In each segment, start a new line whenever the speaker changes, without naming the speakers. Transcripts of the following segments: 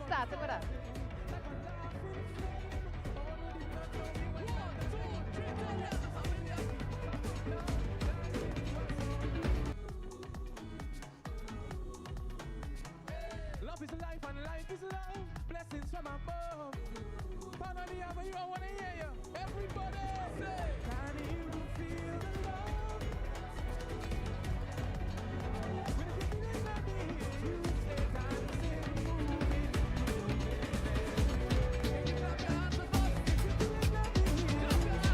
us, start it with us.
Love is life and life is love. Blessings from above. Pan on the avenue, I wanna hear you. Everybody say, can you feel the love? When you feel it, let me hear you say, dancing, moving, moving. Clap your hands above. If you feel it, let me hear you.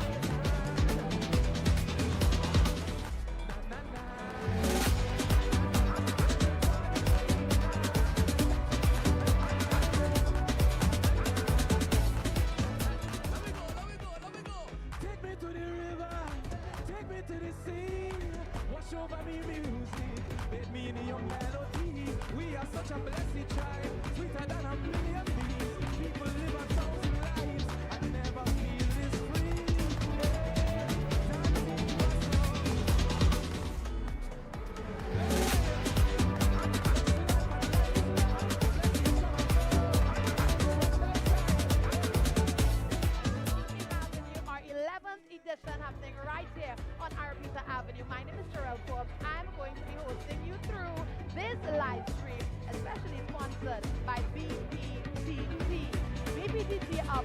Na na na. Take me to the river, take me to the sea. Wash over me music, bathe me in your melody. We are such a blessed tribe, sweeter than a million bees. People live 1,000 lives and never feel this free. Yeah, dancing was
Our 11th edition happening right here on Arabisa Avenue. My name is Sherelle Forbes. I'm going to be hosting you through this live stream, especially sponsored by BPTT. BPTT are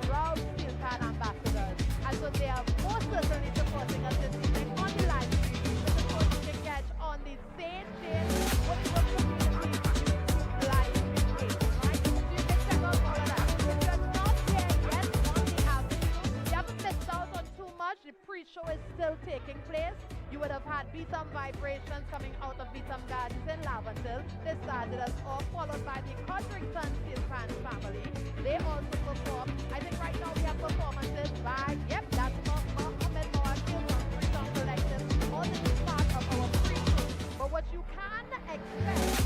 proud steelpan ambassadors, and so they are most certainly supporting us this evening on the live stream, which of course you can catch on the St. James Woodbrook Community YouTube live stream page, right? So you can check out all of that. If you're not there yet on the avenue, you haven't missed out on too much. The pre-show is still taking place. You would have had Be Some Vibrations coming out of Be Some Gardens in Laventille. They started us off, followed by the Codrington Steelpan family. They also perform. I think right now we have performances by, yep, that's Mohammed Mawakil from Freetown Collective. All this is part of our pre-show. But what you can expect,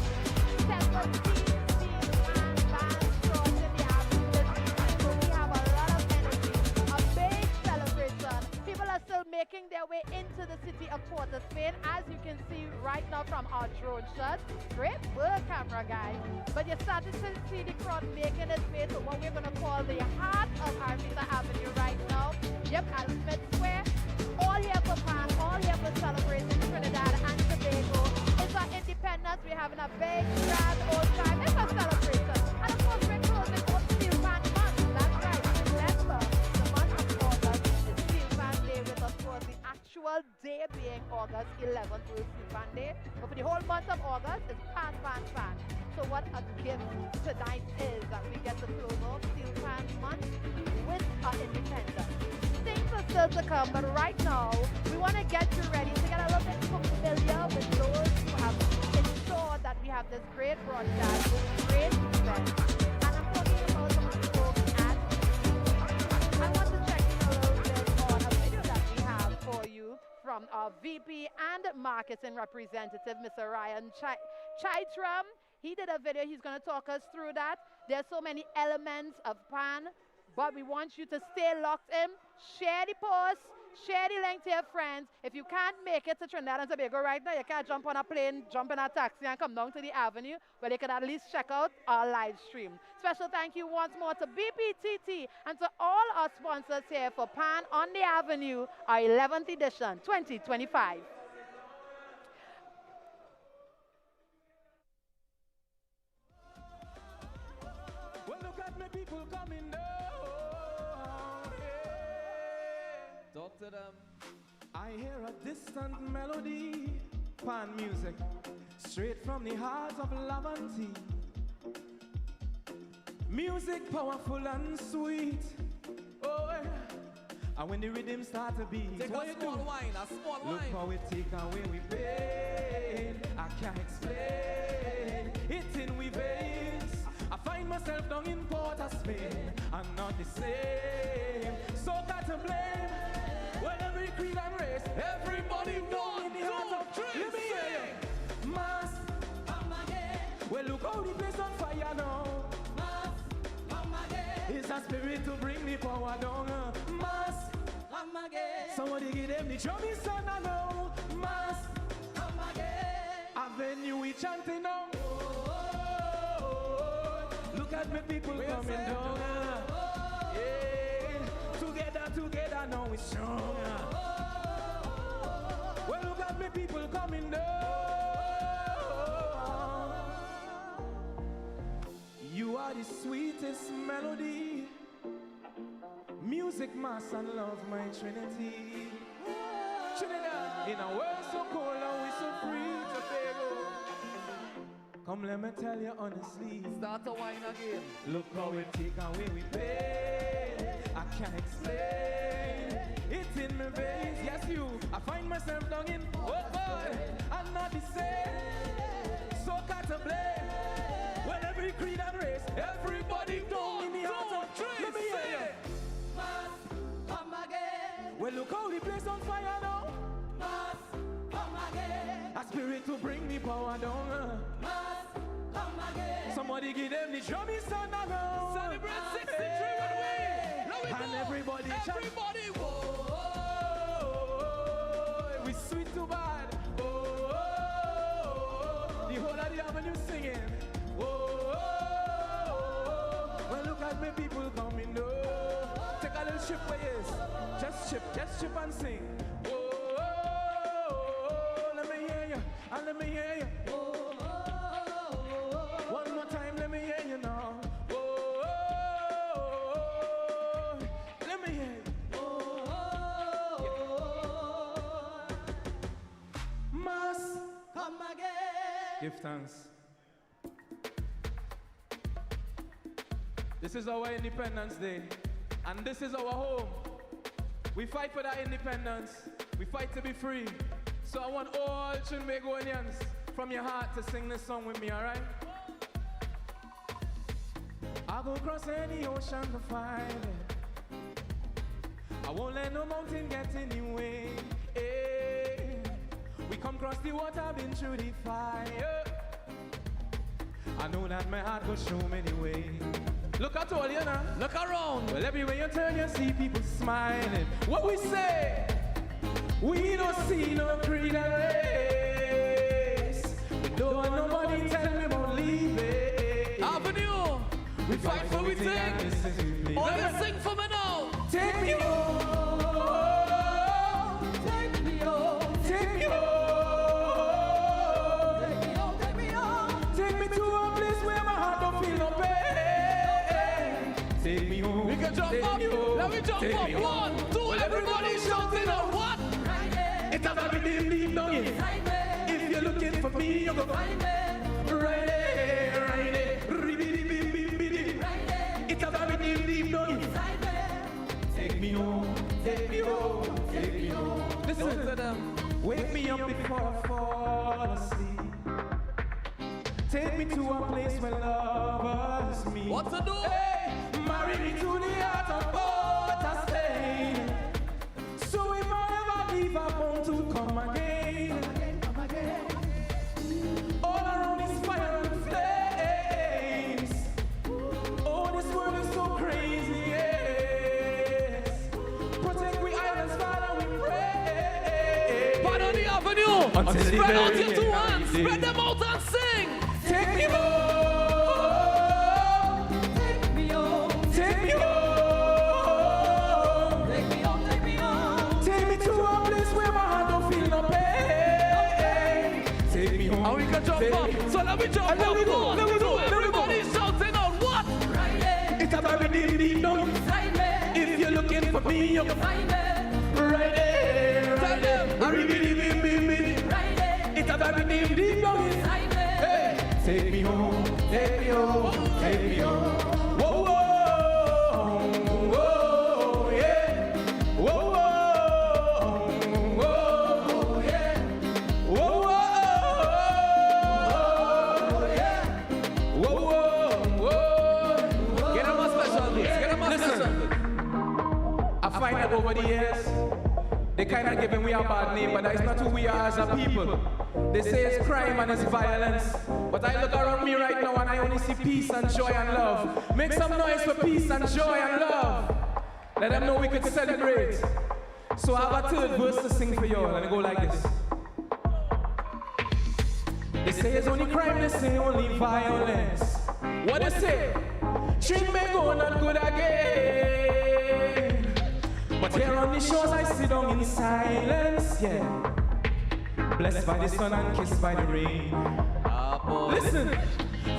17 Steelpan bands crossing the avenue this evening. So we have a lot of energy, a big celebration. People are still making their way into the city of Port of Spain, as you can see right now from our drone shot. Great work, camera guys. But you're starting to see the crowd making its way to what we're going to call the heart of Arabisa Avenue right now. Yep, at Smith Square. All here for Pan, all here for celebrating Trinidad and Tobago. It's our independence. We're having a big, grand old time. It's a celebration. And of course, we're closing on Steelpan month. That's right. Remember, the month of August is Steelpan Day, with of course the actual day being August 11th, will Steelpan Day. But for the whole month of August, it's Pan, Pan, Pan. So what a gift tonight is that we get to close off Steelpan month with our independence. Things are still to come, but right now, we want to get you ready to get a little bit familiar with those who have ensured that we have this great broadcast, this great event. And I'm talking about some of the folks at I want to check in a little bit on a video that we have for you from our VP and marketing representative, Mr. Ryan Chaitram. He did a video. He's going to talk us through that. There's so many elements of Pan, but we want you to stay locked in. Share the post, share the link to your friends. If you can't make it to Trinidad and Tobago right now, you can't jump on a plane, jump in a taxi, and come down to the avenue, where you can at least check out our live stream. Special thank you once more to BPTT and to all our sponsors here for Pan on the Avenue, our 11th edition, 2025.
well, look at me, people coming down. Yeah.
Talk to them.
I hear a distant melody, Pan music, straight from the heart of Laventille. Music powerful and sweet. Oh, yeah. And when the rhythm start to beat,
Take
what
a
you
small
do?
wine, a small
Look
wine.
how it take away we pain. I can't explain. It's in we veins. I find myself down in Port of Spain. I'm not the same. So got to blame. Well, every creed and race, everybody know in the heart of
three,
let me hear you. Mass, come again. Well, look how the place on fire now. Mass, come again. It's a spirit to bring the power down. Mass, come again. Somebody give them the drumming sound I know. Mass, come again. Avenue we chanting now. Oh, look at at me people coming down. Yeah, together, now we strong. Well, look at me people coming down. You are the sweetest melody. Music, mass, and love, my Trinity. Trinidad, in a world so cold and we so free to Tobago. Come, let me tell you honestly.
Start to wine again.
Look how we take away we pain. I can't explain. It's in my veins, yes you. I find myself down in, oh boy, I'm not the same. So can't to blame. When every creed and race, everybody down in the heart of trees. Let me hear you.
Must come again.
Well, look how the place on fire now.
Must come again.
A spirit to bring the power down.
Must come again.
Somebody give them the drum sound now.
Celebrate 63 with we. Now we
And
go.
everybody chant.
Everybody, whoa.
We sweet too bad. Oh, the whole of the avenue singing. Oh, well look at me people coming. Oh, take a little chip for yes. Just chip and sing. Oh, let me hear you, and let me hear you. One more time, let me hear you now. Oh, let me hear you. Must
Come again.
give thanks. This is our Independence Day, and this is our home. We fight for that independence. We fight to be free. So I want all Trinbagonians from your heart to sing this song with me, all right? I'll go across any ocean to find it. I won't let no mountain get in the way. Hey. We come across the water, been through the fire. I know that my heart goes through many ways. Look at all you now.
Look around.
Well, everywhere you turn, you see people smiling. What we say? We don't see no creed and race. We don't want nobody tell me about leaving.
Avenue. We fight for we thing. All you sing for me now.
Take me home.
Take me home.
Take me home.
Take me home. Take me home.
Take me to a place where my heart don't feel no pain. Take me home.
We can jump
Take
up.
me home.
Let me jump
Take
up.
me home.
1, 2, everybody shouting out what?
It's a very deep down here. If you're looking for me, you go find me. Right there, right there. Ribbidi-bidi-bidi. It's a very deep down here. Take me home, take me home, take me home. Listen to them. Wake me up before I fall asleep. Take me to a place where lovers meet.
What to do?
Hey, marry me to the heart of water Spain. So if I ever leave, I want to come again. All around is fire and flames. Oh, this world is so crazy, yes. Protect we islands, Father, we pray.
Part on the avenue.
Until the
Spread out
very
your two
end.
hands. Spread them out and sing.
Take me home.
Take me home.
Take me home.
Take me home. Take me home.
Take me to a place where my heart don't feel no pain. Take me home.
And we can jump
Take
up.
me-
So let me jump
And
up.
let me go,
1,
let me
2,
go, let me go.
everybody shouting out what?
It's a very deep down. If you're looking for me, you can find me. Right there, right there. Ribbidi-bidi-bidi. It's a very deep down. Hey, take me home, take me home, take me home. Whoa, whoa, whoa, yeah. Whoa, whoa, whoa, yeah. Whoa, whoa, yeah. Whoa, whoa, whoa.
Get on my special beats. Get on my
Listen.
special beats.
I find that over the years, they kind of giving we a bad name, but that's not who we are as a people. They say it's crime and it's violence, but I look around me right now and I only see peace and joy and love. Make some noise for peace and joy and love. Let them know we could celebrate. So I have a third verse to sing for y'all, and it go like this. They say it's only crime, they say only violence. What they say? Treat me good, not good again. But here on the shores I sit down in silence, yeah. Blessed by the sun and kissed by the rain. Listen,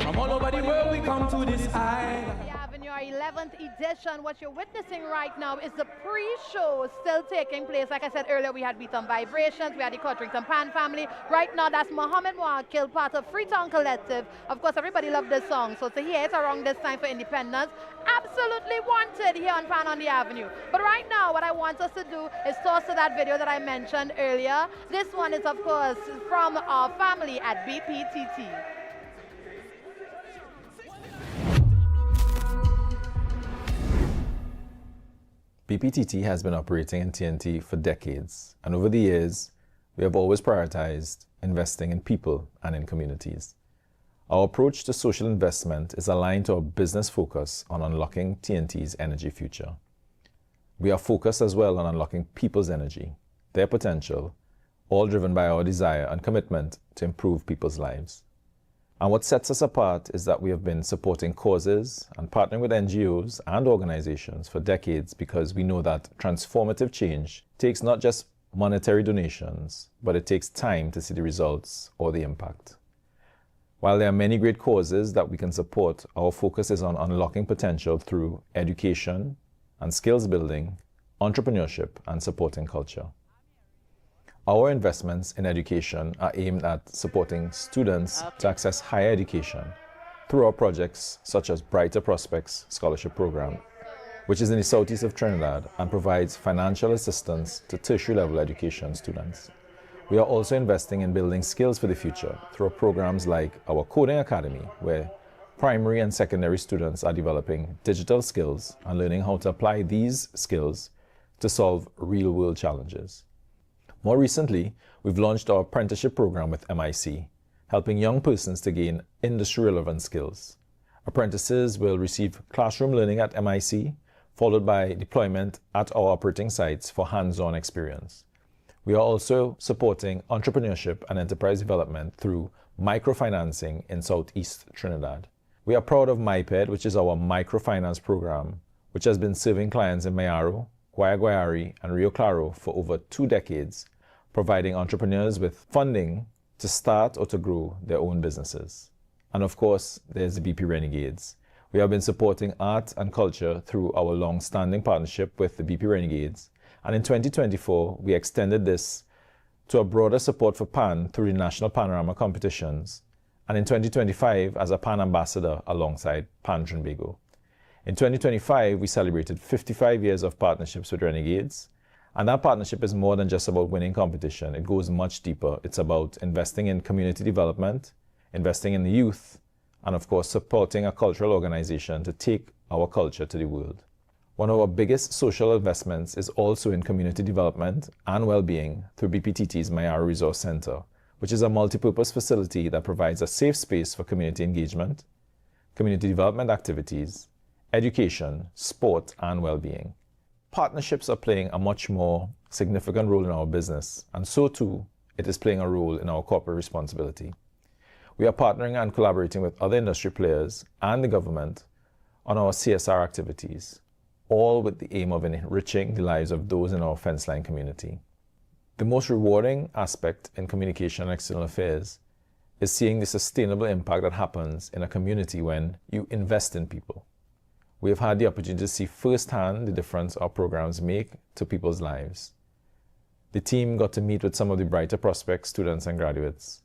from all over the world we come to this island.
Our 11th edition. What you're witnessing right now is the pre-show still taking place. Like I said earlier, we had Beat on Vibrations, we had the Cotterington Pan family. Right now, that's Mohammed Muakil, part of Freetown Collective. Of course, everybody loved this song, so to hear it around this time for independence, absolutely wanted here on Pan on the Avenue. But right now, what I want us to do is toss to that video that I mentioned earlier. This one is, of course, from our family at BPTT.
BPTT has been operating in TNT for decades, and over the years, we have always prioritized investing in people and in communities. Our approach to social investment is aligned to our business focus on unlocking TNT's energy future. We are focused as well on unlocking people's energy, their potential, all driven by our desire and commitment to improve people's lives. And what sets us apart is that we have been supporting causes and partnering with NGOs and organizations for decades because we know that transformative change takes not just monetary donations, but it takes time to see the results or the impact. While there are many great causes that we can support, our focus is on unlocking potential through education and skills building, entrepreneurship, and supporting culture. Our investments in education are aimed at supporting students to access higher education through our projects such as Brighter Prospects Scholarship Program, which is in the southeast of Trinidad and provides financial assistance to tertiary level education students. We are also investing in building skills for the future through programs like our Coding Academy, where primary and secondary students are developing digital skills and learning how to apply these skills to solve real-world challenges. More recently, we've launched our apprenticeship program with MIC, helping young persons to gain industry-relevant skills. Apprentices will receive classroom learning at MIC, followed by deployment at our operating sites for hands-on experience. We are also supporting entrepreneurship and enterprise development through microfinancing in Southeast Trinidad. We are proud of MyPed, which is our microfinance program, which has been serving clients in Mayaro, Guayaguayari, and Rio Claro for over 2 decades, providing entrepreneurs with funding to start or to grow their own businesses. And of course, there's the BP Renegades. We have been supporting art and culture through our long-standing partnership with the BP Renegades, and in 2024, we extended this to a broader support for PAN through the National Panorama competitions, and in 2025 as a PAN ambassador alongside PAN Trinbago. In 2025, we celebrated 55 years of partnerships with Renegades, and that partnership is more than just about winning competition. It goes much deeper. It's about investing in community development, investing in the youth, and of course, supporting a cultural organization to take our culture to the world. One of our biggest social investments is also in community development and well-being through BPTT's Mayaro Resource Center, which is a multi-purpose facility that provides a safe space for community engagement, community development activities, education, sport, and well-being. Partnerships are playing a much more significant role in our business, and so too, it is playing a role in our corporate responsibility. We are partnering and collaborating with other industry players and the government on our CSR activities, all with the aim of enriching the lives of those in our fence-line community. The most rewarding aspect in communication and external affairs is seeing the sustainable impact that happens in a community when you invest in people. We have had the opportunity to see firsthand the difference our programs make to people's lives. The team got to meet with some of the Brighter Prospects students and graduates.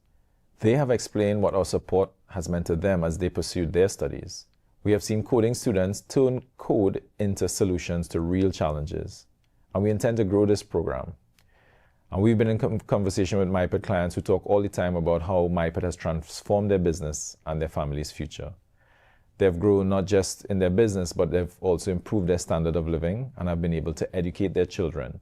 They have explained what our support has meant to them as they pursued their studies. We have seen coding students turn code into solutions to real challenges, and we intend to grow this program. And we've been in conversation with MyPed clients who talk all the time about how MyPed has transformed their business and their family's future. They've grown not just in their business, but they've also improved their standard of living and have been able to educate their children.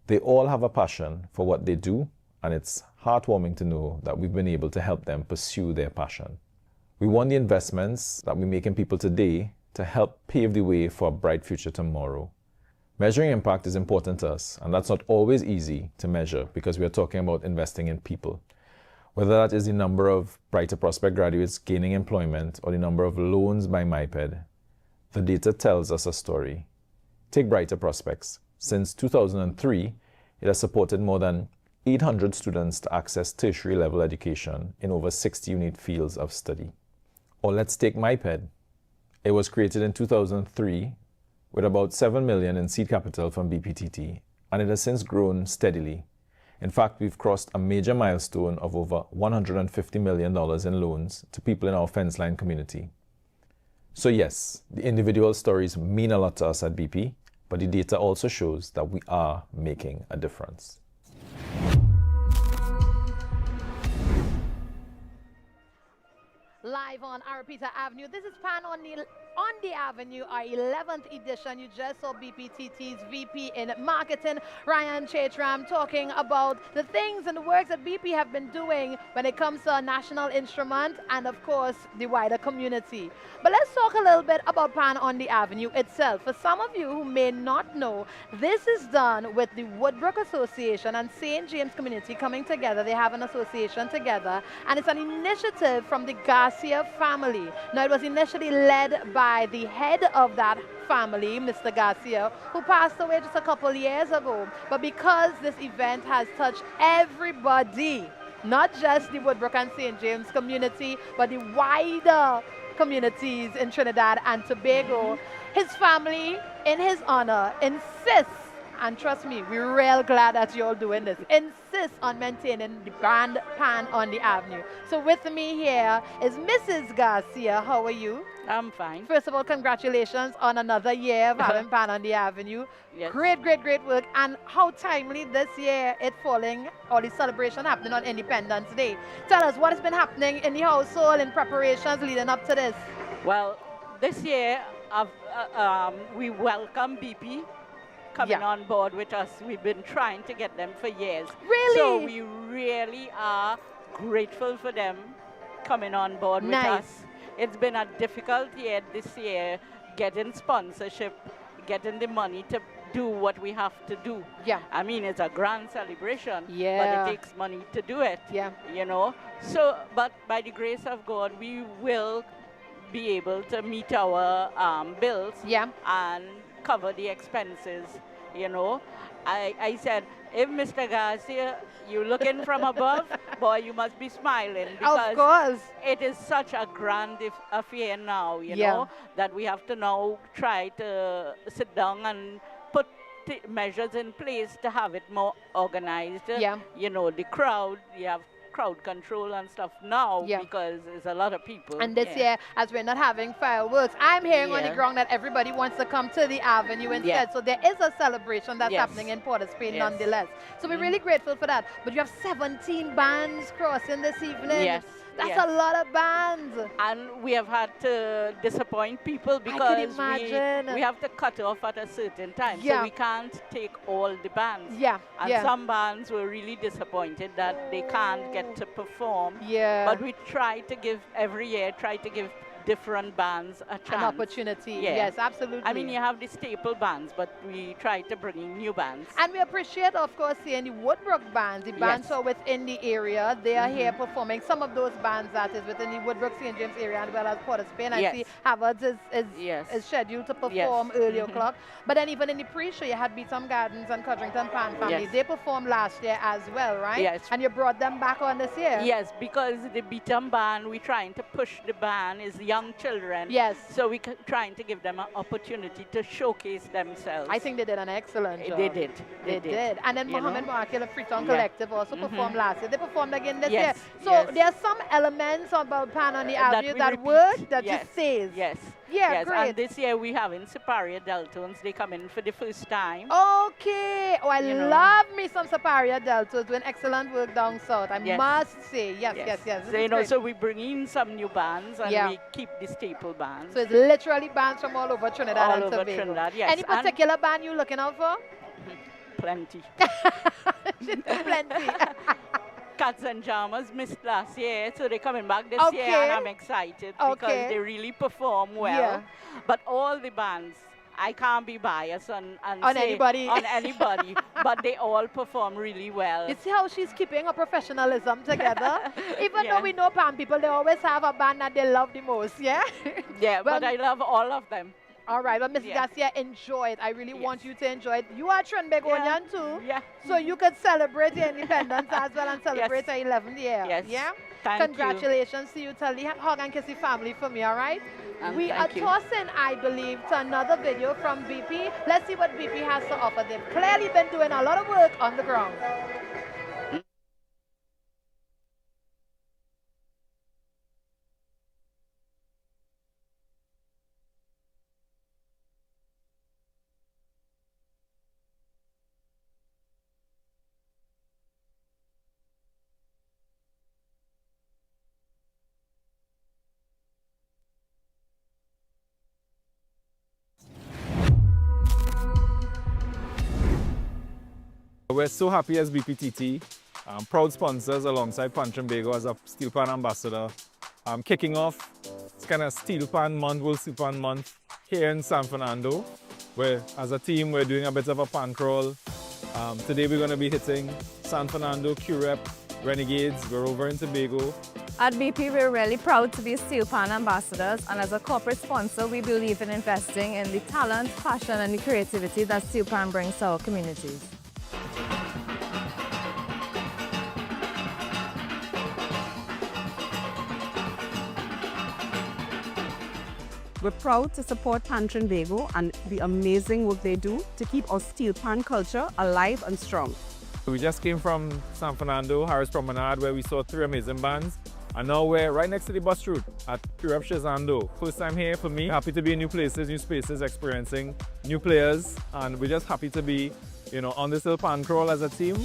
They all have a passion for what they do, and it's heartwarming to know that we've been able to help them pursue their passion. We want the investments that we make in people today to help pave the way for a bright future tomorrow. Measuring impact is important to us, and that's not always easy to measure because we are talking about investing in people. Whether that is the number of Brighter Prospect graduates gaining employment or the number of loans by MyPed, The data tells us a story. Take Brighter Prospects. Since 2003, it has supported more than 800 students to access tertiary level education in over 60 unique fields of study. Or let's take MyPed. It was created in 2003 with about 7 million in seed capital from BPTT, and it has since grown steadily. In fact, we've crossed a major milestone of over $150 million in loans to people in our fence line community. So yes, the individual stories mean a lot to us at BP, but the data also shows that we are making a difference.
Live on Arapita Avenue. This is Pan on the Avenue, our 11th edition. You just saw BPTT's VP in Marketing, Ryan Chaitram, talking about the things and the works that BP have been doing when it comes to a national instrument and, of course, the wider community. But let's talk a little bit about Pan on the Avenue itself. For some of you who may not know, this is done with the Woodbrook Association and St. James community coming together. They have an association together, and it's an initiative from the Garcia family. Now, it was initially led by the head of that family, Mr. Garcia, who passed away just a couple years ago. But because this event has touched everybody, not just the Woodbrook and St. James community, but the wider communities in Trinidad and Tobago, his family, in his honor, insists, and trust me, we're real glad that you're doing this, insists on maintaining the brand Pan on the Avenue. So with me here is Mrs. Garcia. How are you?
I'm fine.
First of all, congratulations on another year of having Pan on the Avenue.
Yes.
Great, great, great work. And how timely this year it falling, or the celebration happening on Independence Day. Tell us what has been happening in the household in preparations leading up to this.
Well, this year we welcome BP coming on board with us. We've been trying to get them for years.
Really?
So we really are grateful for them coming on board with us. It's been a difficult year this year, getting sponsorship, getting the money to do what we have to do.
Yeah.
I mean, it's a grand celebration,
Yeah.
but it takes money to do it.
Yeah.
You know? So, but by the grace of God, we will be able to meet our bills and cover the expenses, you know. I said, if Mr. Garcia, you're looking from above, boy, you must be smiling, because
of course,
it is such a grand affair now, you know, that we have to now try to sit down and put measures in place to have it more organized. You know, the crowd, you have crowd control and stuff now because there's a lot of people.
And this year, as we're not having fireworks, I'm hearing on the ground that everybody wants to come to the avenue instead. So there is a celebration that's happening in Port of Spain nonetheless. So we're really grateful for that. But you have 17 bands crossing this evening. That's a lot of bands. And
we have had to disappoint people because we have to cut off at a certain time. So we can't take all the bands. And some bands were really disappointed that they can't get to perform. But we try to give, every year, different bands a chance.
An opportunity. Yes, absolutely.
I mean, you have the staple bands, but we try to bring in new bands.
And we appreciate, of course, seeing the Woodbrook bands. The bands are within the area. They are here performing. Some of those bands that is within the Woodbrook, St. James area, as well as Port of Spain. I see Harvard's is scheduled to perform early o'clock. But then even in the pre-show, you had Beaton Gardens and Codrington Pan family. They performed last year as well, right?
Yes.
And you brought them back on this year.
Yes, because the Beaton band, we're trying to push the band, is young children.
Yes.
So we're trying to give them an opportunity to showcase themselves.
I think they did an excellent job.
They did.
They did. And then Mohammed Markil of Freetown Collective also performed last year. They performed again this year. So there are some elements about Pan on the Avenue that work, that just stays. Yeah, great.
And this year we have in Superior Deltones. They come in for the first time.
Okay. Oh, I love me some Superior Deltones doing excellent work down south. I must say. Yes.
So, you know, so we bring in some new bands and we keep the staple bands.
So it's literally bands from all over Trinidad and Tobago.
Trinidad, yes.
Any particular band you're looking out for?
Plenty.
Plenty.
Cats and Jammers missed last year, so they're coming back this year, and I'm excited because they really perform well. But all the bands, I can't be biased on
anybody,
but they all perform really well.
You see how she's keeping her professionalism together? Even though we know Pan people, they always have a band that they love the most,
but I love all of them.
All right, but Mrs. Garcia, enjoy it. I really want you to enjoy it. You are Trinbagonian too.
Yeah.
So you could celebrate your independence as well and celebrate your 11th year.
Yes.
Yeah?
Congratulations
to you. Tell the Hog and Kissy family for me, all right? We are
thank you.
tossing, I believe, to another video from BP. Let's see what BP has to offer. They've clearly been doing a lot of work on the ground.
We're so happy as BPTT, proud sponsors alongside Pan Trinbago as a steel pan ambassador. Kicking off, it's kind of steel pan month, World Steel Pan Month here in San Fernando, where as a team we're doing a bit of a pan crawl. Today we're going to be hitting San Fernando, QREP, Renegades, we're over in Tobago.
At BP, we're really proud to be steel pan ambassadors, and as a corporate sponsor, we believe in investing in the talent, passion, and the creativity that steel pan brings to our communities.
We're proud to support Pan Trinbago and the amazing work they do to keep our steel pan culture alive and strong.
We just came from San Fernando, Harris Promenade, where we saw 3 amazing bands. And now we're right next to the bus route at QREP Shizando. First time here for me. Happy to be in new places, new spaces, experiencing new players. And we're just happy to be, on this little pan crawl as a team.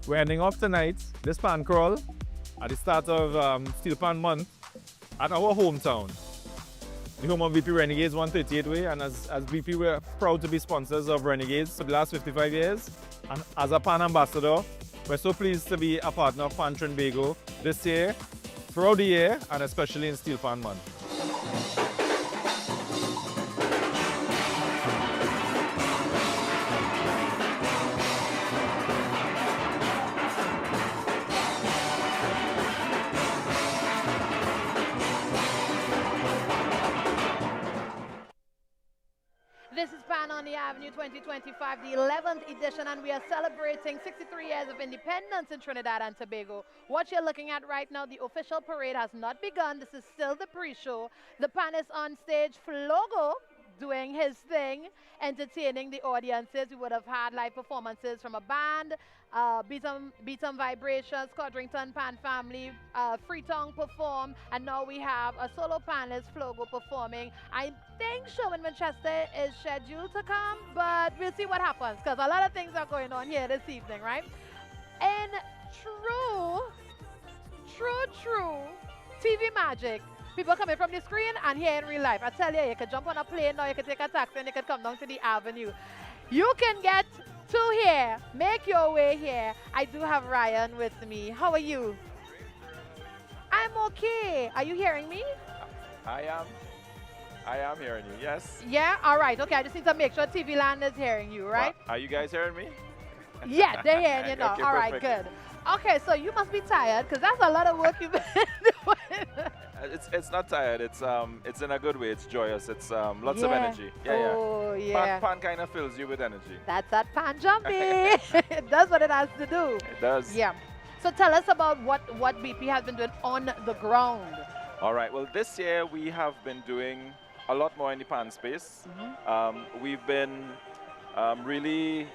We're ending off tonight, this pan crawl, at the start of Steel Pan Month at our hometown, the home of BP Renegades 138 Way. And as BP, we're proud to be sponsors of Renegades for the last 55 years. And as a Pan ambassador, we're so pleased to be a partner of Pan Trinbago this year, throughout the year, and especially in Steel Pan Month.
This is Pan on the Avenue 2025, the 11th edition, and we are celebrating 63 years of independence in Trinidad and Tobago. What you're looking at right now, the official parade has not begun. This is still the pre-show. The Pan is on stage, Flogo doing his thing, entertaining the audiences. We would have had live performances from a band, Beat 'em Vibrations, Codrington Pan Family, Freetown perform, and now we have a solo panelist, Flogo, performing. I think Sherwin Manchester is scheduled to come, but we'll see what happens, because a lot of things are going on here this evening, right? And true TV magic. People coming from the screen and here in real life. I tell you, you could jump on a plane now, you could take a taxi, and you could come down to the avenue. You can get to here. Make your way here. I do have Ryan with me. How are you? I'm okay. Are you hearing me?
I am hearing you, yes.
Yeah? All right. Okay, I just need to make sure TV Land is hearing you, right?
Are you guys hearing me?
Yeah, they're hearing you now.
Okay,
all right,
perfect.
good. Okay, so you must be tired, because that's a lot of work you've been doing.
It's not tired. It's in a good way. It's joyous. It's lots of energy.
Oh, yeah.
Pan kind of fills you with energy.
That's that pan jumpy. It does what it has to do.
It does.
Yeah. So tell us about what BP has been doing on the ground.
All right. Well, this year we have been doing a lot more in the pan space.
Mm-hmm.
We've been really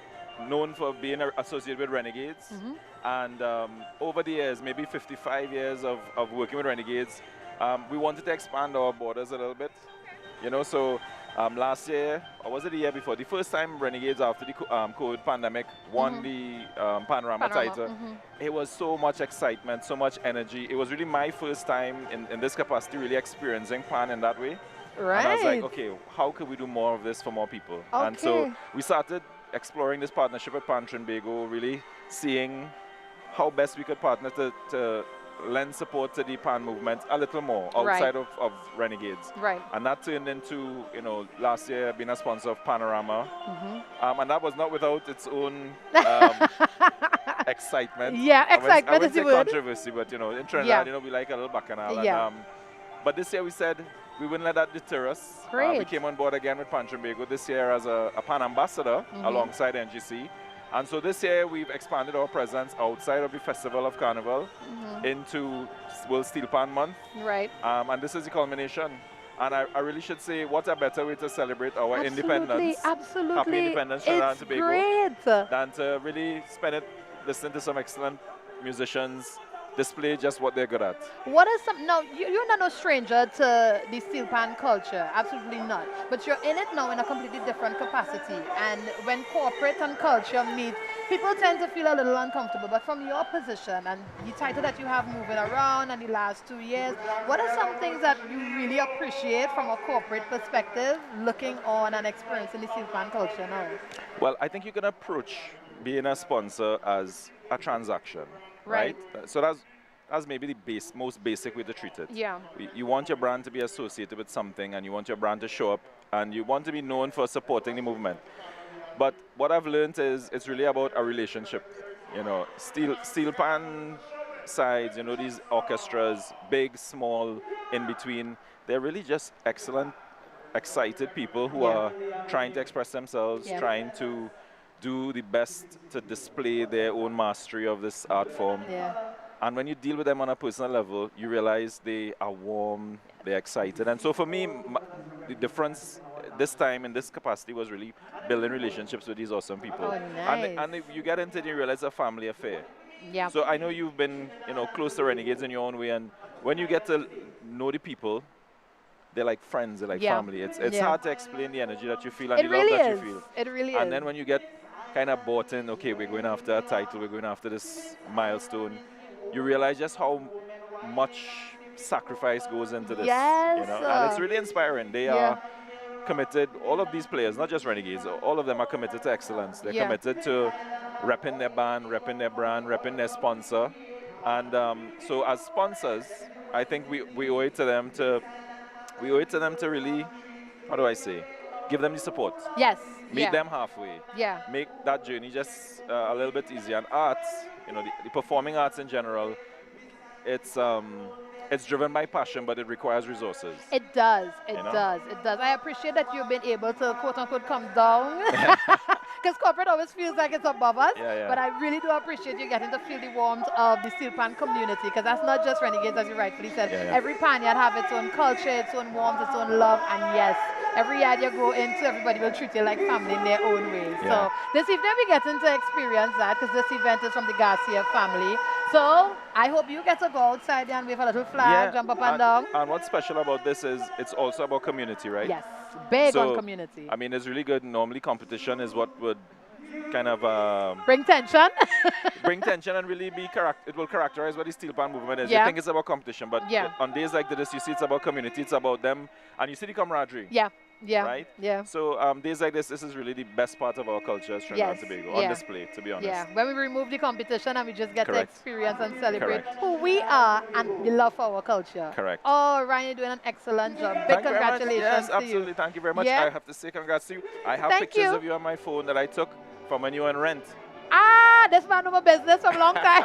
known for being associated with Renegades.
Mm-hmm.
And over the years, maybe 55 years of working with Renegades, we wanted to expand our borders a little bit. So last year, or was it the year before, the first time Renegades after the COVID pandemic won the Panorama title, it was so much excitement, so much energy. It was really my first time in this capacity really experiencing Pan in that way.
Right.
And I was like, okay, how could we do more of this for more people?
Okay.
And so we started exploring this partnership with Pan Trinbago, really seeing how best we could partner to lend support to the pan movement a little more outside of Renegades.
Right.
And that turned into, you know, last year being a sponsor of Panorama. And that was not without its own excitement.
Yeah, excitement
I wouldn't
is the
say
word.
controversy, but, you know, in Trinidad, you know, we like a little bacchanal.
Yeah.
And, but this year we said we wouldn't let that deter us.
Great.
We came on board again with Pan Trinbago this year as a pan ambassador alongside NGC. And so this year we've expanded our presence outside of the Festival of Carnival into World Steel Pan Month.
Right.
And this is the culmination. And I really should say, what a better way to celebrate our independence.
Absolutely.
Happy independence, Trinidad and Tobago.
Great.
Than to really spend it listening to some excellent musicians display just what they're good at.
What is some, now you're not no stranger to the steel pan culture, absolutely not. But you're in it now in a completely different capacity. And when corporate and culture meet, people tend to feel a little uncomfortable. But from your position and the title that you have moving around and the last 2 years, what are some things that you really appreciate from a corporate perspective, looking on and experiencing the steel pan culture now?
Well, I think you can approach being a sponsor as a transaction. Right. So that's maybe the most basic way to treat it.
Yeah.
You want your brand to be associated with something, and you want your brand to show up, and you want to be known for supporting the movement. But what I've learned is it's really about a relationship. You know, steel pan sides, you know, these orchestras, big, small, in between, they're really just excellent, excited people who are trying to express themselves, trying to do the best to display their own mastery of this art form.
Yeah.
And when you deal with them on a personal level, you realize they are warm, they're excited. And so for me, the difference this time in this capacity was really building relationships with these awesome people.
Oh, nice.
And if you get into it, you realize it's a family affair.
Yeah.
So I know you've been, you know, close to Renegades in your own way, and when you get to know the people, they're like friends, they're like family. It's hard to explain the energy that you feel and the love that you feel.
It really is.
And then when you get kind of bought in, okay, we're going after a title, we're going after this milestone, you realize just how much sacrifice goes into this.
Yes.
You know? And it's really inspiring. They are committed, all of these players, not just Renegades, all of them are committed to excellence. They're committed to repping their band, repping their brand, repping their sponsor. And so as sponsors, I think we owe it to them to really, how do I say, give them the support.
Yes.
Meet them halfway.
Yeah.
Make that journey just a little bit easier. And arts, you know, the performing arts in general, it's driven by passion, but it requires resources.
It does. It
You know?
does. It does. I appreciate that you've been able to, quote unquote, come down. Because corporate always feels like it's above us. But I really do appreciate you getting to feel the warmth of the steel pan community, because that's not just Renegades, as you rightfully said. Every pan yard have its own culture, its own warmth, its own love, and yes, every yard you go into, everybody will treat you like family in their own way. So this evening we get to experience that, because this event is from the Garcia family. So I hope you get to go outside and wave a little flag, jump up and down.
And what's special about this is it's also about community, right?
Yes, big on community.
I mean, it's really good. Normally competition is what would kind of
bring tension.
Bring tension and really be it will characterize what the steel pan movement is. You think it's about competition, but on days like this, you see it's about community, it's about them, and you see the camaraderie. Right? So days like this is really the best part of our culture as Trinidad and Tobago, on display, to be honest.
Yeah, when we remove the competition and we just get to experience and celebrate who we are and the love for our culture.
Correct.
Oh, Ryan, you're doing an excellent job. Big congratulations
Yes,
to
absolutely.
you.
Thank you very much. I have to say congrats to you. I have pictures of you on my phone that I took from when you were in Rent.
Ah, this man know my business for a long time.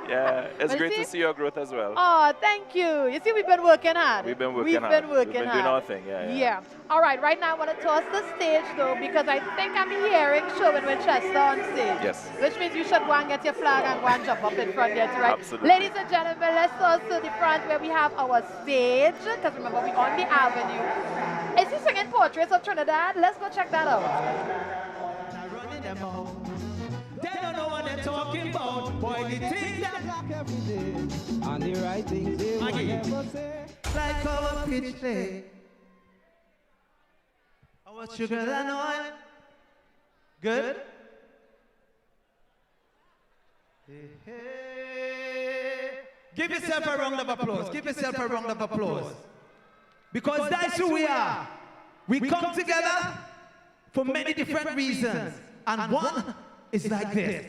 Yeah, it's great to see your growth as well.
Oh, thank you. You see, we've been working hard.
We've been working hard. We've been doing our thing,
Yeah. All right, now I want to toss the stage, though, because I think I'm hearing Sherwin Winchester on stage.
Yes.
Which means you should go and get your flag and go and jump up in front there, right?
Absolutely.
Ladies and gentlemen, let's toss to the front where we have our stage, because remember, we're on the avenue. Is he singing Portraits of Trinidad? Let's go check that out.
They don't know what they're talking about. Boy, the things that block every day, and the right things they will never say. Like our pitch day, our sugar and oil. Good. Hey. Give yourself a round of applause. Give yourself a round of applause. Because that's who we are. We come together for many different reasons, and one is like this.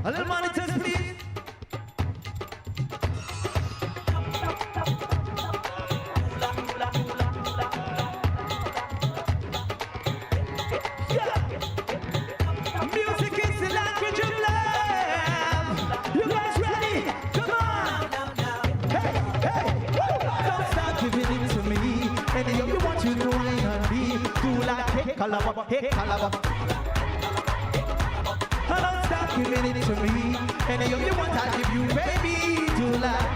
A little monitors, please. Music is the language of love. You guys ready? Come on. Hey, hey, woo. Don't stop giving it to me. Any of you want to know I and me. Do like hey, calaba, hey, calaba. Don't stop giving it to me. Any of you want I give you, baby. Do like.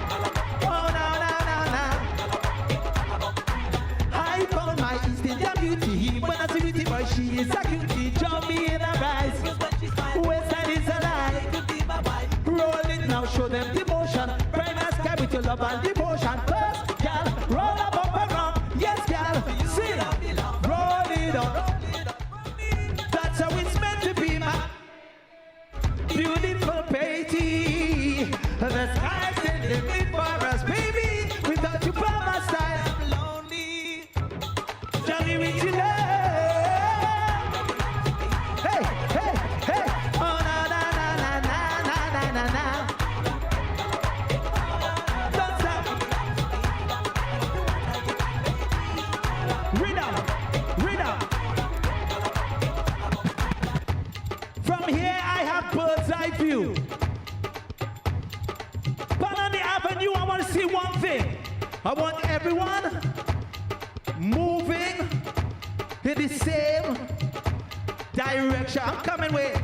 Oh, no, no, no, no. I found my East Indian beauty. When I see beauty boy, she is a cutie. Jump me in her eyes. West side is a lie. Roll it now, show them devotion. Burn the sky with your love and devotion. First, girl, roll up and around. Yes, girl, sing. Roll it up. That's how it's meant to be, my beautiful baby. The sky's the limit for us, baby. Without you by my side, I'm lonely. Johnny with your love. Hey, hey, hey. Oh, na, na, na, na, na, na, na, na. Don't stop. Rhythm. From here, I have bird's eye view. But on the avenue, I want to see one thing. I want everyone moving in the same direction. I'm coming with.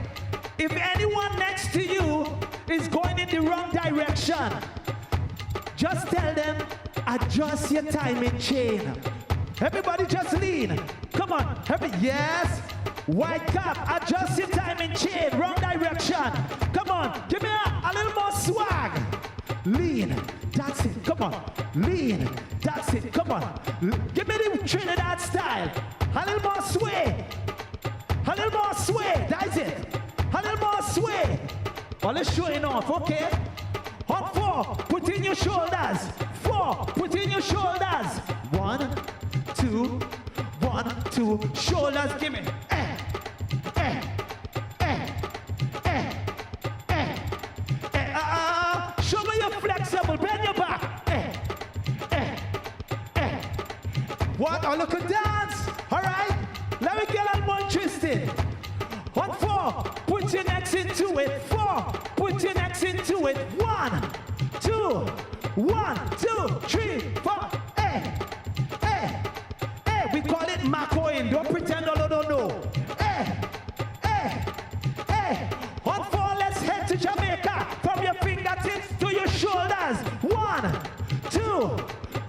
If anyone next to you is going in the wrong direction, just tell them, adjust your timing chain. Everybody just lean. Come on. Yes. White cap, adjust your timing chain. Wrong direction. Come on. Give me a little more swag. Lean. That's it. Come on. Lean. That's it. Come on. Give me the Trinidad style. A little more sway. A little more sway. That's it. A little more sway. Well, let's show it off, okay? On 4, put in your shoulders. 4, put in your shoulders. 1, 2, 1, 2. Shoulders, give me. Show me you're flexible. Bend your back. What? Oh, look at dance. All right. Let me get a little more interested. On 4, put your necks into it. 4, put your necks into it. 1, 2, 1, 2, 3, 4. We call it Macoing. Don't pretend you don't know. On 4, let's head to Jamaica. From your fingertips to your shoulders. 1, 2,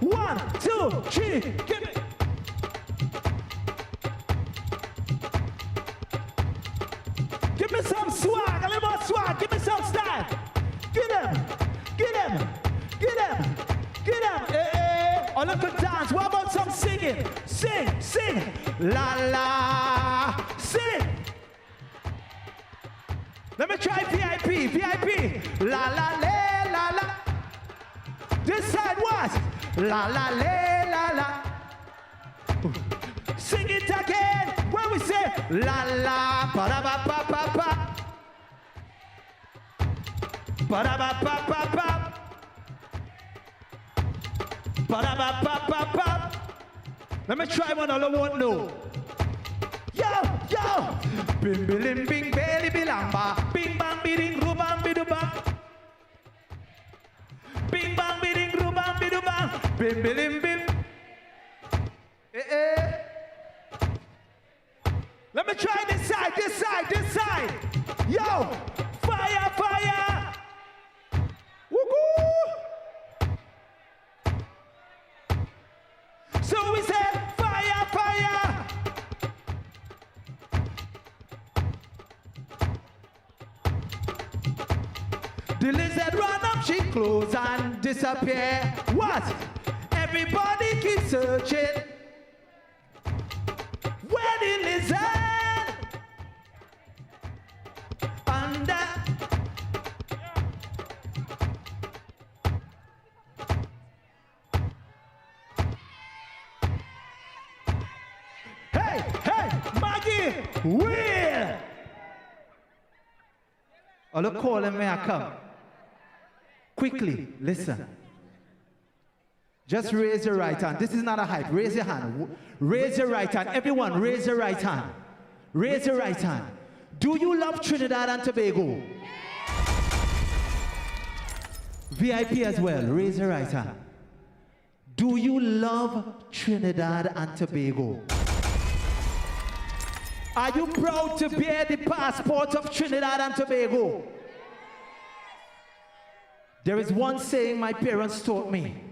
1, 2, 3. Give it. Give me some swag, a little more swag. Give me some style. Get them. Oh, look at dance. What about some singing? Sing. La la. Sing. Let me try VIP. La la la la la. This side what? La la la la la. Sing it again. When we say la la ba da ba ba ba ba. Ba da ba ba ba ba. Ba da ba ba ba ba. Let me try one all I won't know. Yo! Bim bilim bing belly bilamba. Bing bang biding rubam bidubam. Bing bang biding rubam bidubam. Bim bilim bim. Let me try this side. Yo! Fire! Woo-hoo! So we say fire! The lizard run up, she close and disappear. What? Everybody keep searching. Where the lizard? Under. Hey, Maggie, Will. Or look, call him, may I come? Quickly, listen. Just raise your right hand. This is not a hype. Raise your hand. Raise your right hand. Everyone, raise your right hand. Raise your right hand. Do you love Trinidad and Tobago? VIP as well. Raise your right hand. Do you love Trinidad and Tobago? Are you proud to bear the passport of Trinidad and Tobago? There is one saying my parents taught me.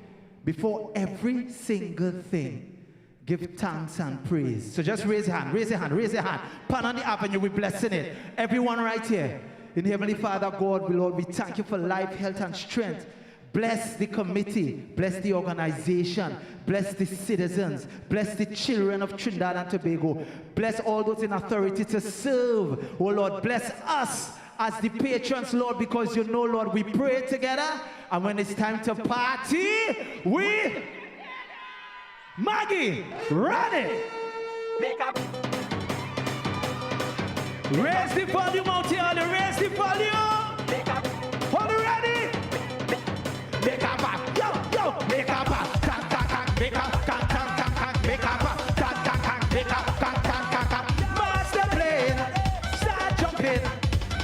Before every single thing, give thanks and praise. So just raise your hand, raise your hand, raise your hand. Pan on the avenue, we're blessing it. Everyone right here. In Heavenly Father, God, Lord, we thank you for life, health, and strength. Bless the committee, bless the organization, bless the citizens, bless the children of Trinidad and Tobago. Bless all those in authority to serve. Oh Lord, bless us as the patrons, Lord, because you know, Lord, we pray together, and when it's time to party, we... Maggie, run it! Raise the volume out here, raise the volume! Hold it ready! Make up, yo, yo, make up, can, make up, can, make up, can, make up, can. Master plane, start jumping.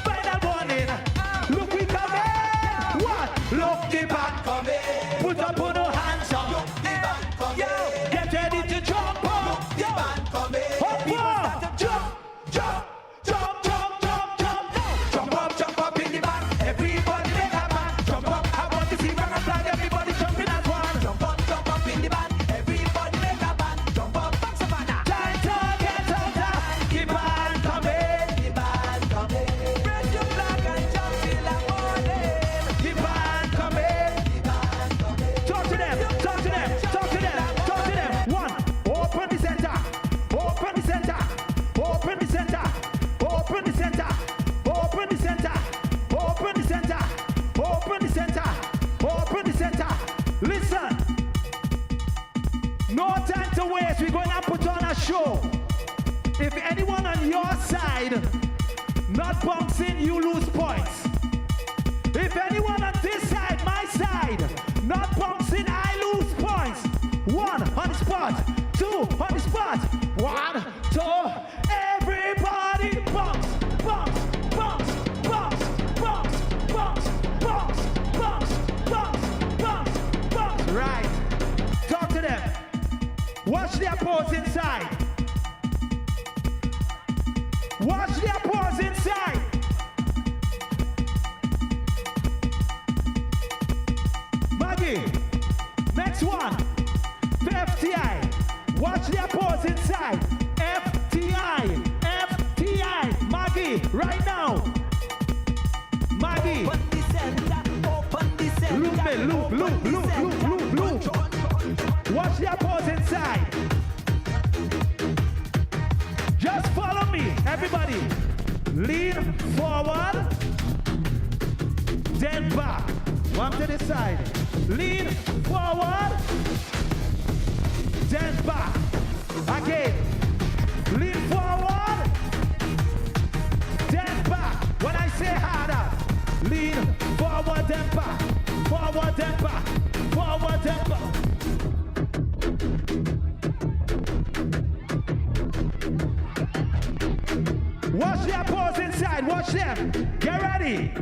Final warning, look we coming. What? Look the band coming. Put up on your hands up. Look the band coming. Get ready to jump up. Look the band coming. Hop up, jump, jump, jump, jump, jump, jump, jump up in the band. Everybody make a band. Jump up. I want to see when I fly. Everybody jumping as one. Jump up in the band. Everybody make a band. Jump up, Savannah. Giant talk, get on down. The band coming. The band coming. Raise your flag and jump till the morning. The band coming. The band coming. Talk to them. Talk to them. Talk to them. Talk to them. One. Open the center. Open the center. Open the center. Open the center. Open the center. Open the center. Open the center. Open the center. Listen. No time to waste. We're going to put on a show. If anyone on your side not bouncing, you lose points. If anyone on this side, my side, not bouncing, I lose points. 1 on the spot. 2 on the spot. 1, 2. Everybody bounce, bounce, bounce, bounce, bounce, bounce, bounce, bounce, bounce, bounce, bounce. Right. Talk to them. Watch their pose inside. Watch their pose inside. Maggie, next one. FTI. Watch their pose inside. FTI. FTI. Maggie, right now. Maggie. Open the center. Open the center. Loop it, loop, loop, loop, loop, loop, loop. Watch their pose inside. Just follow me, everybody. Lean forward, then back. One to the side. Lean forward, then back. Again. Lean forward, then back. When I say harder, lean forward, then back. Forward, then back. Forward, then back. Watch their pose inside. Watch them. Get ready.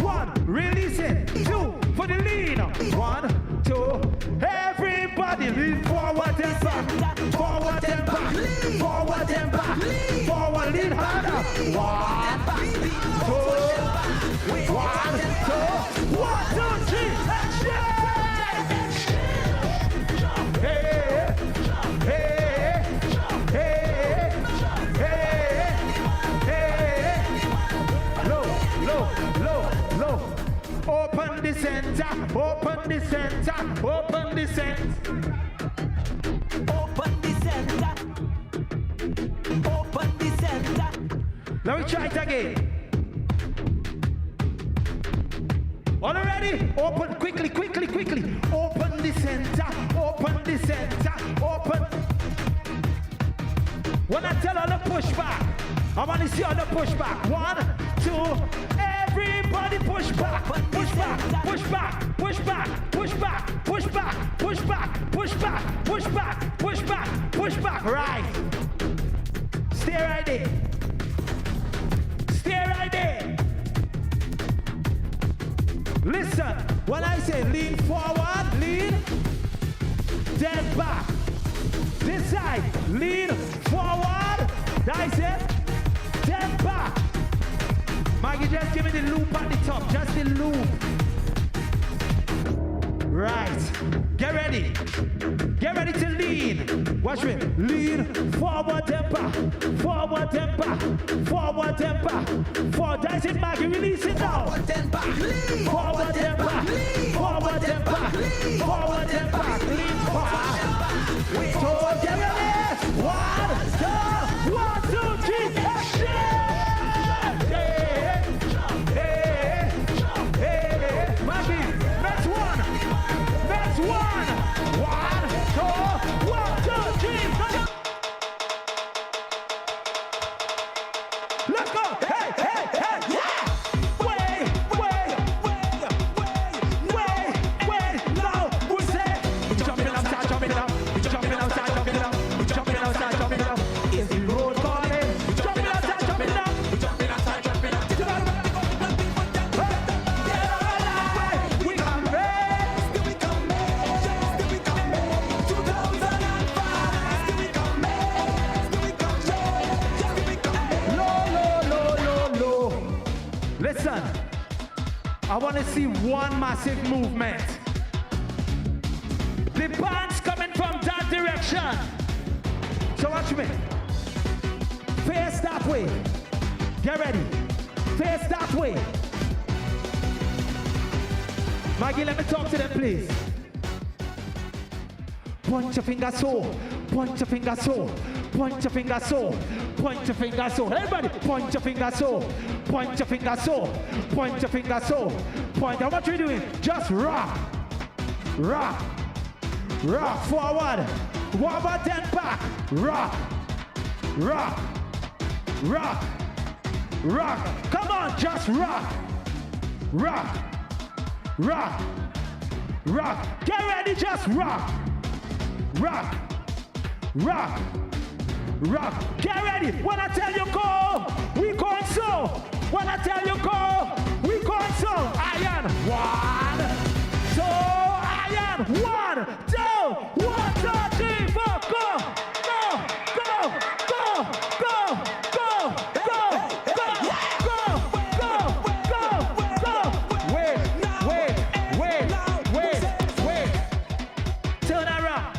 1, release it. 2, for the lean. 1, 2. Everybody lean forward and back. Forward and back. Forward and back. Forward, lean harder. 1, 2. 1, 2. 1, 2, 3. Action! Hey, hey, hey, hey, hey. Low, low, low, low. Open the center, open the center, open the center. Open the center. Open the center. Let me try it again. All ready? Open quickly, quickly, quickly. Open the center, open the center, open. When I tell her to push back, I want to see all the pushback. 1, 2, everybody push back, push back, push back, push back, push back, push back, push back, push back, push back, push back, push back. Right. Stay right there. Stay right there. Listen, when I say lean forward, lean, then back. This side, lean forward, that's it, then back. Maggie, just give me the loop at the top, just the loop. Right, get ready. Get ready to lean. Watch me. Lean, forward and back, forward and back, forward and back. Forward, that's it, Maggie, release it now. Forward and back, lean. Forward and back, lean. Forward and back, lean. Forward and back, lean. Forward. So get ready. 1, 2, 3, action! Maggie, next one. Next one. 1, 2, 3, come on. Let's go. Hey, hey, hey, yeah. Wait, now. We say, jumping outside, jumping it up. Jumping outside, jumping it up. Jumping outside, jumping it up. Is the road calling? Jumping outside, jumping it up. Jumping outside, jumping it up. We come back. We come back. We come back. 2005. We come back. We come back. Low. Listen, I want to see one massive movement. The band's coming from that direction. So watch me. Face that way. Get ready. Face that way. Maggie, let me talk to them, please. Point your finger so. Point your finger so. Point your finger so. Point your finger so. Everybody, point your finger so. Point your finger so. Point your finger so. Point. And what you doing? Just rock. Rock. Rock forward. Forward then back. Rock. Rock. Rock. Rock. Come on, just rock. Rock. Rock. Rock. Get ready, just rock. Rock. Rock. Rock. Get ready. When I tell you go, we going so. When I tell you go, we going so. Iron. 1, 2, iron. 1, 2, 1, 2, 3, 4, go. Go. Go. Go. Go. Go. Go. Go. Go. Go. Wait. Turn around.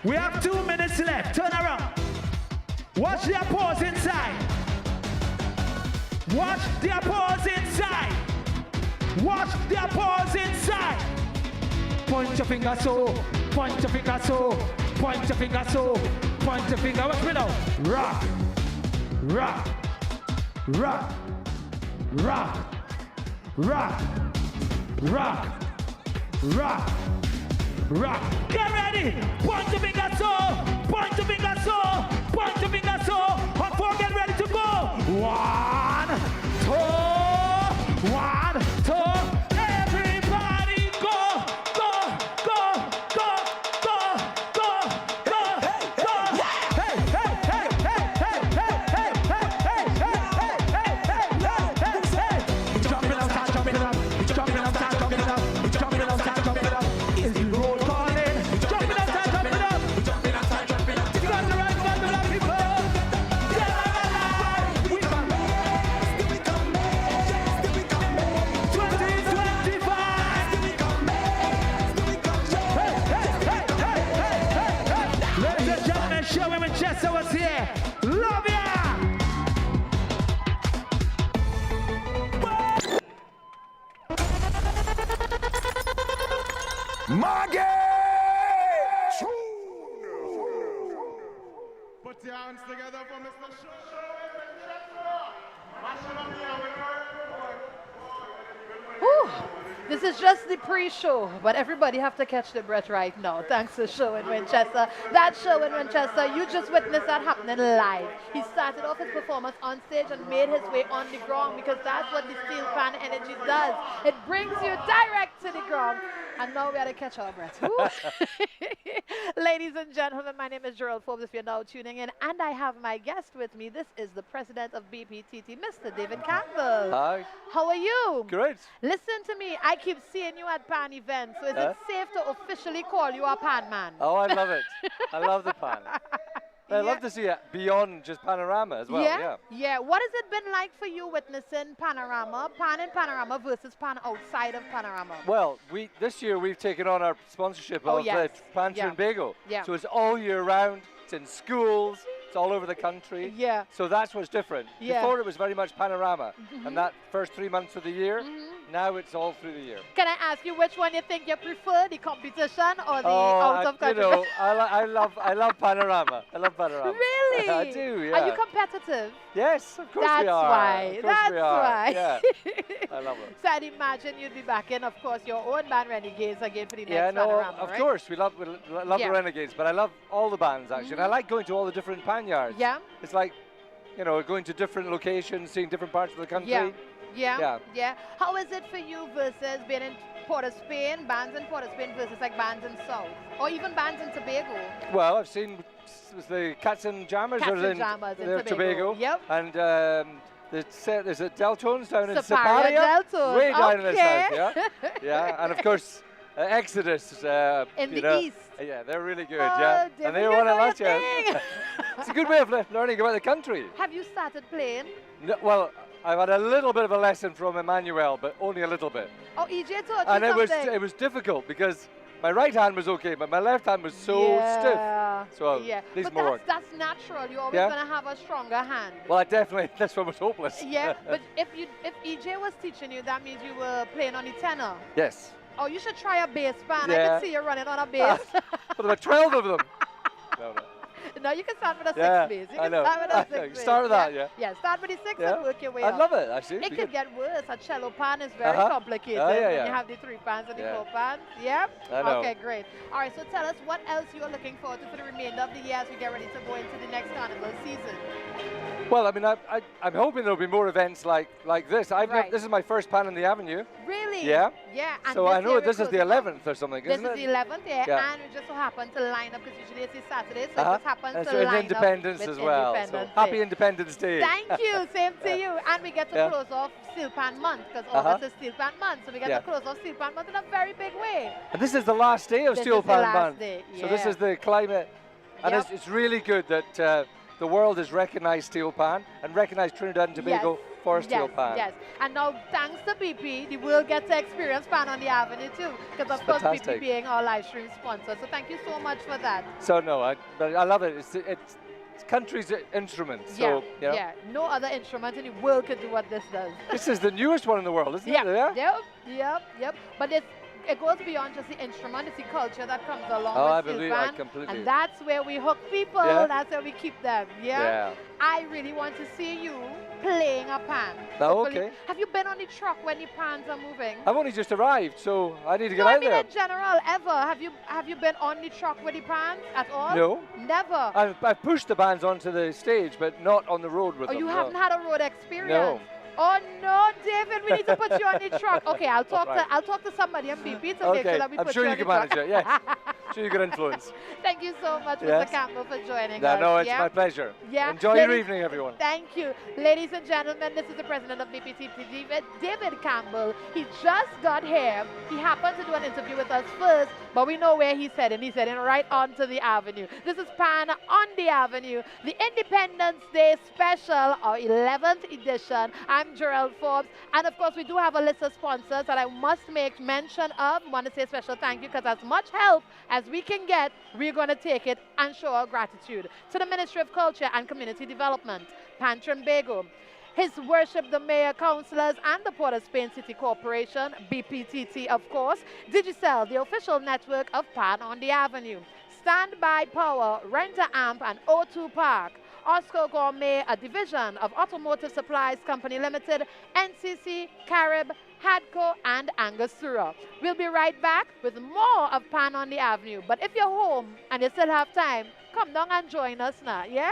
We have 2 minutes left. Turn around. Watch their pause inside. Watch their pause inside. Watch their pause inside. Point your finger so. Point your finger so. Point your finger so. Point your finger. Watch me now. Rock. Rock. Rock. Rock. Rock. Rock. Rock. Rock. Get ready. Point your finger so. Point your finger so. Point your finger so. On 4, get ready to go. 1, 2. 1, 2. Everybody go. Go. Go. Go. Go. Go. Go. Go. Hey. Jumping outside, jumping it up. Jumping outside, jumping it up. Jumping outside, jumping it up. Is the road calling? Jumping outside, jumping it up. Jumping outside, jumping it up. You got the right people. Yeah, we come back. 2025. Hey. Ladies and gentlemen, show him when Chester was here. Love ya.
Maggie! Put your hands together for Mr. Show.
Whew. This is just the pre-show, but everybody have to catch their breath right now. Thanks to Show in Winchester. That show in Winchester, you just witnessed that happening live. He started off his performance on stage and made his way on the ground because that's what the steel pan energy does. It brings you direct to the ground. And now we got to catch our breath. Ladies and gentlemen, my name is Gerald Forbes, if you're now tuning in, and I have my guest with me. This is the president of BPTT, Mr. David Campbell.
Hi.
How are you?
Great.
Listen to me. I keep seeing you at pan events, so is it safe to officially call you a pan man?
Oh, I love it. I love the pan. I love to see it beyond just panorama as well.
Yeah. What has it been like for you witnessing panorama, pan in panorama versus pan outside of panorama?
Well, this year we've taken on our sponsorship of Pan Trinbago.
Yeah.
So it's all year round. It's in schools. It's all over the country.
Yeah.
So that's what's different.
Yeah.
Before it was very much panorama. And that first 3 months of the year, now it's all through the year.
Can I ask you which one you think you prefer, the competition or the out of country?
You know, I love panorama. I love panorama.
Really?
I do, yeah.
Are you competitive?
Yes, of course we are.
That's why.
Yeah. I love it.
So I'd imagine you'd be back in, of course, your own band Renegades again for the next panorama,
of
right?
course. We love the Renegades, but I love all the bands, actually. And I like going to all the different pan yards.
Yeah.
It's like, you know, going to different locations, seeing different parts of the country.
Yeah. How is it for you versus being in Port of Spain, bands in Port of Spain versus like bands in South, or even bands in Tobago?
Well, I've seen the Cats and Jammers in Tobago.
Yep.
And there's a Deltones down in
Siparia.
Siparia. Way down in the south, yeah. And of course, Exodus.
In the east.
Yeah, they're really good,
And
they won it last year. It's a good way of learning about the country.
Have you started playing?
No, well, I've had a little bit of a lesson from Emmanuel, but only a little bit.
Oh, EJ taught you
and
something.
it was difficult because my right hand was okay, but my left hand was so stiff. So
but
more work.
That's natural. You're always going to have a stronger hand.
Well, this one was hopeless.
Yeah, but if EJ was teaching you, that means you were playing on the tenor.
Yes.
Oh, you should try a bass band. I can see you running on a bass.
But about 12 of them. No.
No, you can start with a 6 bass. You can
start with a 6 bass. Start with that,
Yeah, start with the 6 and work your way up.
I love it, actually.
It could get worse. A cello pan is very complicated when you have the 3 pans and the 4 pans. Yep. Okay, great. All right, so tell us what else you're looking forward to for the remainder of the year as we get ready to go into the next carnival season.
Well, I mean, I'm hoping there'll be more events like this. This is my first pan on the Avenue.
Really?
Yeah.
Yeah. And
so I know this is the 11th or something, isn't it?
This is the 11th, and we just so happen to line up because usually it's Saturday, so it just happens to line up
Independence as well. So happy Independence Day.
Thank you. Same to you. And we get to close off Steel Pan Month because August is Steel Pan Month, so we get to close off Steel Pan Month in a very big way.
And this is the last day of Steel Pan Month.
Yeah.
So this is the climate, and it's really good that the world has recognized steel pan and recognized Trinidad and Tobago for steel pan.
Yes, and now thanks to BP, the world gets to experience Pan on the Avenue too, because of course BP being our live stream sponsor. So thank you so much for that.
So no, I love it. It's country's instrument. So,
no other instrument in the world could do what this does.
This is the newest one in the world, isn't it?
Yep. But it goes beyond just the instrument, it's the culture that comes along with steel pan.
Completely.
And that's where we hook people, that's where we keep them. Yeah? I really want to see you playing a pan.
Oh, okay.
Have you been on the truck when the pans are moving?
I've only just arrived, so I need to get out there.
in general, ever. Have you been on the truck with the pans at all?
No.
Never?
I've pushed the bands onto the stage, but not on the road with them.
Oh, you haven't had a road experience?
No.
Oh no, David, we need to put you on the truck. Okay, I'll talk to somebody in BP to make sure that we put you on the truck.
I'm sure you can manage it, yes. I'm sure you can influence.
Thank you so much, Mr. Campbell, for joining us.
No, it's my pleasure.
Yeah.
Enjoy your evening, everyone.
Thank you. Ladies and gentlemen, this is the president of BPTT, David Campbell. He just got here. He happened to do an interview with us first, but we know where he's heading. He's heading right onto the Avenue. This is Pan on the Avenue, the Independence Day special, our 11th edition. I'm Gerald Forbes, and of course we do have a list of sponsors that I must make mention of. I want to say a special thank you because as much help as we can get, we're going to take it and show our gratitude to the Ministry of Culture and Community Development, Pan Trinbago, His Worship the Mayor, Councillors, and the Port of Spain City Corporation, BPTT of course, Digicel, the official network of Pan on the Avenue, Standby Power, Rent-A-Amp, and O2 Park, Osco Gourmet, a division of Automotive Supplies Company Limited, NCC, Carib, Hadco, and Angostura. We'll be right back with more of Pan on the Avenue. But if you're home and you still have time, come down and join us now, yeah?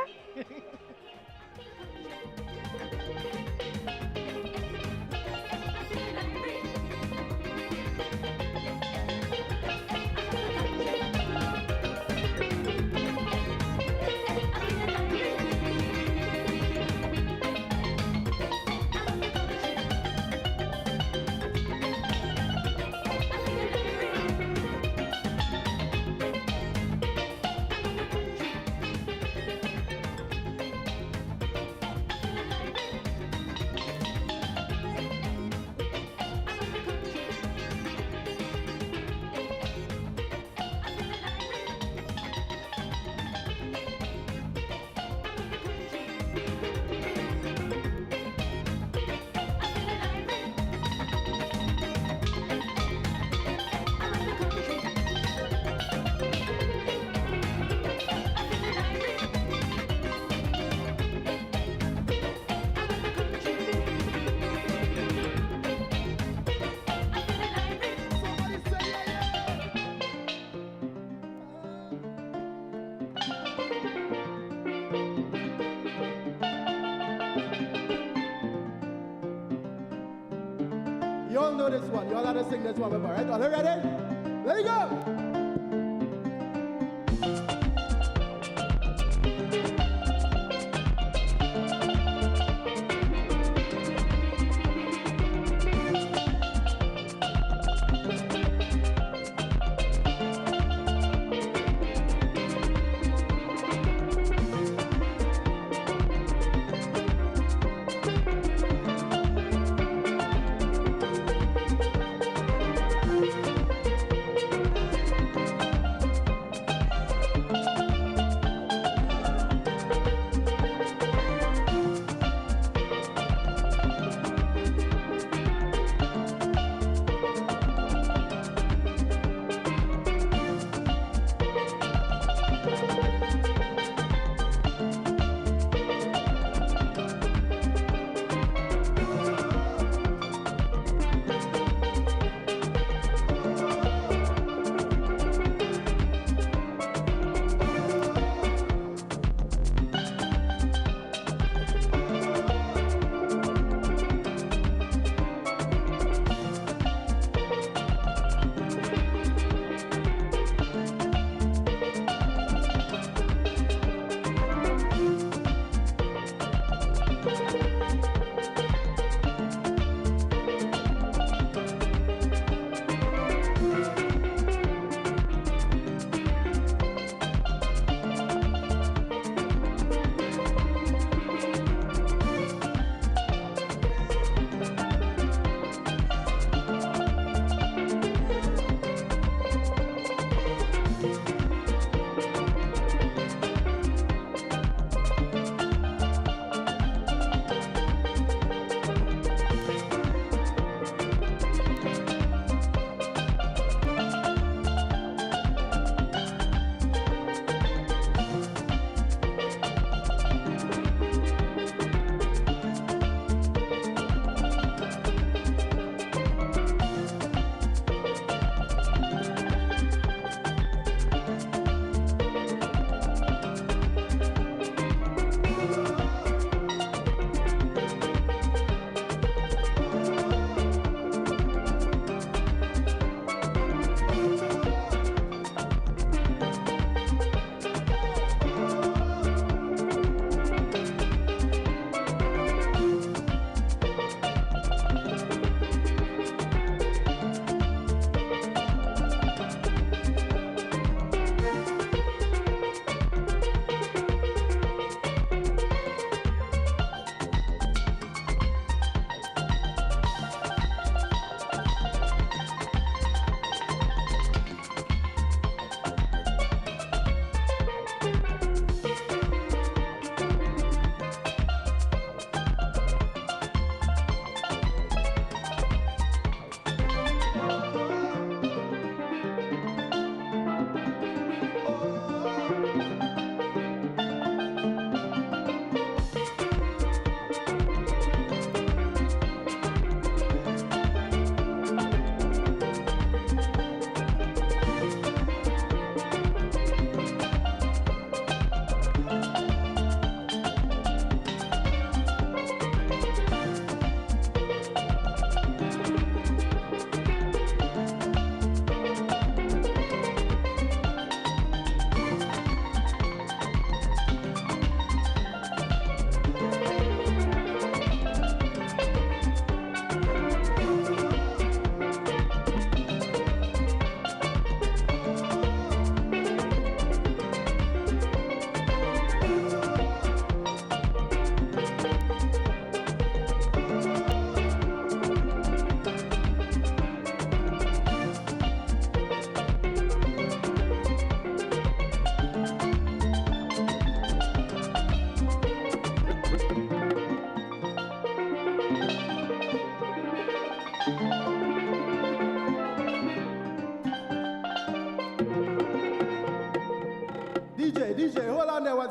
You all know this one. You all have to sing this one with me, right? Are you ready? There you go.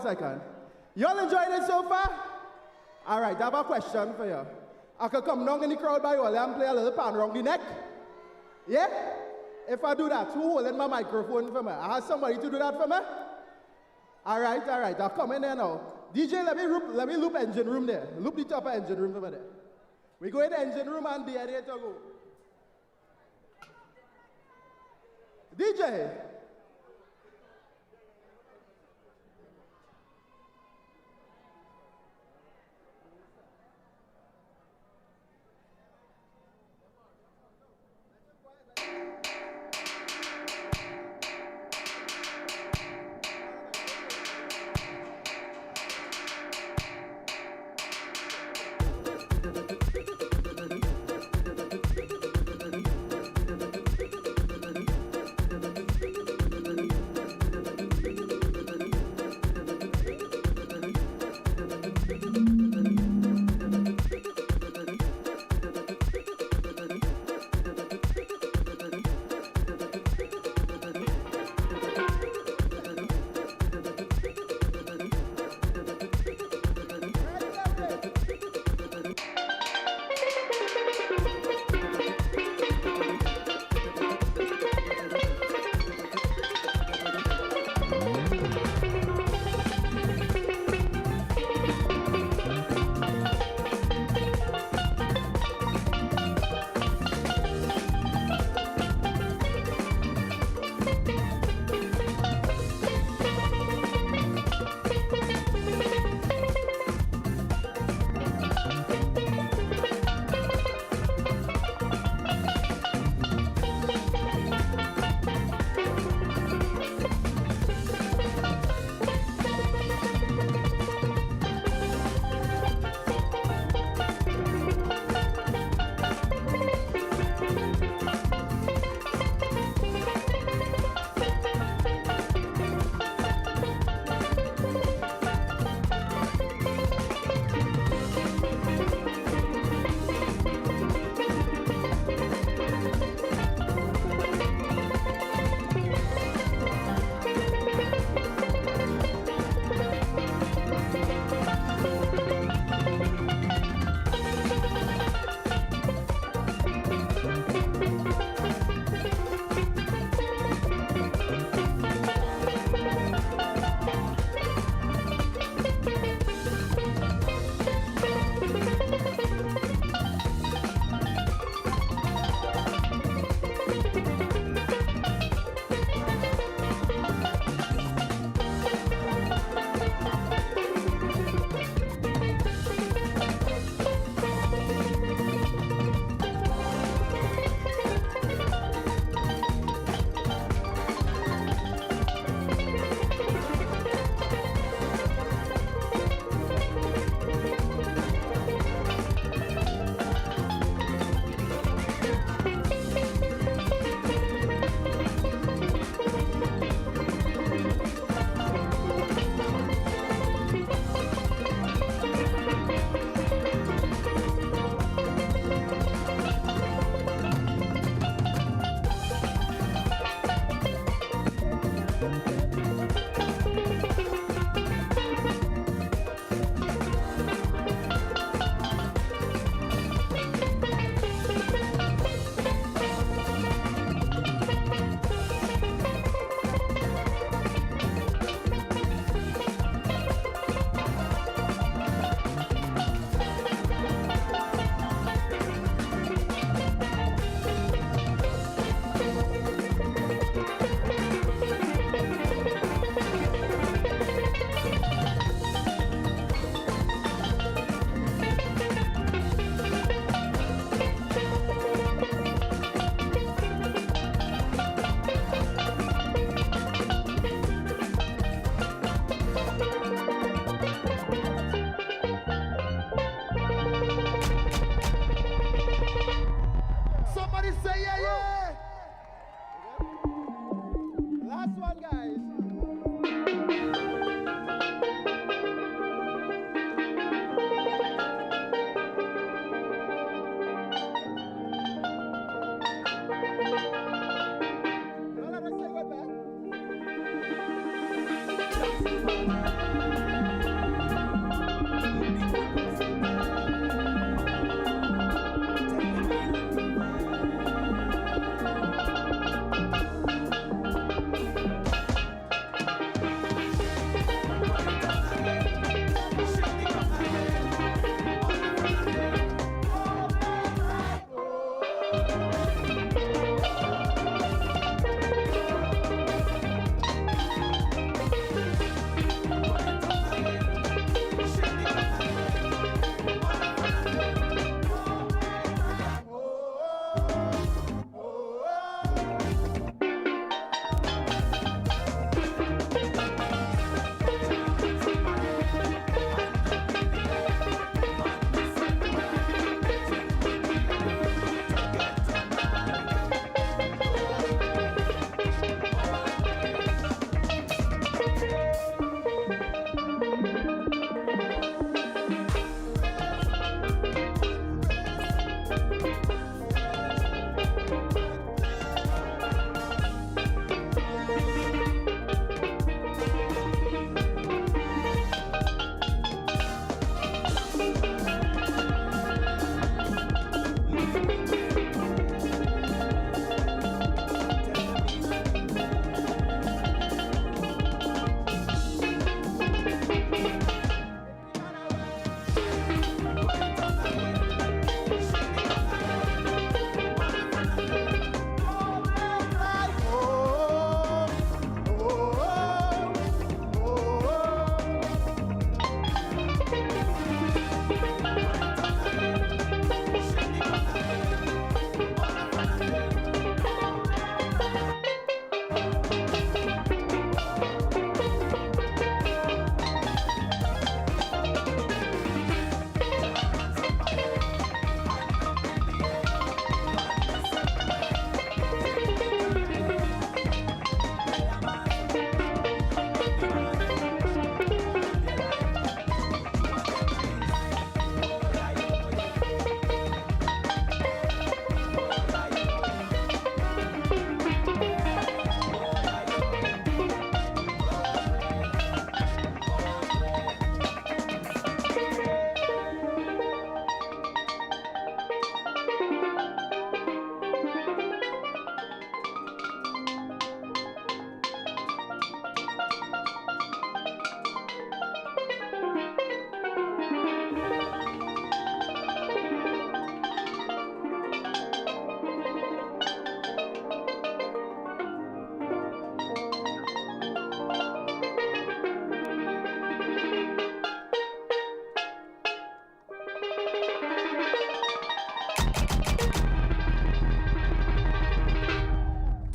1 second. You all enjoyed it so far? All right, I have a question for you. I could come down in the crowd by you all and play a little pan around the neck? Yeah? If I do that, who holding my microphone for me? I have somebody to do that for me? All right, I'll come in there now. DJ, let me loop engine room there. Loop the top of engine room for me there. We go in the engine room and there to go. DJ!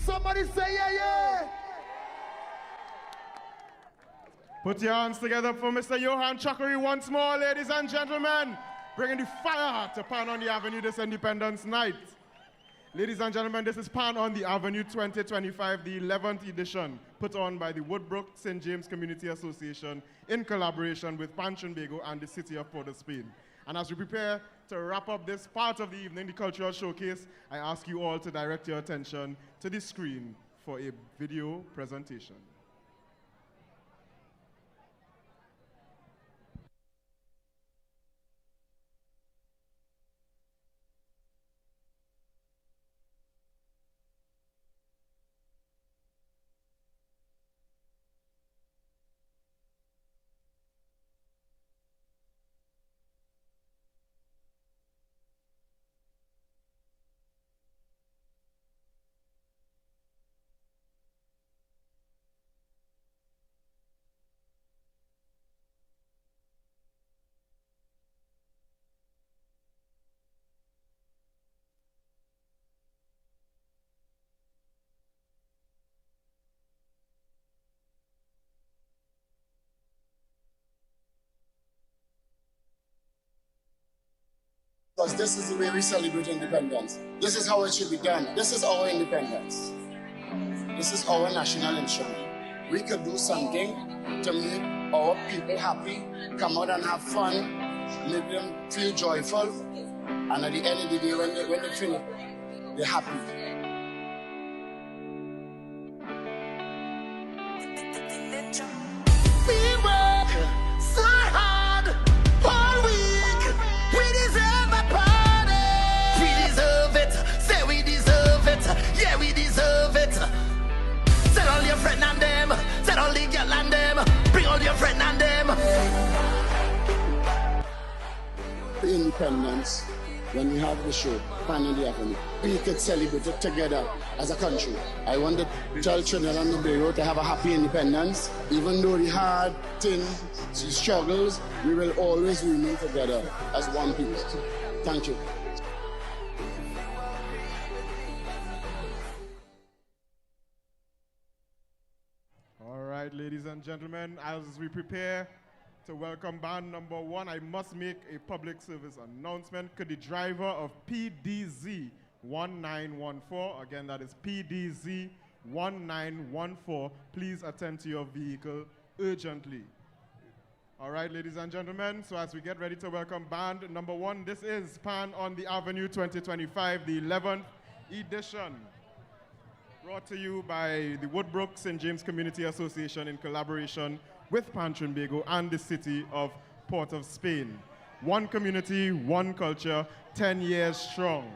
Somebody say yeah, yeah. Put your hands together for Mr. Johan Chakri once more, ladies and gentlemen. Bringing the fire to Pan on the Avenue this Independence Night. Ladies and gentlemen, this is Pan on the Avenue 2025, the 11th edition, put on by the Woodbrook St. James Community Association in collaboration with Pan Trinbago and the City of Port of Spain. And as we prepare to wrap up this part of the evening, the cultural showcase, I ask you all to direct your attention to the screen for a video presentation.
Because this is the way we celebrate independence. This is how it should be done. This is our independence. This is our national instrument. We could do something to make our people happy, come out and have fun, make them feel joyful, and at the end of the day, when they finish, they're happy. happy independence when we have the show, Pan on the Avenue. We could celebrate it together as a country. I want to tell Trinidad and Tobago to have a happy independence. Even though the hard things, the struggles, we will always remain together as one people. Thank you.
All right, ladies and gentlemen, as we prepare to welcome band number 1, I must make a public service announcement. Could the driver of PDZ 1914, again that is PDZ 1914, please attend to your vehicle urgently. All right, ladies and gentlemen, so as we get ready to welcome band number 1, this is Pan on the Avenue 2025, the 11th edition. Brought to you by the Woodbrook St. James Community Association in collaboration with Pan Trinbago and the city of Port of Spain. One community, one culture, 10 years strong.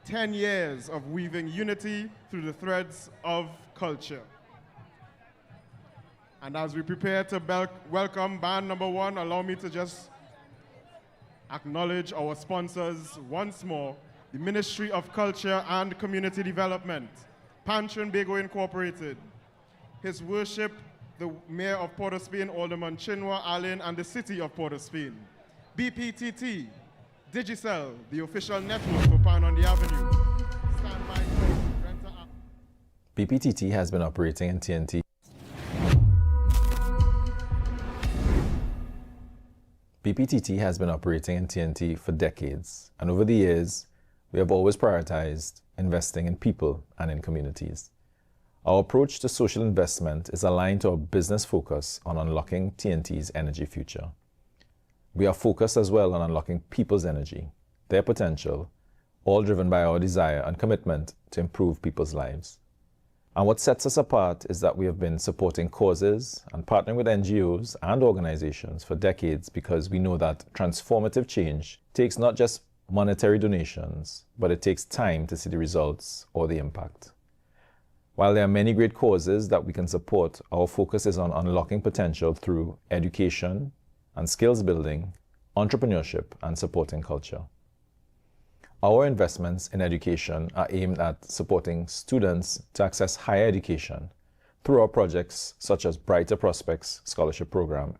10 years of weaving unity through the threads of culture. And as we prepare to welcome band number 1, allow me to just acknowledge our sponsors once more, the Ministry of Culture and Community Development, Pan Trinbago Incorporated, His Worship, the Mayor of Port of Spain, Alderman Chinua Allen, and the City of Port of Spain. BPTT, Digicel, the official network for Pan on the Avenue. Stand by for renter app.
BPTT has been operating in TNT. BPTT has been operating in TNT for decades, and over the years, we have always prioritized investing in people and in communities. Our approach to social investment is aligned to our business focus on unlocking TNT's energy future. We are focused as well on unlocking people's energy, their potential, all driven by our desire and commitment to improve people's lives. And what sets us apart is that we have been supporting causes and partnering with NGOs and organizations for decades because we know that transformative change takes not just monetary donations, but it takes time to see the results or the impact. While there are many great causes that we can support, our focus is on unlocking potential through education and skills building, entrepreneurship, and supporting culture. Our investments in education are aimed at supporting students to access higher education through our projects such as Brighter Prospects Scholarship Program,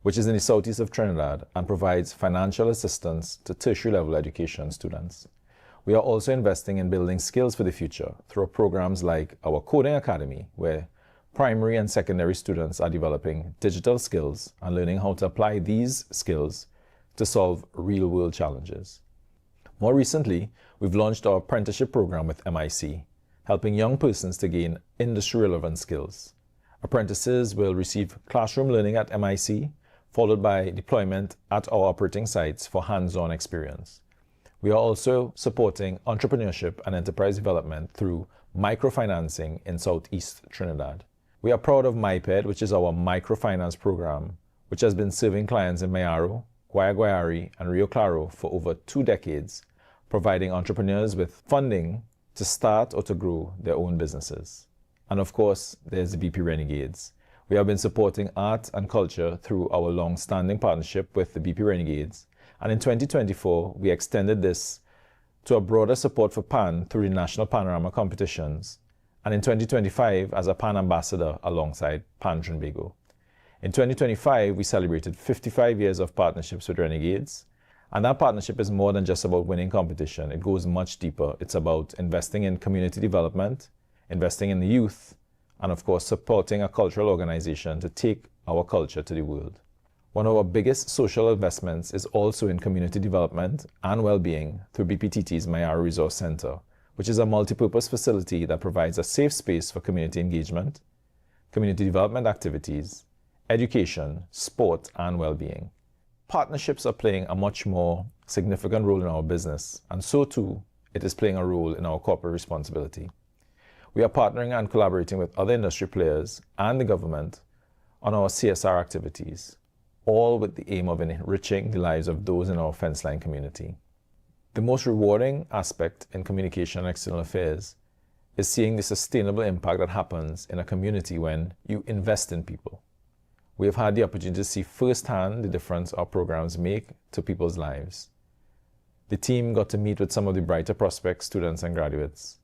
which is in the southeast of Trinidad and provides financial assistance to tertiary level education students. We are also investing in building skills for the future through programs like our Coding Academy, where primary and secondary students are developing digital skills and learning how to apply these skills to solve real-world challenges. More recently, we've launched our apprenticeship program with MIC, helping young persons to gain industry-relevant skills. Apprentices will receive classroom learning at MIC, followed by deployment at our operating sites for hands-on experience. We are also supporting entrepreneurship and enterprise development through microfinancing in Southeast Trinidad. We are proud of MyPed, which is our microfinance program, which has been serving clients in Mayaro, Guayari, and Rio Claro for over 2 decades, providing entrepreneurs with funding to start or to grow their own businesses. And of course, there's the BP Renegades. We have been supporting art and culture through our long-standing partnership with the BP Renegades. And in 2024, we extended this to a broader support for Pan through the National Panorama competitions, and in 2025 as a Pan ambassador alongside Pan Trinbago. In 2025, we celebrated 55 years of partnerships with Renegades, and that partnership is more than just about winning competition. It goes much deeper. It's about investing in community development, investing in the youth, and of course, supporting a cultural organization to take our culture to the world. One of our biggest social investments is also in community development and well-being through BPTT's Mayaro Resource Center, which is a multi-purpose facility that provides a safe space for community engagement, community development activities, education, sport, and well-being. Partnerships are playing a much more significant role in our business, and so too, it is playing a role in our corporate responsibility. We are partnering and collaborating with other industry players and the government on our CSR activities, all with the aim of enriching the lives of those in our fence-line community. The most rewarding aspect in communication and external affairs is seeing the sustainable impact that happens in a community when you invest in people. We have had the opportunity to see firsthand the difference our programs make to people's lives. The team got to meet with some of the brighter prospects, students and graduates.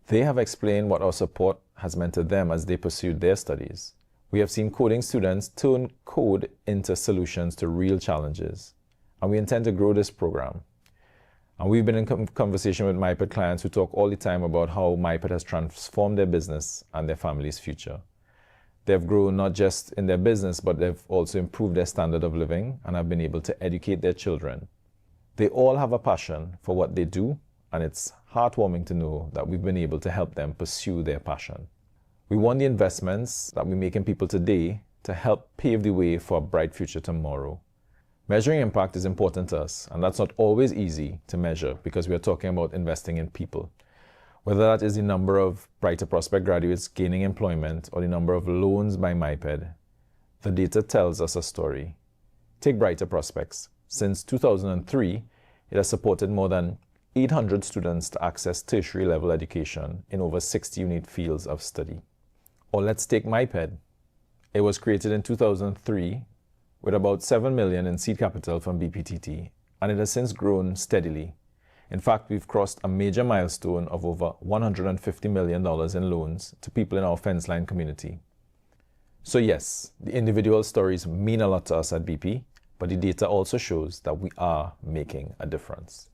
They have explained what our support has meant to them as they pursued their studies. We have seen coding students turn code into solutions to real challenges, and we intend to grow this program. And we've been in conversation with MyPed clients who talk all the time about how MyPed has transformed their business and their family's future. They've grown not just in their business, but they've also improved their standard of living and have been able to educate their children. They all have a passion for what they do, and it's heartwarming to know that we've been able to help them pursue their passion. We want the investments that we make in people today to help pave the way for a bright future tomorrow. Measuring impact is important to us, and that's not always easy to measure because we are talking about investing in people. Whether that is the number of Brighter Prospect graduates gaining employment or the number of loans by MyPed, the data tells us a story. Take Brighter Prospects. Since 2003, it has supported more than 800 students to access tertiary level education in over 60 unique fields of study. Or let's take MyPed. It was created in 2003 with about $7 million in seed capital from BPTT, and it has since grown steadily. In fact, we've crossed a major milestone of over $150 million in loans to people in our fence line community. So yes, the individual stories mean a lot to us at BP, but the data also shows that we are making a difference.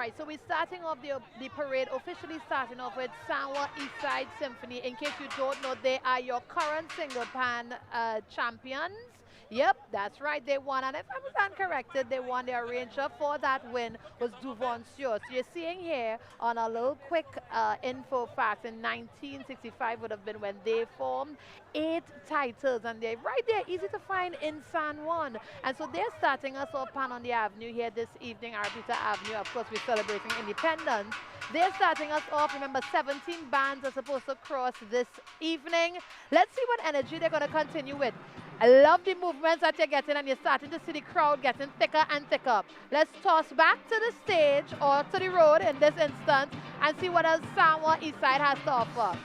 right, so we're starting off the parade, officially starting off with Sanwa Eastside Symphony. In case you don't know, they are your current single pan champions. Yep, that's right, they won, and if I was uncorrected, they won. The arranger for that win was Duvon Sure. So you're seeing here on a little quick info fact, in 1965 would have been when they formed, 8 titles, and they're right there, easy to find in San Juan. And so they're starting us off Pan on the Avenue here this evening, Arpita Avenue. Of course, we're celebrating independence. They're starting us off. Remember, 17 bands are supposed to cross this evening. Let's see what energy they're going to continue with. I love the movements that you're getting, and you're starting to see the crowd getting thicker and thicker. Let's toss back to the stage, or to the road in this instance, and see what else Sanwa Eastside has to offer.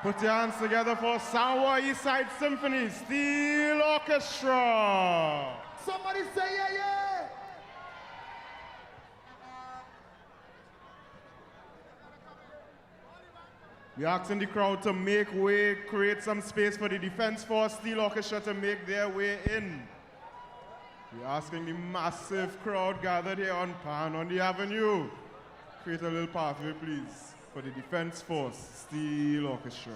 Put your hands together for Sanwa Eastside Symphony Steel Orchestra.
Somebody say yeah, yeah.
We're asking the crowd to make way, create some space for the Defense Force Steel Orchestra to make their way in. We're asking the massive crowd gathered here on Pan on the Avenue. Create a little pathway, please. for the Defense Force Steel Orchestra.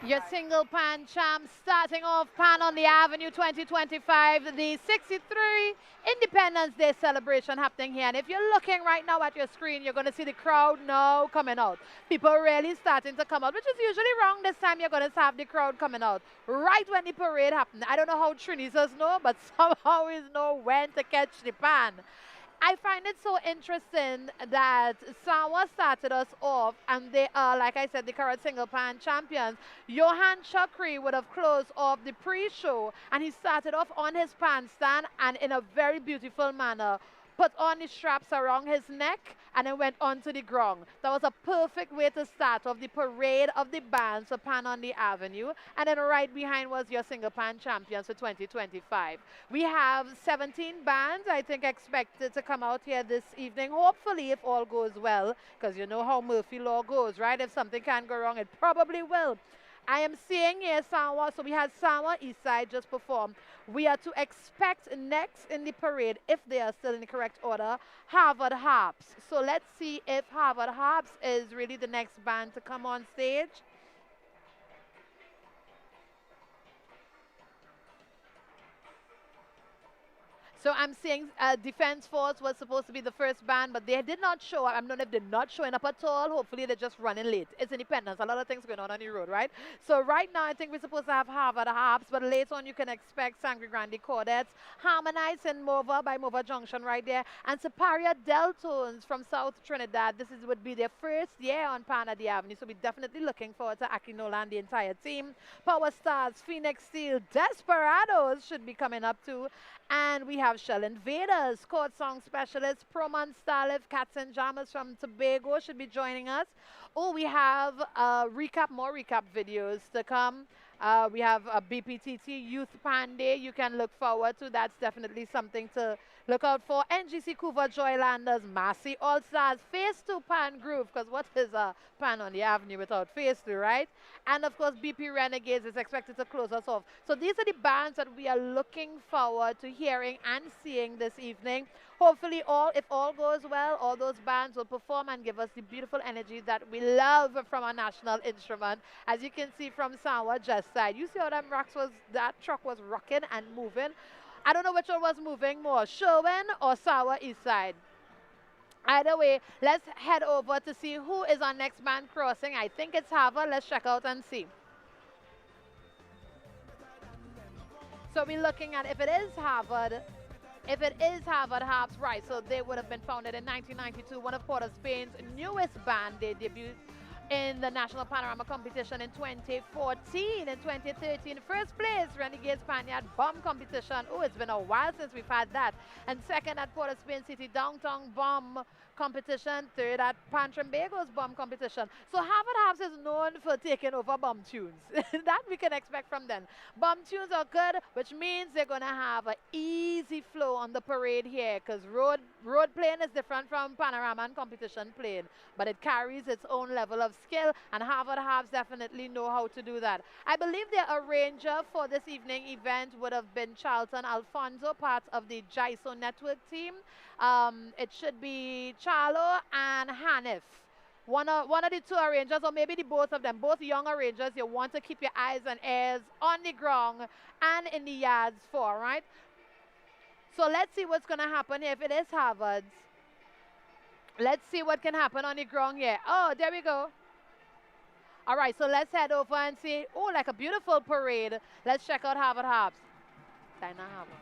Your single pan champ starting off Pan on the Avenue 2025, the 63 Independence Day celebration happening here. And if you're looking right now at your screen, you're going to see the crowd now coming out. People really starting to come out, which is usually wrong. This time you're going to have the crowd coming out right when the parade happens. I don't know how Trinisas know, but somehow we know when to catch the pan. I find it so interesting that Sawa started us off, and they are, like I said, the current single pan champions. Johan Chakri would have closed off the pre-show, and he started off on his pan stand and in a very beautiful manner put on the straps around his neck and then went onto the ground. That was a perfect way to start off the parade of the bands for Pan on the Avenue. And then right behind was your single pan champions for 2025. We have 17 bands, I think, expected to come out here this evening, hopefully if all goes well, because you know how Murphy Law goes, right? If something can go wrong, it probably will. I am seeing here Sawa, so we had Sawa Eastside just perform. We are to expect next in the parade, if they are still in the correct order, Harvard Harps. So let's see if Harvard Harps is really the next band to come on stage. So I'm seeing Defense Force was supposed to be the first band, but they did not show up. I don't know if they're not showing up at all. Hopefully they're just running late. It's Independence. A lot of things going on the road, right? So right now I think we're supposed to have Harvard Harps, but later on you can expect Sangre Grande Cordettes, Harmonize in Mova by Mova Junction right there, and Superior Deltones from South Trinidad. This would be their first year on Pan at the Avenue, so we're definitely looking forward to Akinola and the entire team. Power Stars, Phoenix Steel, Desperados should be coming up too. And we have Shell Invaders, Court Song Specialists, Proman Starlift, Cats and Jammers from Tobago should be joining us. Oh, we have more recap videos to come. We have a BPTT Youth Pan Day you can look forward to. That's definitely something to look out for. NGC Couva Joylanders, Massey All Stars, Phase 2 Pan Groove, because what is a Pan on the Avenue without Phase 2, right? And of course, BP Renegades is expected to close us off. So these are the bands that we are looking forward to hearing and seeing this evening. Hopefully, if all goes well, all those bands will perform and give us the beautiful energy that we love from our national instrument. As you can see from Sawa just side, you see how that truck was rocking and moving. I don't know which one was moving more, Sherwin or Sawa East Side. Either way, let's head over to see who is our next band crossing. I think it's Harvard. Let's check out and see. So we're looking at if it is Harvard. If it is Harvard Harps, right, so they would have been founded in 1992, one of Port of Spain's newest band. They debuted in the National Panorama Competition in 2014. In 2013, first place, Renegade Spaniard Bomb Competition. Oh, it's been a while since we've had that. And second at Port of Spain City Downtown Bomb Competition. Third at Pan Trimbago's Bomb Competition. So Harvard Harps is known for taking over bomb tunes. That we can expect from them. Bomb tunes are good, which means they're going to have an easy flow on the parade here, because road playing is different from Panorama and competition playing, but it carries its own level of skill, and Harvard Harps definitely know how to do that. I believe their arranger for this evening event would have been Charlton Alfonso, part of the JISO network team. It should be Charlo and Hanif. One of the two arrangers, or maybe the both of them, both young arrangers. You want to keep your eyes and ears on the ground and in the yards for, right? So let's see what's going to happen here. If it is Harvard's, let's see what can happen on the ground here. Oh, there we go. All right, so let's head over and see. Oh, like a beautiful parade. Let's check out Harvard Harps. Dinah Harvard.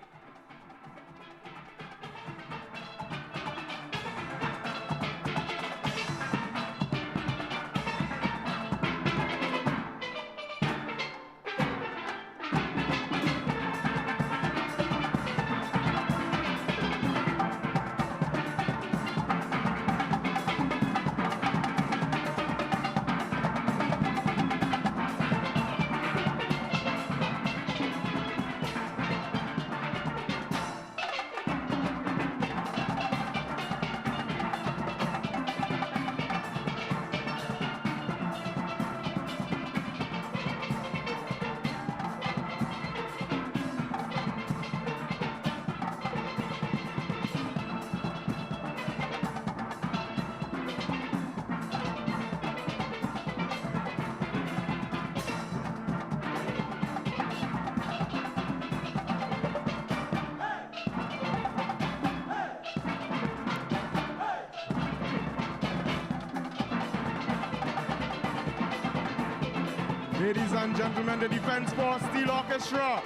Ladies and gentlemen, the Defense Force Steel Orchestra.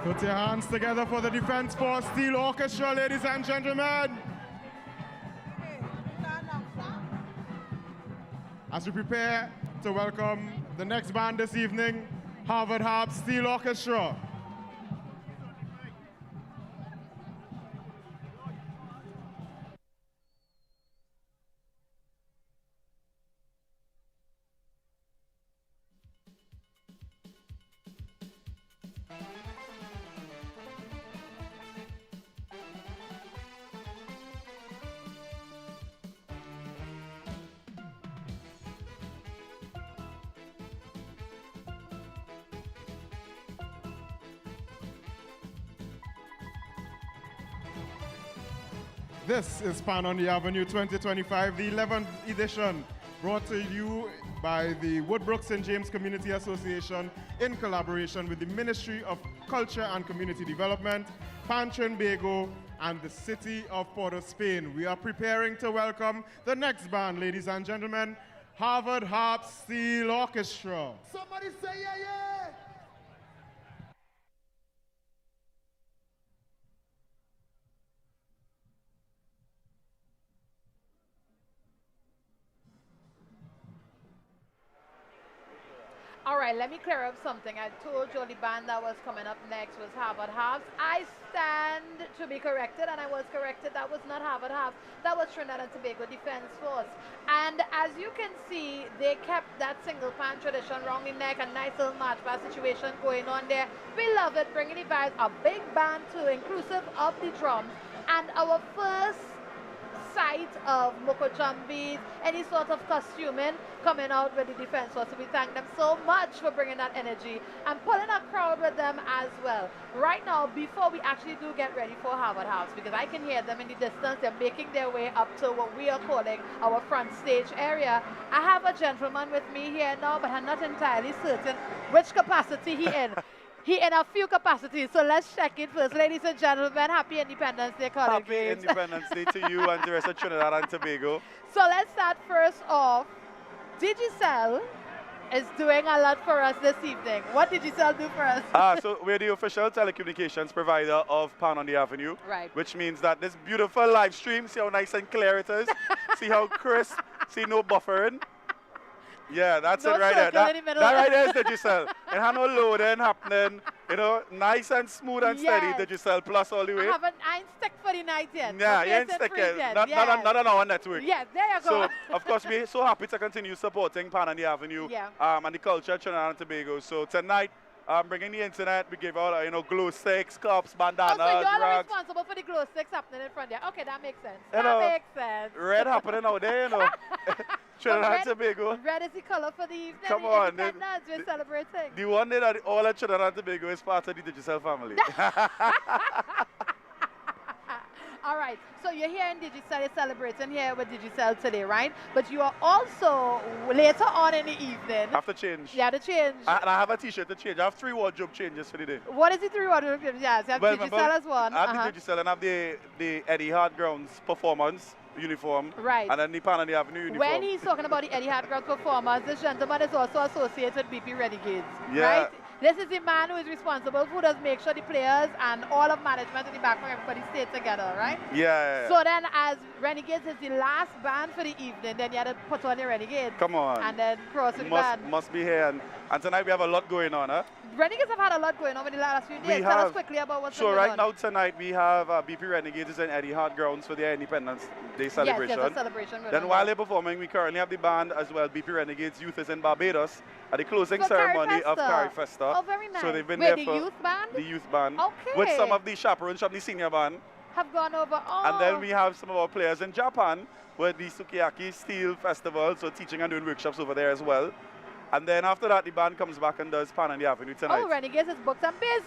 Put your hands together for the Defense Force Steel Orchestra, ladies and gentlemen. As we prepare to welcome the next band this evening, Harvard Harp Steel Orchestra. This is Pan on the Avenue 2025, the 11th edition, brought to you by the Woodbrook St. James Community Association in collaboration with the Ministry of Culture and Community Development, Pan Trinbago, and the City of Port of Spain. We are preparing to welcome the next band, ladies and gentlemen, Harvard Harp Steel Orchestra.
Somebody say yeah, yeah!
All right, let me clear up something. I told you the band that was coming up next was Harvard Harps. I stand to be corrected, and I was corrected. That was not Harvard Harps. That was Trinidad and Tobago Defense Force. And as you can see, they kept that single pan tradition round the neck, a nice little march band situation going on there. We love it, bringing the vibes. A big band too, inclusive of the drums. And our first sight of Mokojambis, any sort of costuming coming out with the Defense Force. So we thank them so much for bringing that energy and pulling a crowd with them as well. Right now, before we actually do get ready for Harvard House, because I can hear them in the distance, they're making their way up to what we are calling our front stage area. I have a gentleman with me here now, but I'm not entirely certain which capacity he in. He in a few capacities, so let's check it first. Ladies and gentlemen, happy Independence Day, colleagues.
Happy Independence Day to you and the rest of Trinidad and Tobago.
So let's start first off. Digicel is doing a lot for us this evening. What did Digicel do for us?
So we're the official telecommunications provider of Pan on the Avenue.
Right.
Which means that this beautiful live stream, see how nice and clear it is? See how crisp? See no buffering? Yeah, that's
no
it right there. That right there is Digicel. It had no loading happening. You know, nice and smooth and steady, Digicel Plus all the way.
I ain't stuck for the night yet.
Yeah, you ain't stuck yet. Not on our network.
Yes, there you go.
So, of course, we're so happy to continue supporting Pan on the Avenue and the culture of Trinidad and Tobago. So tonight, bringing the internet, we give out, glow sticks, cups, bandanas,
so you're
rags.
responsible for the glow sticks happening in front there. Okay, that makes sense.
That
makes sense.
Red happening out there, Trinidad and Tobago.
Red is the color for the evening.
Come on.
We're celebrating.
The one day that all of Trinidad and Tobago is part of the Digicel family.
All right, so you're here in Digicel, you're celebrating here with Digicel today, right? But you are also, later on in the evening.
Have to change.
You have to change.
And I have a t-shirt to change. I have 3 wardrobe changes for the day.
What is the 3 wardrobe changes? Yes, you have Digicel as one.
I have the Digicel and I have the Eddie Hart Grounds performance uniform.
Right.
And then the Pan on the Avenue uniform.
When he's talking about the Eddie Hart Grounds performance, this gentleman is also associated with BP Renegades,
yeah.
right? This is the man who is responsible, who does make sure the players and all of management in the background, everybody stay together, right?
Yeah.
So then as Renegades is the last band for the evening, then you had to put on the Renegades.
Come on.
And then cross the band.
Must be here. And tonight we have a lot going on, huh?
Renegades have had a lot going on in the last few days. Tell us quickly about what's going on.
So right now tonight we have BP Renegades and Eddie Hart Grounds for their Independence Day celebration.
Yes, a celebration.
Then while they're performing, we currently have the band as well. BP Renegades Youth is in Barbados at the closing ceremony of Carrie Festa.
Oh, very nice.
So they've been
there
the
for youth band?
The youth band.
Okay.
With some of the chaperones from the senior band.
Have gone over. Oh.
And then we have some of our players in Japan with the Sukiyaki Steel Festival, so teaching and doing workshops over there as well. And then after that, the band comes back and does Pan on the Avenue tonight.
Oh, Renegades is booked and busy.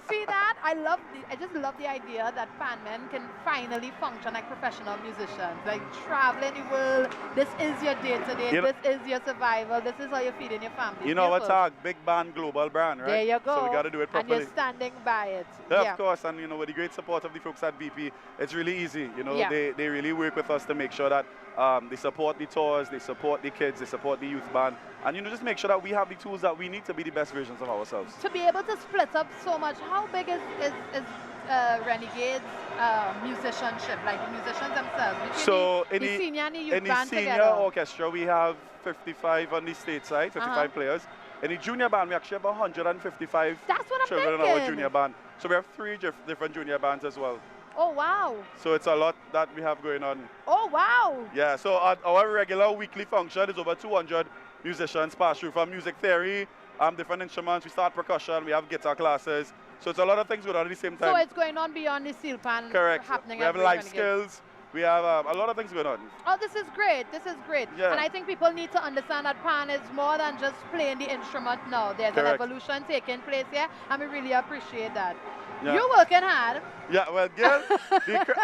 See that? I just love the idea that Pan men can finally function like professional musicians, like traveling the world. This is your day-to-day. This is your survival. This is how you're feeding your family.
You know what's our big band, global brand, right?
There you go.
So we got to do it properly.
And you're standing by it.
Yeah, of course. And with the great support of the folks at BP, it's really easy. They really work with us to make sure that they support the tours, they support the kids, they support the youth band, and just make sure that we have the tools that we need to be the best versions of ourselves.
To be able to split up so much, how big is Renegades musicianship, like the musicians themselves?
So
in the senior and the youth band
senior
together?
orchestra, we have 55 on the state side, 55 players. In the junior band, we actually have 155 children in our junior band. So we have 3 different junior bands as well.
Oh, wow.
So it's a lot that we have going on.
Oh, wow.
Yeah, so our regular weekly function is over 200 musicians pass through from music theory, different instruments. We start percussion, we have guitar classes. So it's a lot of things going on at the same time.
So it's going on beyond the steelpan.
Correct.
Happening.
We have life skills. We have a lot of things going on.
Oh, this is great. This is great.
Yeah.
And I think people need to understand that pan is more than just playing the instrument now. There's an evolution taking place here, and we really appreciate that. Yeah. You're working hard.
Yeah, well, girl,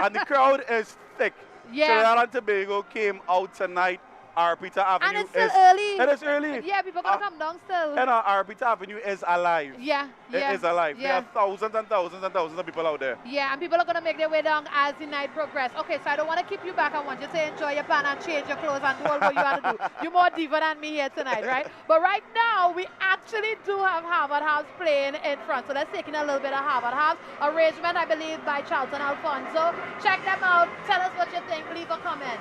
and the crowd is thick.
Yeah.
Trinidad and Tobago came out tonight. Arpita Avenue
and it's still early.
It is early.
Yeah, people gonna come down still.
And Arpita Avenue is alive.
Yeah,
yeah. It is alive.
Yeah.
There are thousands and thousands and thousands of people out there.
Yeah, and people are gonna make their way down as the night progresses. Okay, so I don't want to keep you back. I want you to enjoy your pan and change your clothes and do all what you want to do. You're more diva than me here tonight, right? But right now, we actually do have Harvard House playing in front. So let's take in a little bit of Harvard House. Arrangement, I believe, by Charlton Alfonso. Check them out. Tell us what you think. Leave a comment.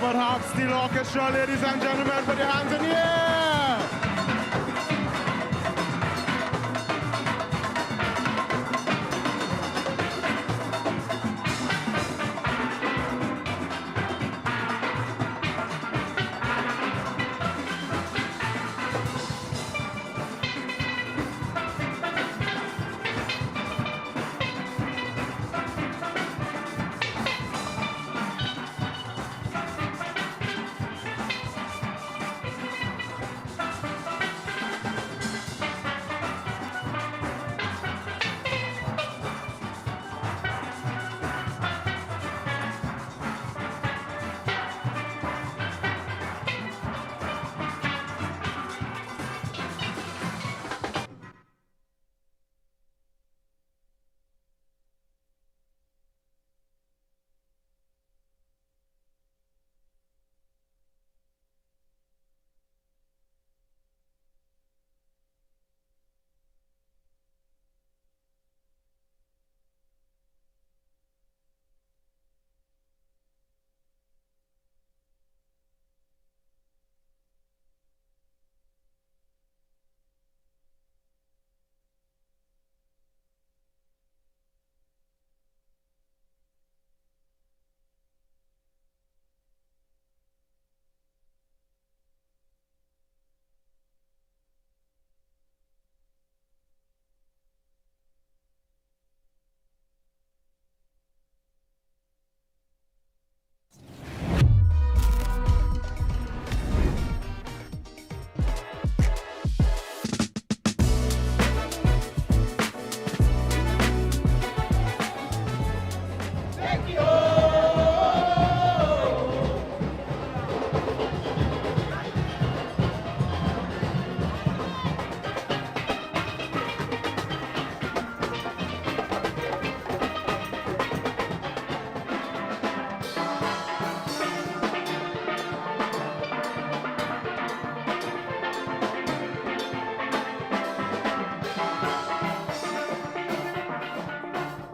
Harvard Harp Steel Orchestra, ladies and gentlemen, put your hands in the air.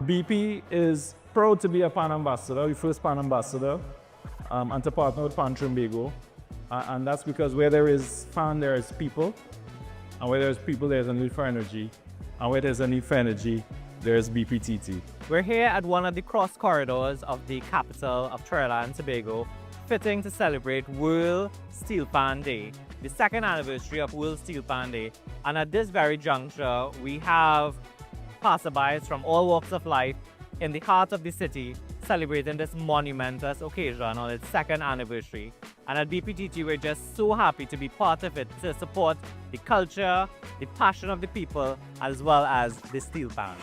BP is proud to be a PAN ambassador, the first PAN ambassador, and to partner with PAN Trinbago. And that's because where there is PAN, there is people. And where there's people, there's a need for energy. And where there's a need for energy, there's BPTT.
We're here at one of the cross corridors of the capital of Trinidad and Tobago, fitting to celebrate World Steel Pan Day, the second anniversary of World Steel Pan Day. And at this very juncture, we have passerbys from all walks of life in the heart of the city celebrating this monumentous occasion on its second anniversary. And at BPTT, we're just so happy to be part of it, to support the culture, the passion of the people, as well as the steel pan.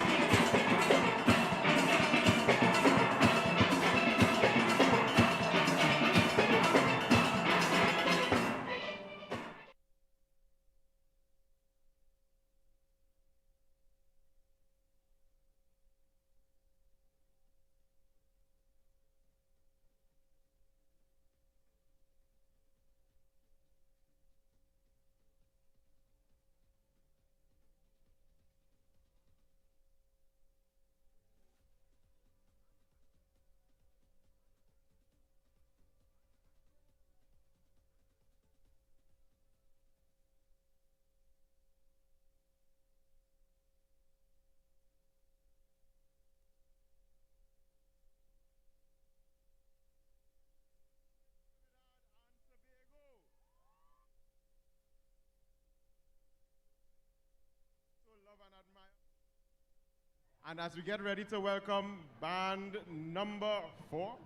And as we get ready to welcome band number 4,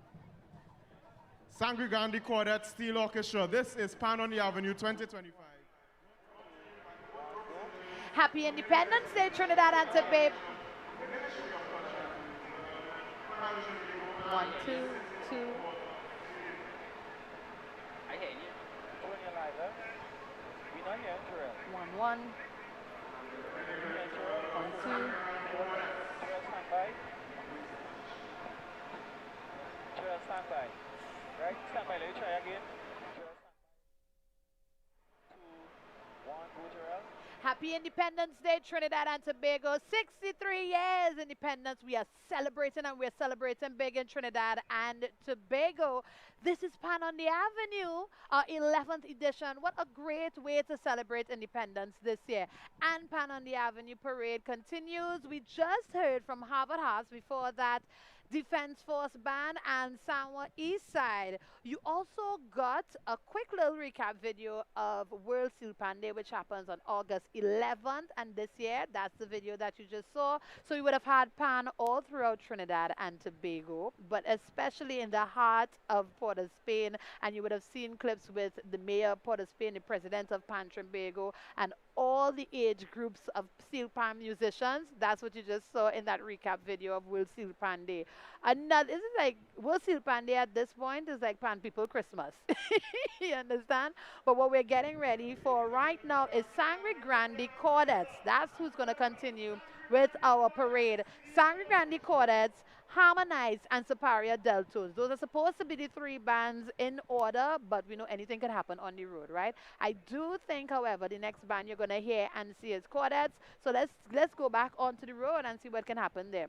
Sangri Gandhi Quartet Steel Orchestra. This is Pan on the Avenue 2025.
Happy Independence Day, Trinidad and Tobago. 1, 2, 2.
I hear you. When you're live, huh? We're not here, Terrell.
1, 1. 1, 2.
Stand by. Terrell, stand by. Right? Stand by. Let me try again. Terrell, stand by. 2, 1. Go, Terrell.
Happy Happy Independence Day, Trinidad and Tobago. 63 years independence. We are celebrating, and we're celebrating big in Trinidad and Tobago. This is Pan on the Avenue, our 11th edition. What a great way to celebrate independence this year. And Pan on the Avenue parade continues. We just heard from Harvard House before that, Defense Force Band and Sanwa East Side. You also got a quick little recap video of World Steelpan Day, which happens on August 11th. And this year, that's the video that you just saw. So you would have had Pan all throughout Trinidad and Tobago, but especially in the heart of Port of Spain. And you would have seen clips with the mayor of Port of Spain, the president of Pan Trinbago, and all the age groups of steelpan musicians. That's what you just saw in that recap video of World Steelpan Day. And this is like World Steelpan Day at this point is like Pan People Christmas. You understand? But what we're getting ready for right now is Sangre Grande Chordettes. That's who's going to continue with our parade. Sangre Grande Chordettes, Harmonize, and Superior Deltos. Those are supposed to be the three bands in order, but we know anything can happen on the road, right? I do think, however, the next band you're going to hear and see is Chordettes. So let's go back onto the road and see what can happen there.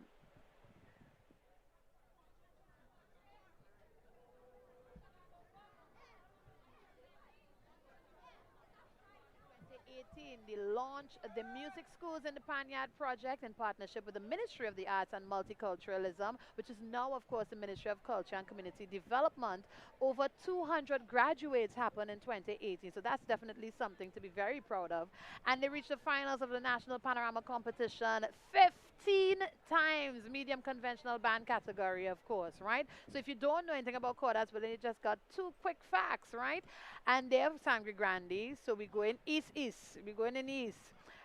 2018, they launched the Music Schools in the Panyard Project in partnership with the Ministry of the Arts and Multiculturalism, which is now, of course, the Ministry of Culture and Community Development. Over 200 graduates happened in 2018, so that's definitely something to be very proud of. And they reached the finals of the National Panorama Competition 15 times, medium conventional band category, of course, right? So if you don't know anything about Chordettes, well, then you just got two quick facts, right? And they have Sangre Grande, so we go in east-east. We go in east.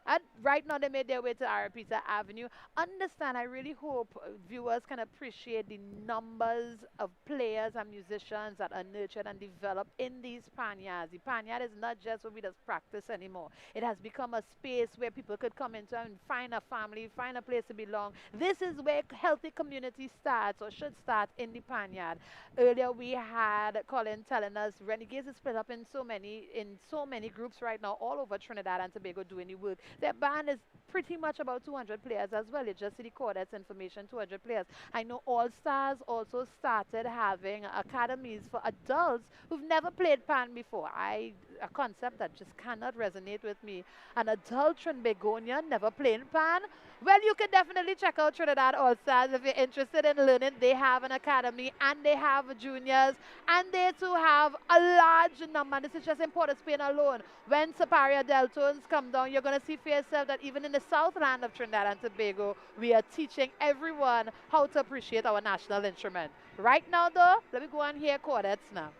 And right now, they made their way to Arapita Avenue. Understand, I really hope viewers can appreciate the numbers of players and musicians that are nurtured and developed in these panyards. The panyard is not just where we just practice anymore. It has become a space where people could come into and find a family, find a place to belong. This is where healthy community starts, or should start, in the panyard. Earlier, we had Colin telling us Renegades is split up in so many groups right now, all over Trinidad and Tobago doing the work. Their band is pretty much about 200 players as well. You just see the Chordettes information, 200 players. I know All Stars also started having academies for adults who've never played pan before. A concept that just cannot resonate with me. An adult Trinbagonian never playing pan? Well, you can definitely check out Trinidad All Stars if you're interested in learning. They have an academy and they have juniors, and they too have a large number. This is just in Port of Spain alone. When Superior Deltones come down, you're going to see for yourself that even in the Southland of Trinidad and Tobago, we are teaching everyone how to appreciate our national instrument. Right now, though, let me go and hear Chordettes now.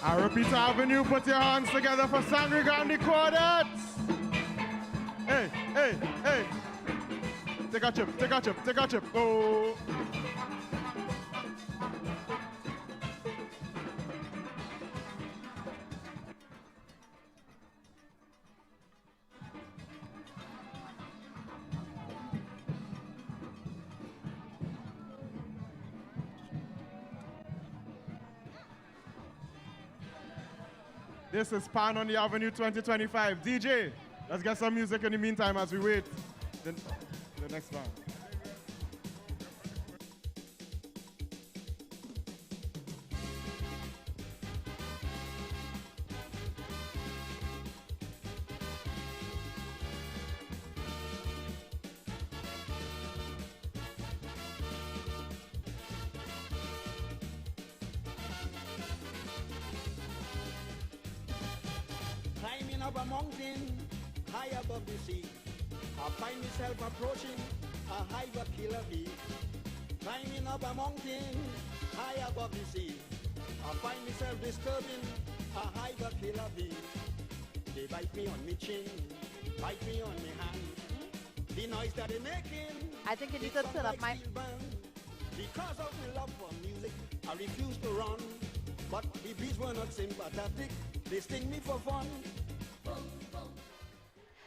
Arapita Avenue, put your hands together for Sangre Grande Quartets. Hey, hey, hey. Take a chip, take a chip, take a chip. Go. This is Pan on the Avenue 2025. DJ, let's get some music in the meantime as we wait the next band.
Climbing up a mountain high above the sea, I find myself approaching a higher killer bee. Climbing up a mountain high above the sea, I find myself disturbing a higher killer bee. They bite me on my chin, bite me on my hand. The noise that they're making,
I think you need to turn up my...
Because of my love for music, I refuse to run. But the bees were not sympathetic, they sting me for fun.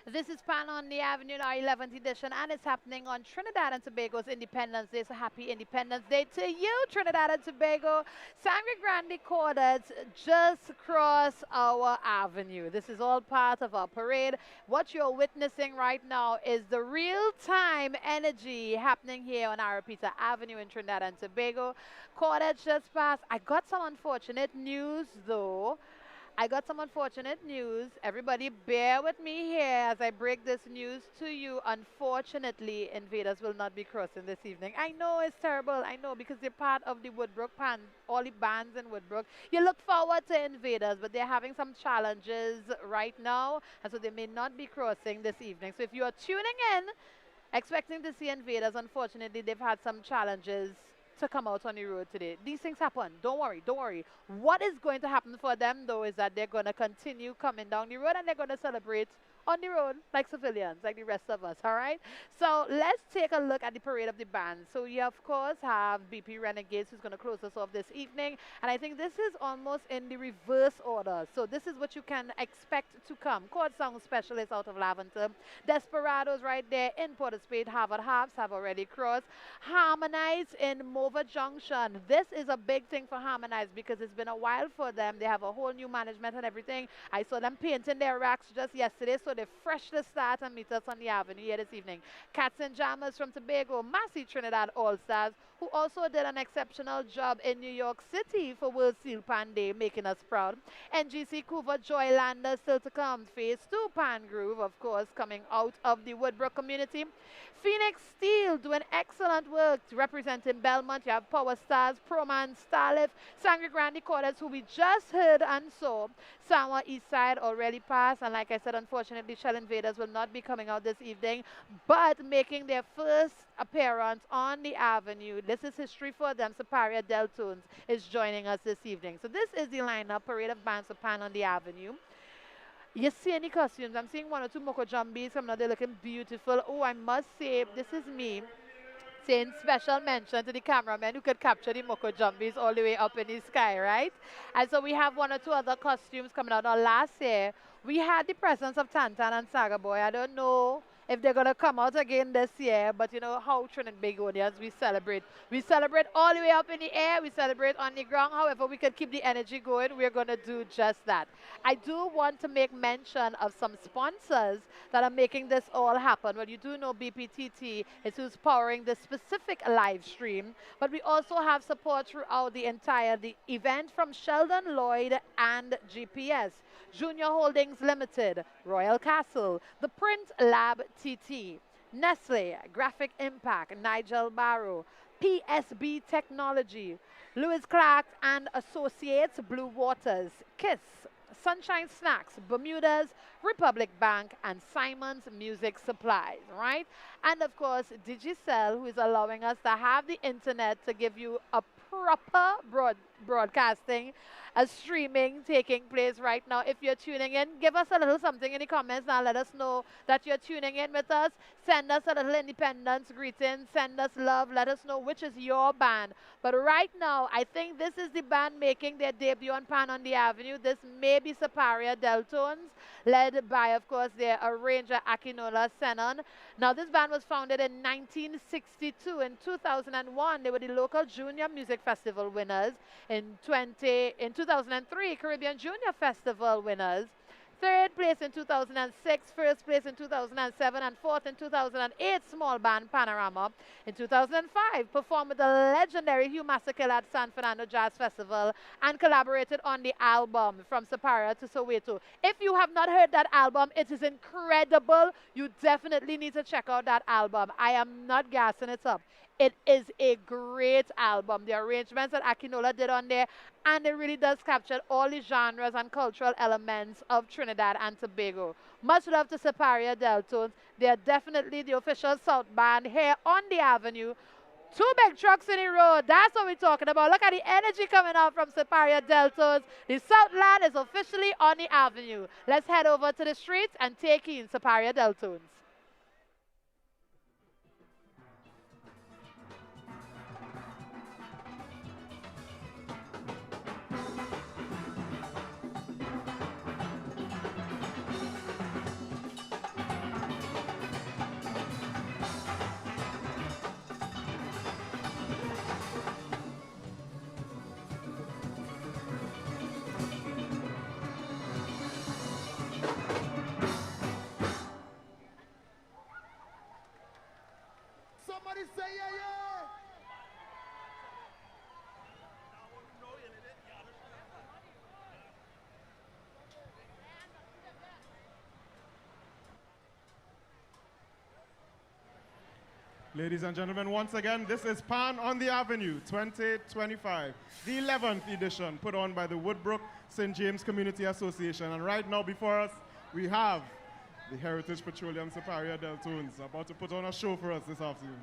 This is Pan on the Avenue, our 11th edition, and it's happening on Trinidad and Tobago's Independence Day. So happy Independence Day to you, Trinidad and Tobago. Sangre Grande Quartets just cross our avenue. This is all part of our parade. What you're witnessing right now is the real-time energy happening here on Arapita Avenue in Trinidad and Tobago. Quartets just passed. I got some unfortunate news, though. Everybody bear with me here as I break this news to you. Unfortunately, Invaders will not be crossing this evening. I know it's terrible. I know, because they're part of the Woodbrook band, all the bands in Woodbrook. You look forward to Invaders, but they're having some challenges right now, and so they may not be crossing this evening. So if you are tuning in, expecting to see Invaders, unfortunately, they've had some challenges to come out on the road today. These things happen. Don't worry, don't worry. What is going to happen for them, though, is that they're going to continue coming down the road and they're going to celebrate on the road like civilians, like the rest of us, all right? So let's take a look at the parade of the band. So you, of course, have BP Renegades, who's going to close us off this evening. And I think this is almost in the reverse order. So this is what you can expect to come. Chord Song Specialists out of Lavender. Desperados right there in Port of Spain. Harvard Harps have already crossed. Harmonize in Mova Junction. This is a big thing for Harmonize because it's been a while for them. They have a whole new management and everything. I saw them painting their racks just yesterday, so they're fresh to start and meet us on the avenue here this evening. Cats and Jammers from Tobago, Massey Trinidad All-Stars, who also did an exceptional job in New York City for World Steelpan Day, making us proud. NGC Couva Joylander still to come. Phase 2 Pan Groove, of course, coming out of the Woodbrook community. Phoenix Steel doing excellent work representing Belmont. You have Power Stars, Proman, Starlift, Sangre Grande Quartets, who we just heard and saw. Samoa East Side already passed, and like I said, unfortunately, Shell Invaders will not be coming out this evening, but making their first appearance on the avenue. This is history for them. Superior Deltones is joining us this evening. So this is the lineup, parade of bands for Pan on the Avenue. You see any costumes? I'm seeing one or two Moko Jumbies coming out. They're looking beautiful. Oh, I must say, this is me saying special mention to the cameraman who could capture the Moko Jumbies all the way up in the sky, right? And so we have one or two other costumes coming out. Now, last year, we had the presence of Tantan and Saga Boy. I don't know if they're going to come out again this year, but you know how Trinidadians we celebrate. We celebrate all the way up in the air. We celebrate on the ground. However, we can keep the energy going. We're going to do just that. I do want to make mention of some sponsors that are making this all happen. Well, you do know BPTT is who's powering this specific live stream, but we also have support throughout the entire event from Sheldon Lloyd and GPS. Junior Holdings Limited, Royal Castle, The Print Lab TT, Nestle, Graphic Impact, Nigel Barrow, PSB Technology, Lewis Clark and Associates, Blue Waters, KISS, Sunshine Snacks, Bermuda's, Republic Bank, and Simon's Music Supplies, right? And of course, Digicel, who is allowing us to have the internet to give you a proper broadcasting, a streaming taking place right now. If you're tuning in, give us a little something in the comments and let us know that you're tuning in with us. Send us a little independence greeting, send us love, let us know which is your band. But right now, I think this is the band making their debut on Pan on the Avenue. This may be Superior Deltones, led by, of course, their arranger Akinola Senon. Now, this band was founded in 1962. In 2001, they were the local Junior Music Festival winners. In 2003, Caribbean Junior Festival winners. Third place in 2006, first place in 2007, and fourth in 2008, small band Panorama. In 2005, performed with the legendary Hugh Masekela at San Fernando Jazz Festival and collaborated on the album From Superior to Soweto. If you have not heard that album, it is incredible. You definitely need to check out that album. I am not gassing it up. It is a great album. The arrangements that Akinola did on there, and it really does capture all the genres and cultural elements of Trinidad and Tobago. Much love to Superior Deltones. They are definitely the official South band here on the Avenue. 2 big trucks in the road. That's what we're talking about. Look at the energy coming out from Superior Deltones. The Southland is officially on the Avenue. Let's head over to the streets and take in Superior Deltones.
Somebody say yeah, yeah.
Ladies and gentlemen, once again, this is Pan on the Avenue 2025, the 11th edition put on by the Woodbrook St. James Community Association. And right now before us, we have the Heritage Petroleum Superior Deltones about to put on a show for us this afternoon.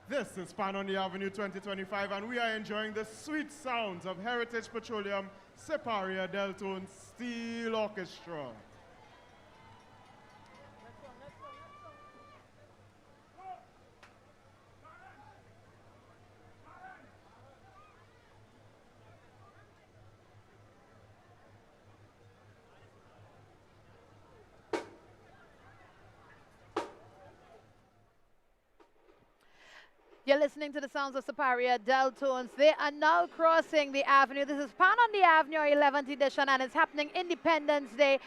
This is Pan on the Avenue 2025, and we are enjoying the sweet sounds of Heritage Petroleum Separia Deltone Steel Orchestra.
You're listening to the sounds of Separia Deltones. They are now crossing the avenue. This is Pan on the Avenue, 11th edition, and it's happening Independence Day.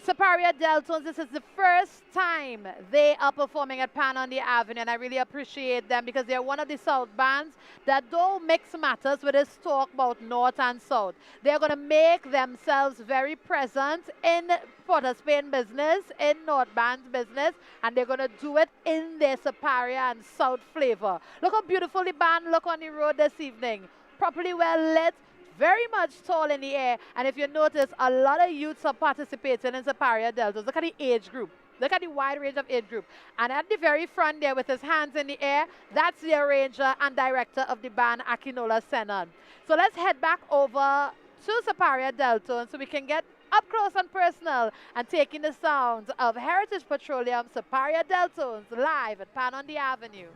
Separia Deltones, this is the first time they are performing at Pan on the Avenue, and I really appreciate them because they're one of the South bands that don't mix matters with this talk about North and South. They're going to make themselves very present in Port of Spain business, in North Band's business, and they're going to do it in their Separia and South flavor. Look how beautiful the band look on the road this evening. Properly well lit, very much tall in the air, and if you notice, a lot of youths are participating in Separia Deltas. Look at the age group. Look at the wide range of age group. And at the very front there with his hands in the air, that's the arranger and director of the band, Akinola Senon. So let's head back over to Separia Deltone so we can get up close and personal and taking the sounds of Heritage Petroleum Separia Deltones live at Pan on the Avenue.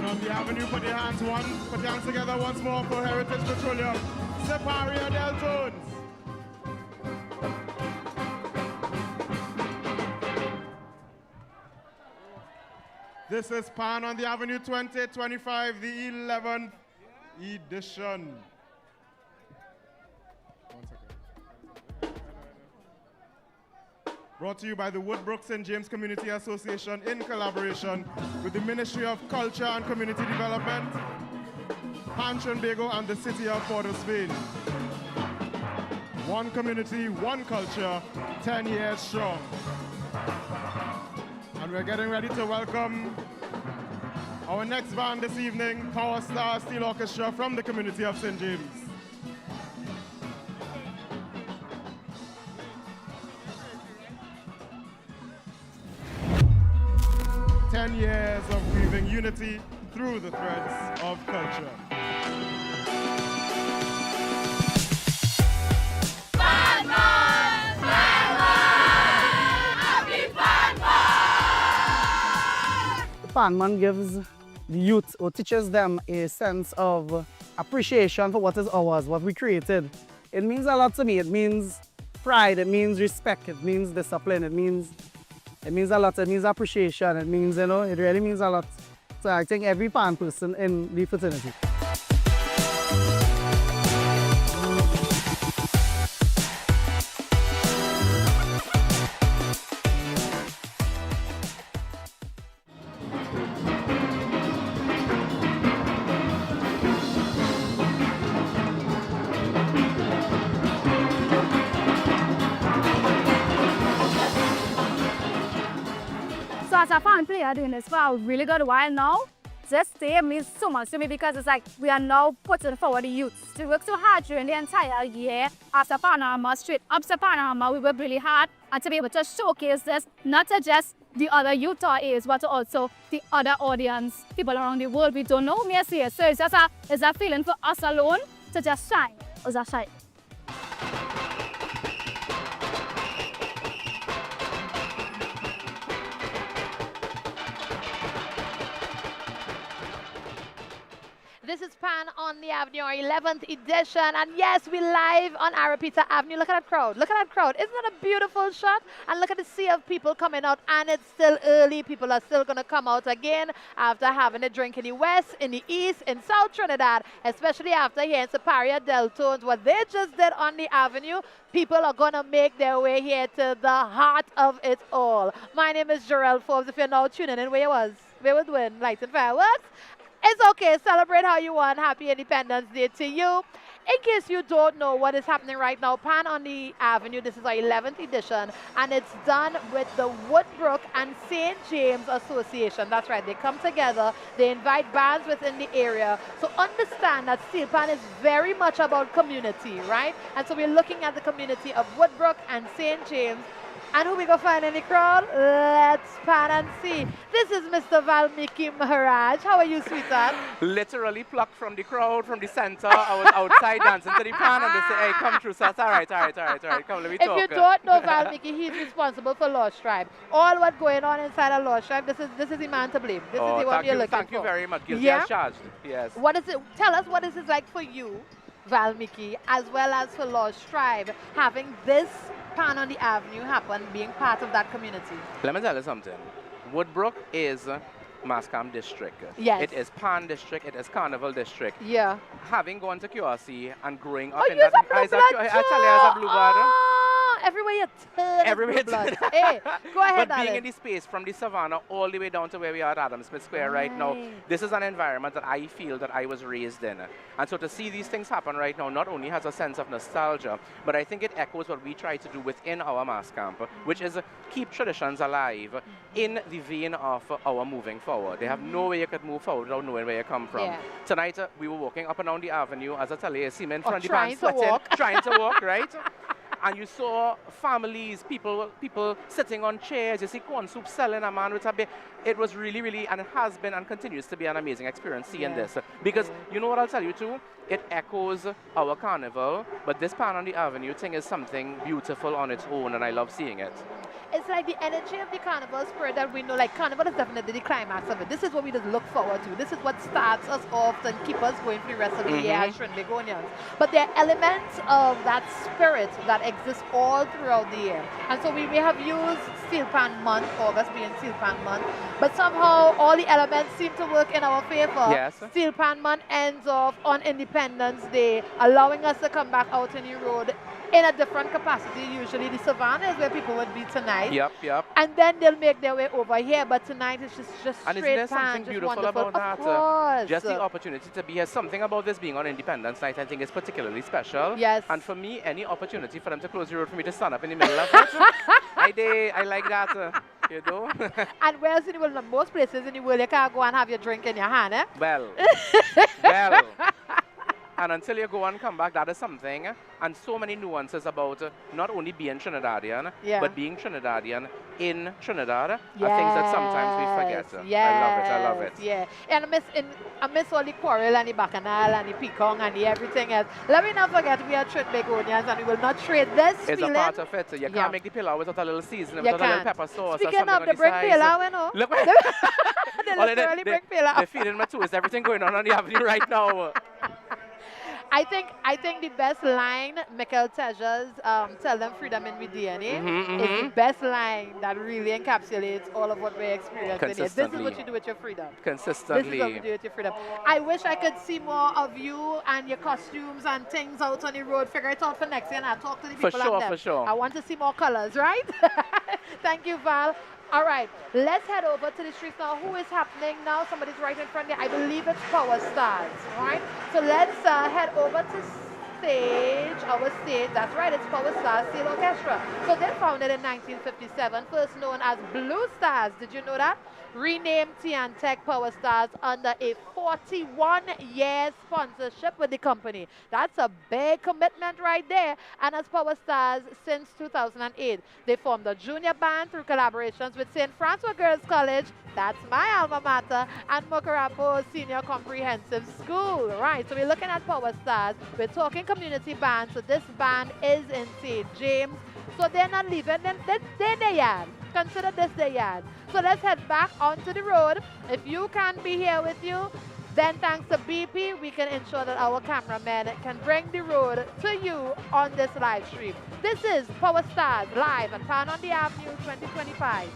On the avenue, put your hands together once more for Heritage Petroleum Separia Deltones. This is Pan on the Avenue 2025, the 11th edition. Brought to you by the Woodbrook St. James Community Association in collaboration with the Ministry of Culture and Community Development, Trinbago, and the City of Port of Spain. One community, one culture, 10 years strong. And we're getting ready to welcome our next band this evening, Power Star Steel Orchestra from the community of St. James. Years of weaving unity through the threads of culture.
Panman gives the youth or teaches them a sense of appreciation for what is ours, what we created. It means a lot to me. It means pride, it means respect, it means discipline, it means a lot, it means appreciation, it means, it really means a lot. So I think every Pan person in the fraternity.
So as a fan player doing this for a really good while now, this day means so much to me because it's like we are now putting forward the youth to work so hard during the entire year. After Panorama, straight up to Panorama, we worked really hard and to be able to showcase this, not to just the other youth our age, but also the other audience, people around the world we don't know me as here. So it's just a feeling for us alone to just shine. Or just shine.
This is Pan on the Avenue, our 11th edition. And yes, we're live on Arapita Avenue. Look at that crowd. Look at that crowd. Isn't that a beautiful shot? And look at the sea of people coming out. And it's still early. People are still going to come out again after having a drink in the west, in the east, in South Trinidad, especially after hearing Superior Deltones. What they just did on the Avenue, people are going to make their way here to the heart of it all. My name is Jarrell Forbes. If you're now tuning in, where we're doing lights and fireworks. It's okay, celebrate how you want. Happy Independence Day to you. In case you don't know what is happening right now, Pan on the Avenue, this is our 11th edition, and it's done with the Woodbrook and St. James Association. That's right, they come together, they invite bands within the area. So understand that steelpan is very much about community, right? And so we're looking at the community of Woodbrook and St. James. And who we gonna find in the crowd? Let's pan and see. This is Mr. Valmiki Maharaj. How are you, sweetheart?
Literally plucked from the crowd, from the center. I was outside dancing to the pan and they say, hey, come through. So it's all right. Come, let me talk.
If you don't know Valmiki, he's responsible for Lost Tribe. All what's going on inside of Lost Tribe, this is the man to blame. This is the one you're looking for.
Thank you very much. Guilty as charged. Yes.
What is it? Tell us what is it like for you, Valmiki, as well as for Lost Tribe, having this Pan on the Avenue happen, being part of that community.
Let me tell you something. Woodbrook is Mascam district.
Yes.
It is Pan district. It is Carnival district.
Yeah.
Having gone to QRC and growing up in
that,
I tell you, as a blue blood.
Everywhere you turn,
everywhere
blood. Hey, go ahead,
but being in the space from the savannah all the way down to where we are at Adam Smith Square right now, this is an environment that I feel that I was raised in. And so to see these things happen right now not only has a sense of nostalgia, but I think it echoes what we try to do within our mass camp, which is keep traditions alive in the vein of our moving forward. They have no way you could move forward without knowing where you come from.
Yeah.
Tonight, we were walking up and down the avenue, as I tell you, see me in front of the band sweating, trying to walk, right? And you saw families, people sitting on chairs. You see corn soup selling a man with a bit. It was really, really, and it has been and continues to be an amazing experience seeing this. Because you know what I'll tell you too? It echoes our carnival, but this Pan on the Avenue thing is something beautiful on its own, and I love seeing it.
It's like the energy of the carnival spirit that we know, like carnival is definitely the climax of it. This is what we just look forward to. This is what starts us off and keep us going for the rest of the year as Trinbagonians. But there are elements of that spirit that exist all throughout the year. And so we have used Steelpan Month, August being Steelpan Month, but somehow all the elements seem to work in our favor.
Yes.
Steelpan Month ends off on Independence Day, allowing us to come back out on the road in a different capacity. Usually the savannah is where people would be tonight.
Yep.
And then they'll make their way over here, but tonight it's just
and
straight
isn't there something
pan,
beautiful
wonderful.
about
Of
that?
course.
Just the opportunity to be here. Something about this being on Independence Night I think is particularly special.
Yes.
And for me, any opportunity for them to close the road for me to stand up in the middle of it, I like that, you know.
And whereas in the world, most places in the world, you can't go and have your drink in your hand, eh?
Well. And until you go and come back, that is something. And so many nuances about not only being Trinidadian, but being Trinidadian in Trinidad are things that sometimes we forget. I love it.
Yeah. And I miss all the quarrel and the bacchanal and the peacock and the everything else. Let me not forget we are Trinbagonians and we will not trade this
It's
feeling.
a part of it. You can't make the pilau without a little seasoning,
You
without a little
can't.
pepper sauce.
Speaking
or something
of, they
on
bring
the
pilau,
sides.
you know.
Look,
They literally bring pilau.
They're feeding my twist. Everything going on the avenue right now.
I think the best line, Michael Tejas, tell them freedom in my DNA, is the best line that really encapsulates all of what we're experiencing. This is what you do with your freedom.
Consistently.
This is what you do with your freedom. I wish I could see more of you and your costumes and things out on the road. Figure it out for next year and I'll talk to the people and them.
For sure.
I want to see more colors, right? Thank you, Val. All right, let's head over to the streets now. Who is happening now? Somebody's right in front there. I believe it's Power Stars, right? So let's head over to our stage. That's right, it's Power Stars Steel Orchestra. So they founded in 1957, first known as Blue Stars. Did you know that? Renamed Tech Power Stars under a 41-year sponsorship with the company. That's a big commitment right there. And as Power Stars since 2008, they formed a junior band through collaborations with St. Francois Girls College, that's my alma mater, and Mokarapo Senior Comprehensive School. Right, so we're looking at Power Stars. We're talking community band, so this band is in St. James. So they're not leaving, they're their yard. Consider this their yard. So let's head back onto the road. If you can't be here with you, then thanks to BP, we can ensure that our cameramen can bring the road to you on this live stream. This is Power Stars live at Pan on the Avenue 2025.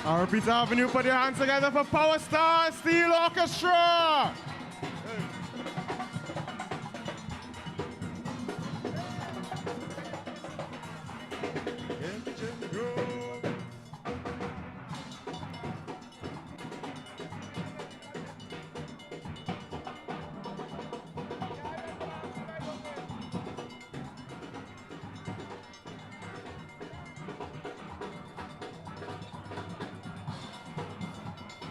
Our Peter Avenue, put your hands together for Power Star Steel Orchestra.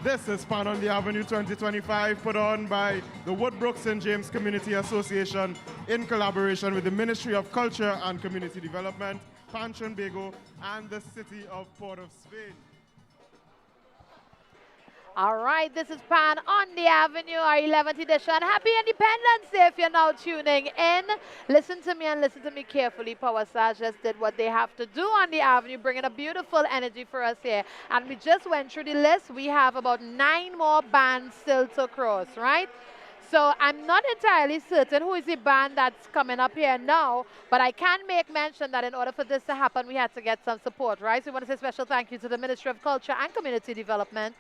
This is Pan on the Avenue 2025, put on by the Woodbrook St. James Community Association in collaboration with the Ministry of Culture and Community Development, Pan Trinbago, and the City of Port of Spain.
All right, this is Pan on the Avenue, our 11th edition. Happy Independence Day if you're now tuning in. Listen to me and listen to me carefully. Power Stars just did what they have to do on the Avenue, bringing a beautiful energy for us here. And we just went through the list. We have about 9 more bands still to cross, right? So I'm not entirely certain who is the band that's coming up here now, but I can make mention that in order for this to happen, we had to get some support, right? So we want to say special thank you to the Ministry of Culture and Community Development,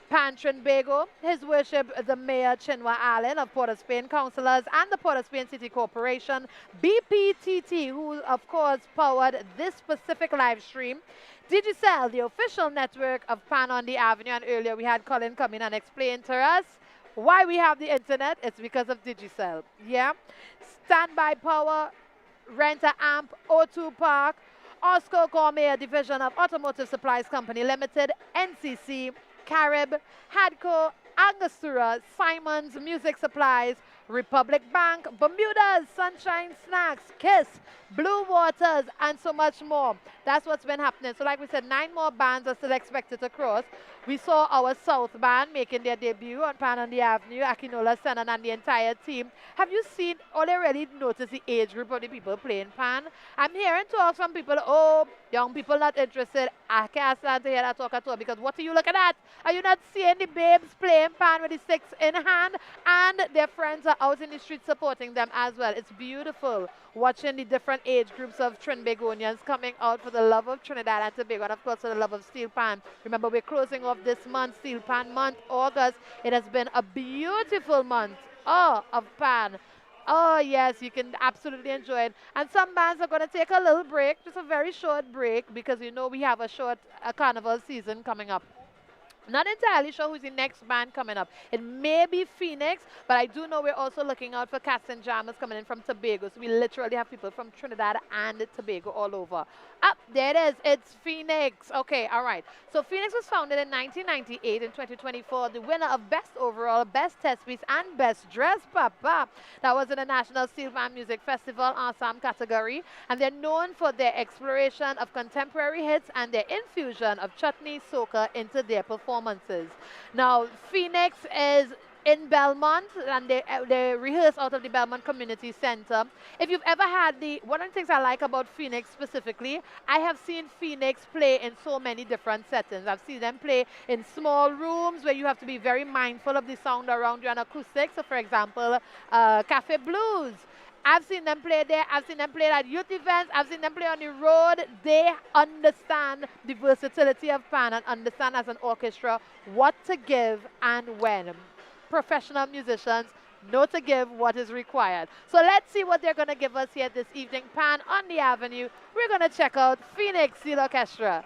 Pan Trinbago, His Worship the Mayor Chinua Allen of Port of Spain, councillors, and the Port of Spain City Corporation, BPTT, who of course powered this specific live stream, Digicel, the official network of Pan on the Avenue, and earlier we had Colin come in and explain to us why we have the internet. It's because of Digicel, yeah? Standby Power, Renter Amp, O2 Park, Osco Gourmet Division of Automotive Supplies Company Limited, NCC, Carib, Hadco, Angostura, Simon's Music Supplies, Republic Bank, Bermuda's, Sunshine Snacks, Kiss, Blue Waters, and so much more. That's what's been happening. So like we said, 9 more bands are still expected to cross. We saw our South band making their debut on Pan on the Avenue, Akinola Senan and the entire team. Have you seen or already noticed the age group of the people playing Pan? I'm hearing talks from people, oh, young people not interested. I can't stand to hear that talk at all, because what are you looking at? Are you not seeing the babes playing Pan with the sticks in hand? And their friends are out in the street supporting them as well. It's beautiful watching the different age groups of Trinbagonians coming out for the love of Trinidad and Tobago, and of course for the love of steel pan. Remember, we're closing off this month, Steel Pan Month, August. It has been a beautiful month, of pan. Oh, yes, you can absolutely enjoy it. And some bands are going to take a little break, just a very short break, because you know we have a short carnival season coming up. Not entirely sure who's the next band coming up. It may be Phoenix, but I do know we're also looking out for cats and jammers coming in from Tobago. So we literally have people from Trinidad and Tobago all over. Up, there it is. It's Phoenix. Okay, all right. So Phoenix was founded in 1998. In 2024, the winner of Best Overall, Best Test Piece, and Best Dress, Papa. That was in the National Steel Pan Music Festival Assam category. And they're known for their exploration of contemporary hits and their infusion of chutney soca into their performances. Now, Phoenix is in Belmont, and they rehearse out of the Belmont Community Center. If you've ever had one of the things I like about Phoenix specifically, I have seen Phoenix play in so many different settings. I've seen them play in small rooms where you have to be very mindful of the sound around you and acoustics. So, for example, Cafe Blues. I've seen them play there. I've seen them play at youth events. I've seen them play on the road. They understand the versatility of pan and understand as an orchestra what to give and when. Professional musicians know to give what is required. So let's see what they're going to give us here this evening. Pan on the Avenue. We're going to check out Phoenix Steel Orchestra.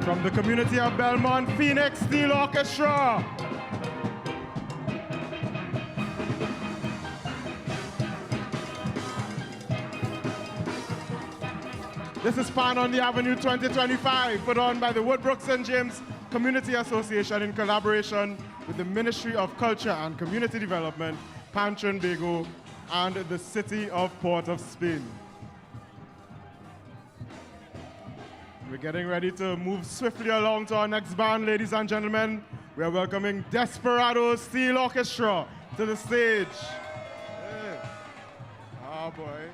From the community of Belmont, Phoenix Steel Orchestra. This is Pan on the Avenue 2025, put on by the Woodbrook St. James Community Association in collaboration with the Ministry of Culture and Community Development, Pan Trinbago, and the City of Port of Spain. We're getting ready to move swiftly along to our next band, ladies and gentlemen. We are welcoming Desperados Steel Orchestra to the stage. Yeah. Oh boy.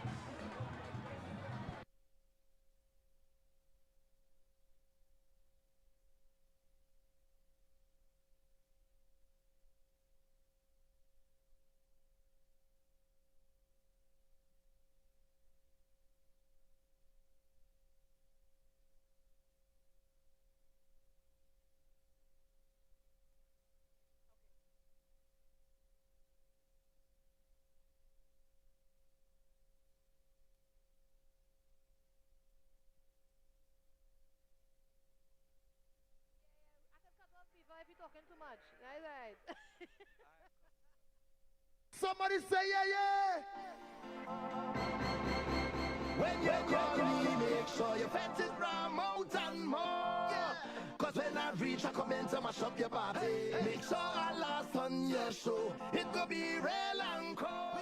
Talking too much. Right.
Somebody say yeah. When you call me, make sure your fence is round out and more. Cause when I reach, I come in to mash up your body. Make sure I last on your show. It could be real and cold.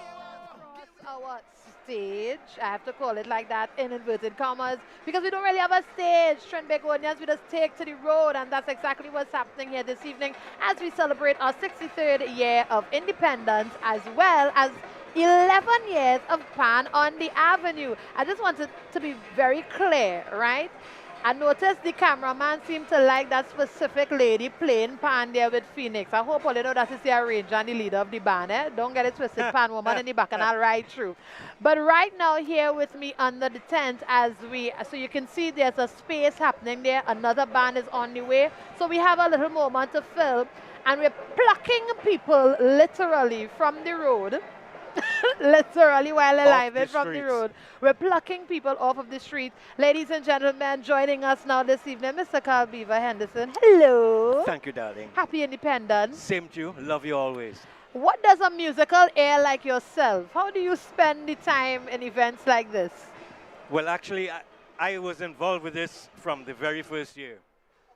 Our stage, I have to call it like that in inverted commas, because we don't really have a stage. Trinbagonians, we just take to the road, and that's exactly what's happening here this evening as we celebrate our 63rd year of independence, as well as 11 years of Pan on the Avenue. I just wanted to be very clear, right? I noticed the cameraman seemed to like that specific lady playing Pan there with Phoenix. I hope all you know that is the arranger and the leader of the band. Don't get it twisted, Pan woman in the back, and I'll ride through. But right now here with me under the tent, so you can see there's a space happening there. Another band is on the way. So we have a little moment to film, and we're plucking people literally from the road. Literally while alive from the road. We're plucking people off of the street. Ladies and gentlemen, joining us now this evening, Mr. Carl Beaver Henderson. Hello.
Thank you, darling.
Happy Independence.
Same to you. Love you always.
What does a musical air like yourself? How do you spend the time in events like this?
Well, actually, I was involved with this from the very first year.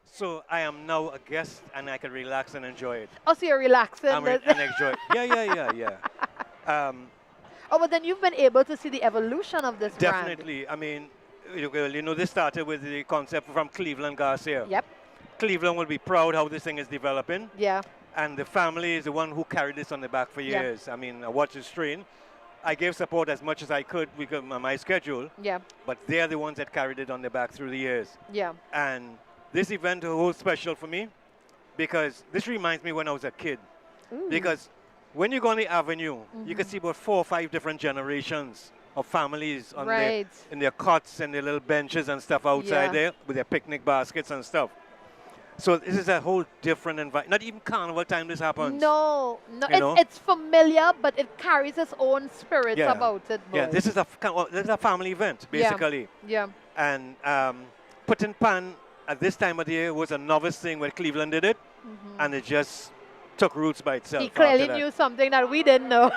So I am now a guest, and I can relax and enjoy it.
Oh, so you're relaxing?
And enjoy it. Yeah.
Oh, but then you've been able to see the evolution of this brand.
Definitely. I mean, this started with the concept from Cleveland Garcia.
Yep.
Cleveland will be proud how this thing is developing.
Yeah.
And the family is the one who carried this on the back for years. I mean, I watched the strain. I gave support as much as I could because of my schedule.
Yeah.
But they're the ones that carried it on their back through the years.
Yeah.
And this event holds special for me because this reminds me when I was a kid.
Ooh.
Because when you go on the avenue, you can see about 4 or 5 different generations of families on in their cots and their little benches and stuff outside there with their picnic baskets and stuff. So this is a whole different environment. Not even carnival time this happens.
No. It's familiar, but it carries its own spirit about it. Boy.
Yeah, this is a family event, basically.
Yeah.
And putting Pan at this time of the year was a novice thing where Cleveland did it, and it just took roots by itself.
He clearly knew something that we didn't know.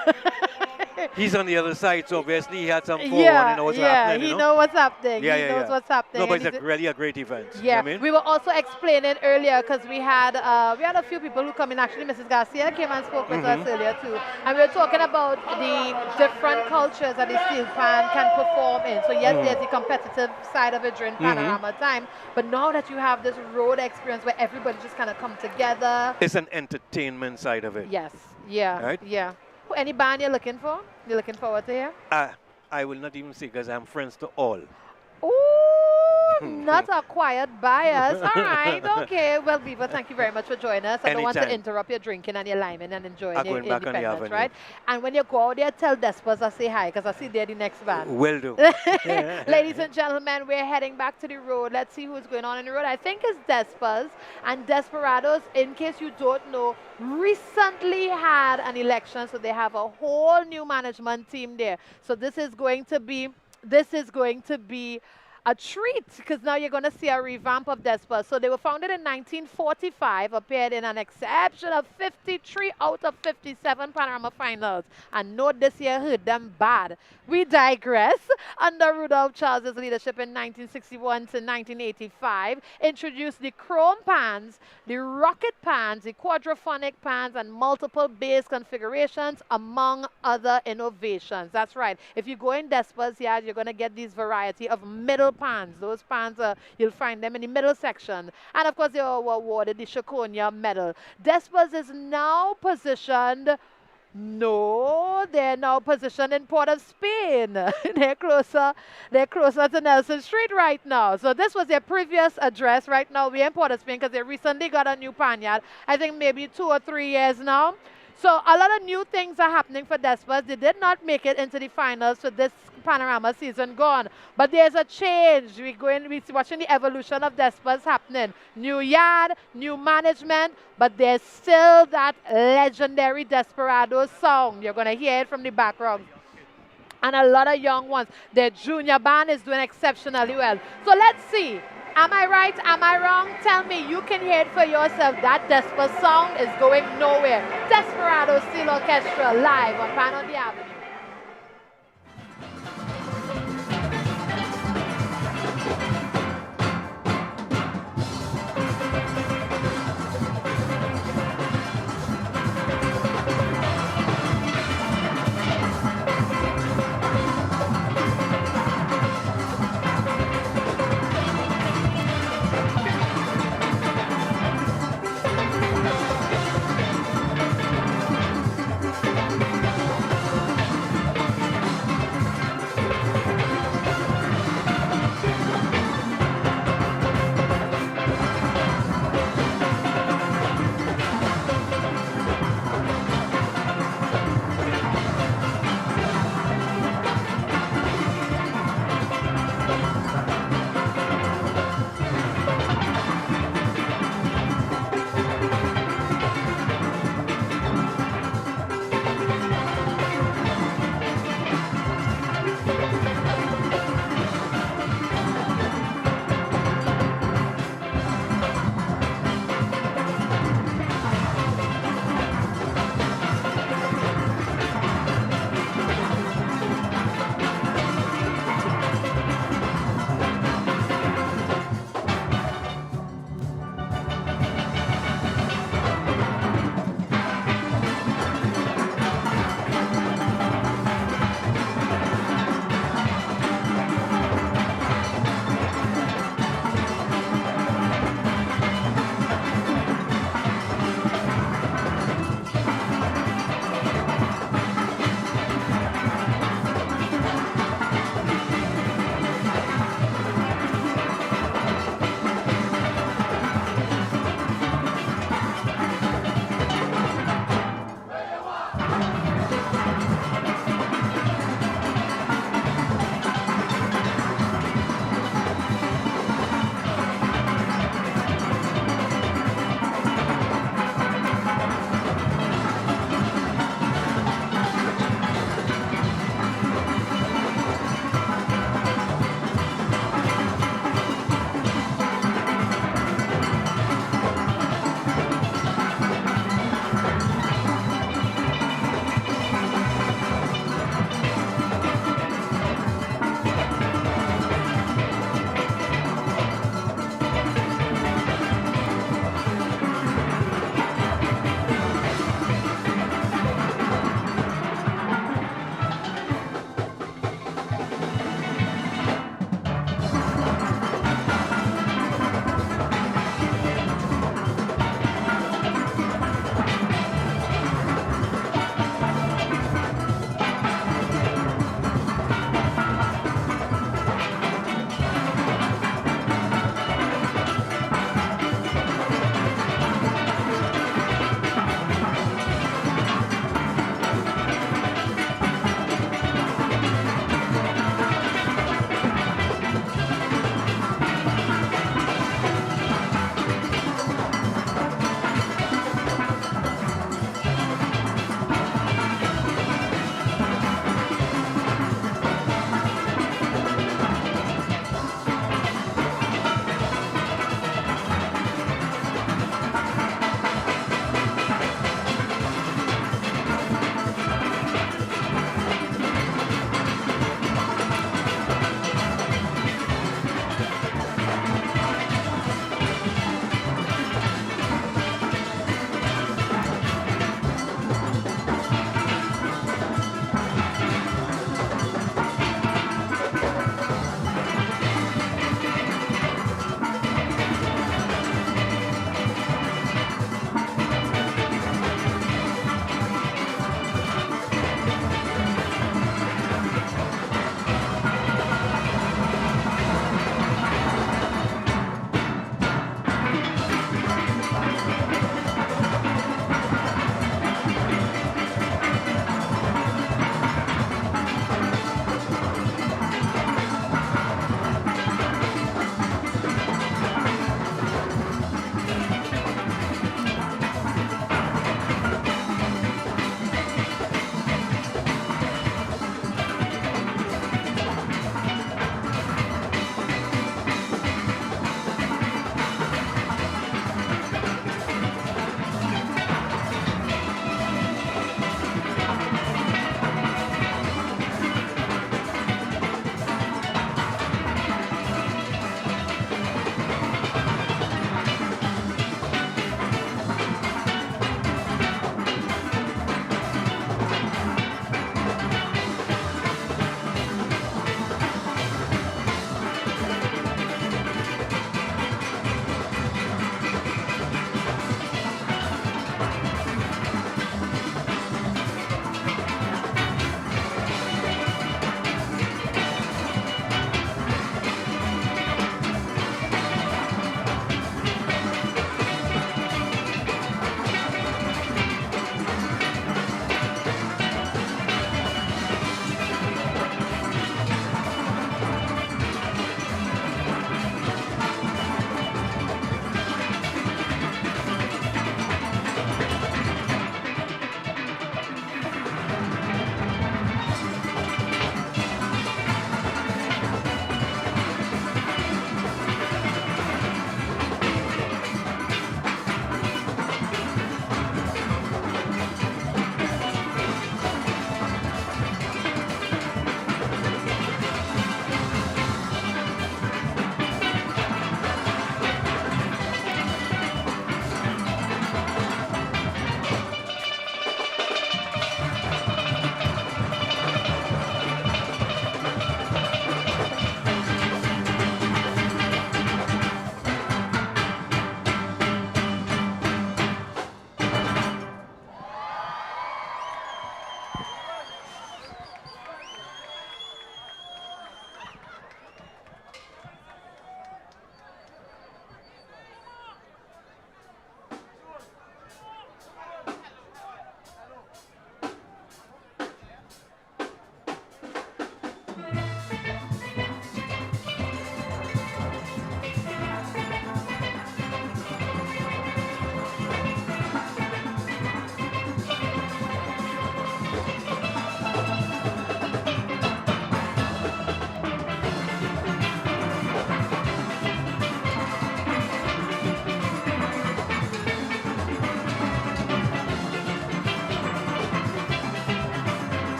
He's on the other side, so obviously he had some forewarning. He knows what's happening.
He knows what's happening. He knows what's happening.
No, but it's really a great event.
Yeah,
you know what I mean?
We were also explaining earlier because we had a few people who come in. Actually, Mrs. Garcia came and spoke with us earlier too, and we were talking about the different cultures that the steel pan can perform in. So yes, there's the competitive side of it during Panorama time, but now that you have this road experience where everybody just kind of come together,
it's an entertainment side of it.
Yes. Yeah.
Right?
Yeah. Any band you're looking for? You're looking forward to hear?
I will not even say because I'm friends to all.
Ooh, not acquired bias. All right, okay. Well, Beaver, thank you very much for joining us. I don't want to interrupt your drinking and your liming and enjoying your independence, right? And when you go out there, tell Despers I say hi because I see they're the next band.
Will do.
Ladies and gentlemen, we're heading back to the road. Let's see who's going on in the road. I think it's Despers and Desperados. In case you don't know, recently had an election, so they have a whole new management team there. So this is going to be a treat, because now you're going to see a revamp of Despers. So they were founded in 1945, appeared in an exceptional 53 out of 57 Panorama finals. And note this year hurt them bad. We digress. Under Rudolph Charles's leadership in 1961 to 1985, introduced the chrome pans, the rocket pans, the quadraphonic pans, and multiple bass configurations, among other innovations. That's right. If you go in Despers yard, you're going to get these variety of middle pans. Those pans, you'll find them in the middle section. And of course, they were awarded the Chaconia Medal. Despers is now positioned. No, they're now positioned in Port of Spain. They're closer to Nelson Street right now. So this was their previous address. Right now we're in Port of Spain because they recently got a new panyard. I think maybe 2 or 3 years now. So a lot of new things are happening for Despers. They did not make it into the finals for this Panorama season gone. But there's a change. We're watching the evolution of Despers happening. New yard, new management, but there's still that legendary Desperados song. You're going to hear it from the background. And a lot of young ones. Their junior band is doing exceptionally well. So let's see. Am I right? Am I wrong? Tell me. You can hear it for yourself. That Desper song is going nowhere. Desperado Steel Orchestra live on Pan on the Avenue.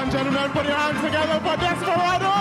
and gentlemen, put your hands together for Desperados!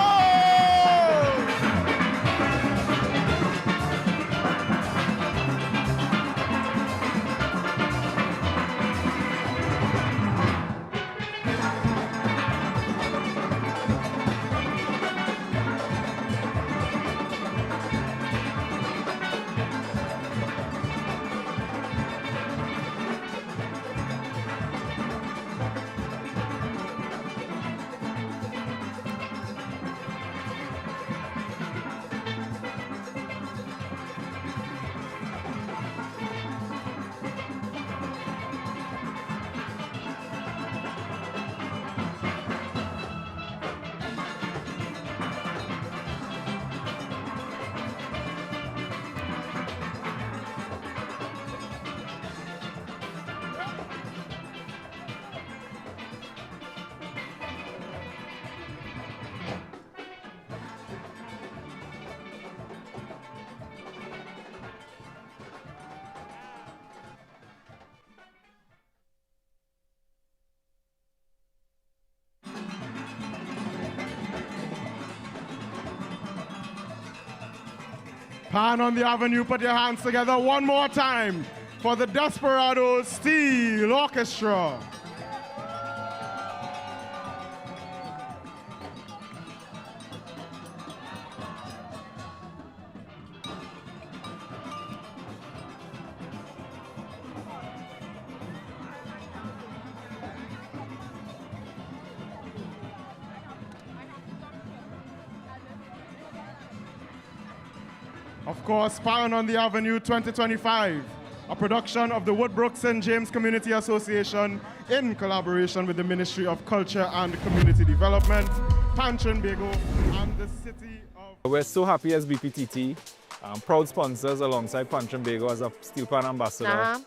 Pan on the Avenue, put your hands together one more time for the Desperados Steel Orchestra. Of course, Pan on the Avenue 2025, a production of the Woodbrook St. James Community Association in collaboration with the Ministry of Culture and Community Development, Pan Trinbago, and the city of...
We're so happy as BPTT, proud sponsors alongside Pan Trinbago as a Steel Pan ambassador.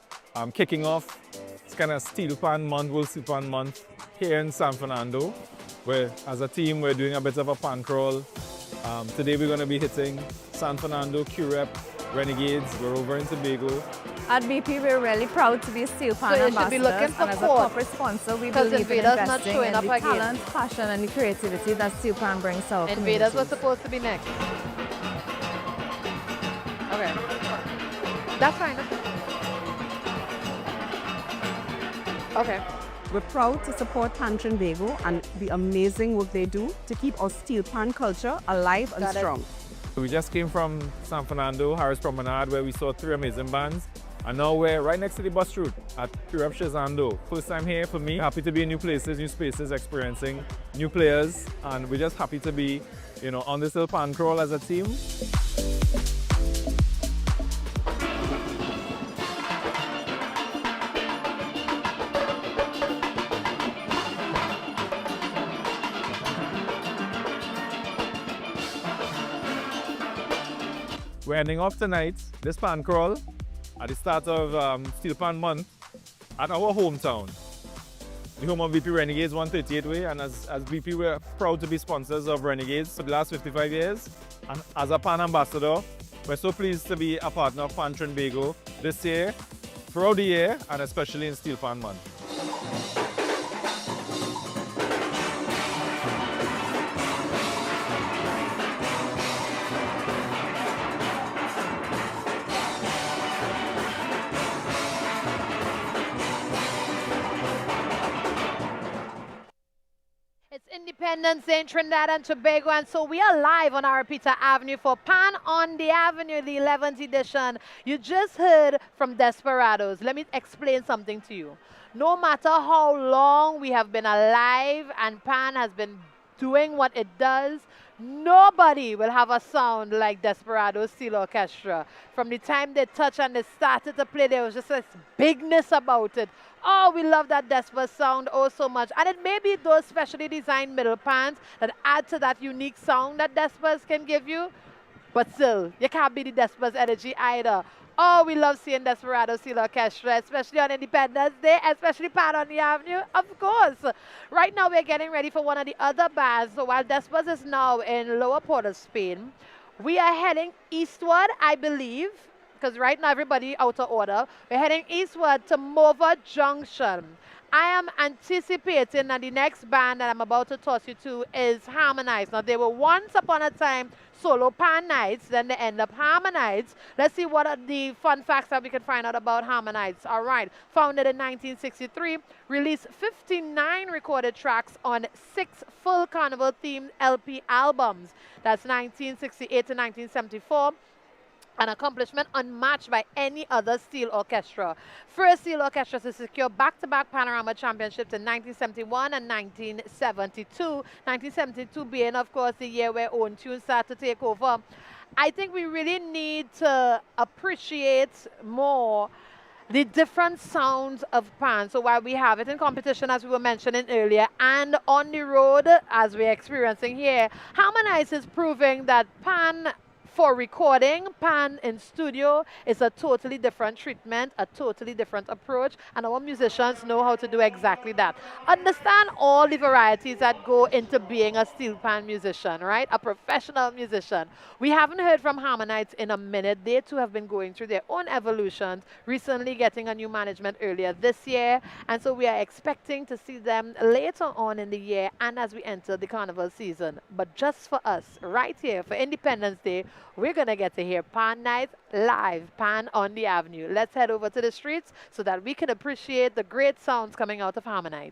Kicking off, it's kind of Steel Pan Month, World Steel Pan Month here in San Fernando, where as a team we're doing a bit of a pan crawl. Today we're going to be hitting San Fernando, QREP, Renegades. We're over in Tobago.
At BP, we're really proud to be Steel Pan ambassadors.
So you should be looking for
and as a corporate sponsor, we believe in investing in the talent, passion, and the creativity that Steel Pan brings to our community.
Invaders was supposed to be next. Okay. That's fine. Okay.
We're proud to support Pan Trinbago and the amazing work they do to keep our steel pan culture alive and strong.
We just came from San Fernando, Harris Promenade, where we saw 3 amazing bands. And now we're right next to the bus route at QREP Shizando. First time here for me. Happy to be in new places, new spaces, experiencing new players. And we're just happy to be, on this little pan crawl as a team. We're ending off tonight, this pan crawl, at the start of Steel Pan Month at our hometown, the home of BP Renegades 138 Way. And as BP, we're proud to be sponsors of Renegades for the last 55 years. And as a Pan ambassador, we're so pleased to be a partner of Pan Trinbago this year, throughout the year, and especially in Steel Pan Month.
Independence Day in Trinidad and Tobago, and so we are live on Arapita Avenue for Pan on the Avenue, the 11th edition. You just heard from Desperados. Let me explain something to you. No matter how long we have been alive and Pan has been doing what it does, nobody will have a sound like Desperados Steel Orchestra. From the time they touched and they started to play, there was just this bigness about it. Oh, we love that Desper sound oh so much. And it may be those specially designed middle pans that add to that unique sound that Despers can give you. But still, you can't be the Despers energy either. Oh, we love seeing Desperados Steel Orchestra, especially on Independence Day, especially Pan on the Avenue, of course. Right now, we're getting ready for one of the other bands. So while Despers is now in Lower Port of Spain, we are heading eastward, I believe, because right now everybody out of order. We're heading eastward to Mova Junction. I am anticipating that the next band that I'm about to toss you to is Harmonize. Now, they were once upon a time solo pan nights, then they end up Harmonize. Let's see what are the fun facts that we can find out about Harmonize. All right. Founded in 1963, released 59 recorded tracks on 6 full carnival-themed LP albums. That's 1968 to 1974. An accomplishment unmatched by any other steel orchestra. First steel orchestra to secure back-to-back Panorama Championships in 1971 and 1972. 1972 being, of course, the year where own tunes started to take over. I think we really need to appreciate more the different sounds of pan. So while we have it in competition, as we were mentioning earlier, and on the road, as we're experiencing here, Harmonize is proving that pan for recording, pan in studio is a totally different treatment, a totally different approach, and our musicians know how to do exactly that. Understand all the varieties that go into being a steel pan musician, right? A professional musician. We haven't heard from Harmonize in a minute. They too have been going through their own evolutions, recently getting a new management earlier this year, and so we are expecting to see them later on in the year and as we enter the carnival season. But just for us, right here for Independence Day, we're going to get to hear Pan Night live, Pan on the Avenue. Let's head over to the streets so that we can appreciate the great sounds coming out of Harmonize.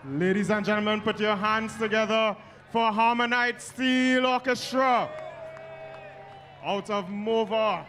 Ladies and gentlemen, put your hands together for Harmonite Steel Orchestra out of Mova.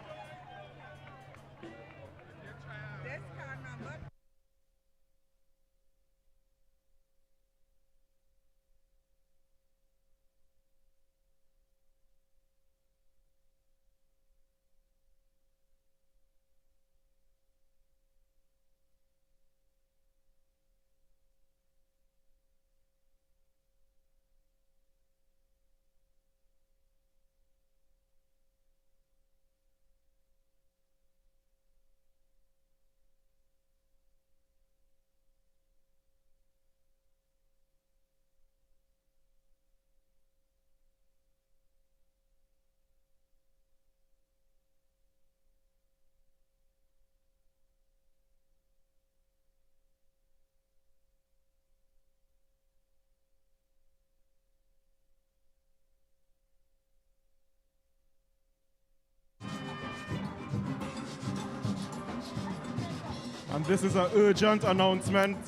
And this is an urgent announcement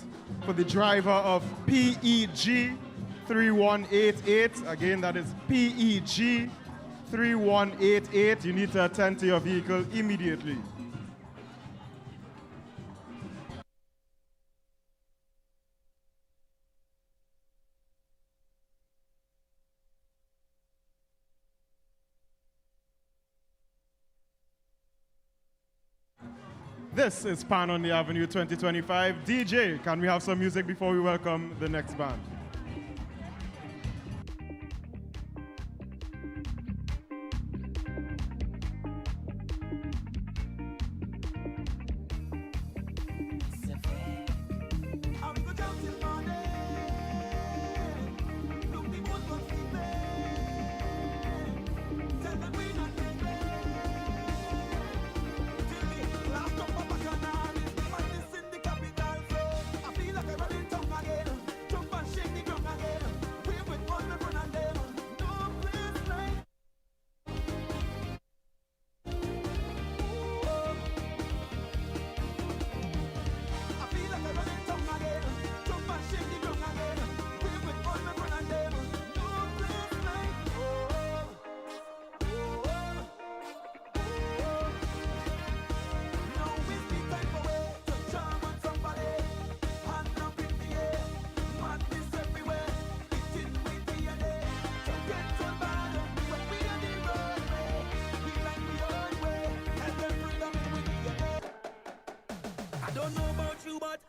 for the driver of PEG 3188. Again, that is PEG 3188. You need to attend to your vehicle immediately. This is Pan on the Avenue 2025. DJ, can we have some music before we welcome the next band?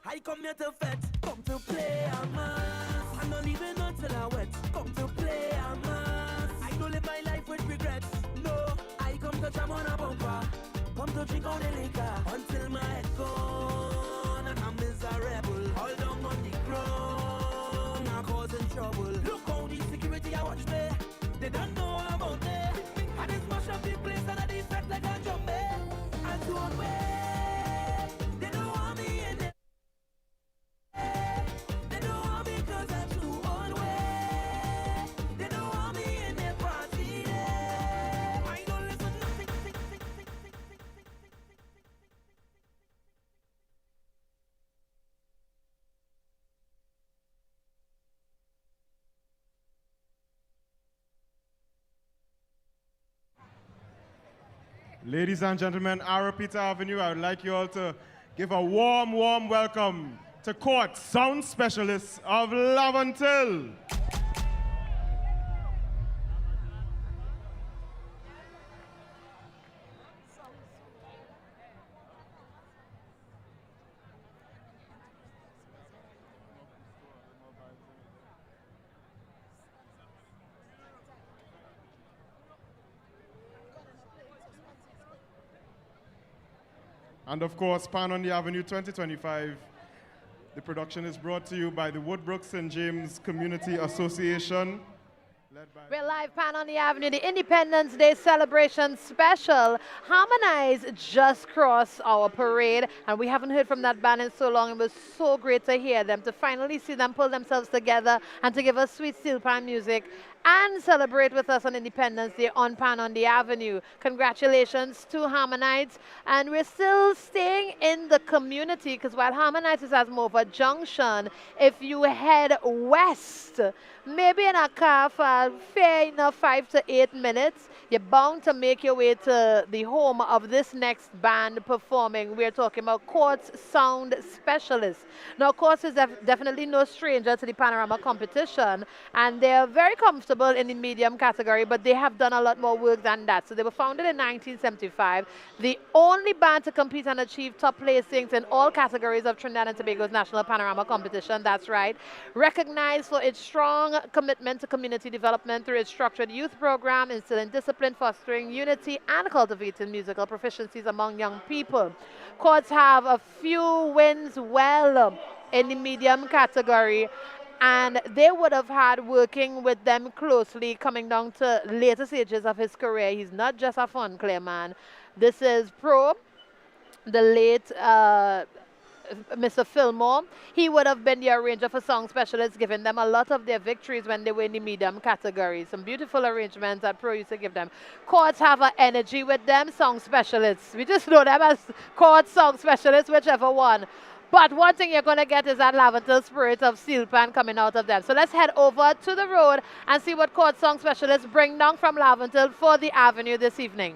I come here to fetch, come to play a mass. I'm not leaving until I wet, come to play a mass. I don't live my life with regrets, no. I come to jam on a bumper, come to drink on the liquor until my head gone and I'm miserable. All down on the ground, I'm causing trouble. Look how the security I watch me, they don't know about me. I just mash up the place and I defect like a jump. And to one way.
Ladies and gentlemen, Arapita Avenue, I would like you all to give a warm, warm welcome to court sound specialists of Lavantil. And of course, Pan on the Avenue 2025. The production is brought to you by the Woodbrook St. James Community Association.
We're live, Pan on the Avenue, the Independence Day celebration special. Harmonize just crossed our parade, and we haven't heard from that band in so long. It was so great to hear them, to finally see them pull themselves together and to give us sweet steel pan music. and celebrate with us on Independence Day on Pan on the Avenue. Congratulations to Harmonites. And we're still staying in the community because while Harmonites is at Mova Junction, if you head west, maybe in a car for fair enough 5 to 8 minutes, you're bound to make your way to the home of this next band performing. We're talking about Quartz Sound Specialists. Now, Quartz is definitely no stranger to the Panorama competition, and they're very comfortable in the medium category, but they have done a lot more work than that. So they were founded in 1975, the only band to compete and achieve top placings in all categories of Trinidad and Tobago's National Panorama competition. That's right. Recognized for its strong commitment to community development through its structured youth program, instilling discipline, fostering unity, and cultivating musical proficiencies among young people. Quartz have a few wins well in the medium category, and they would have had working with them closely coming down to later stages of his career. He's not just a fun clear man. This is Pro, the late Mr. Fillmore. He would have been the arranger for Song Specialists, giving them a lot of their victories when they were in the medium category. Some beautiful arrangements that Pro used to give them. Chords have an energy with them, Song Specialists. We just know them as Chords, Song Specialists, whichever one. But one thing you're going to get is that Lavender spirit of steelpan coming out of them. So let's head over to the road and see what Chords, Song Specialists bring down from Lavender for the Avenue this evening.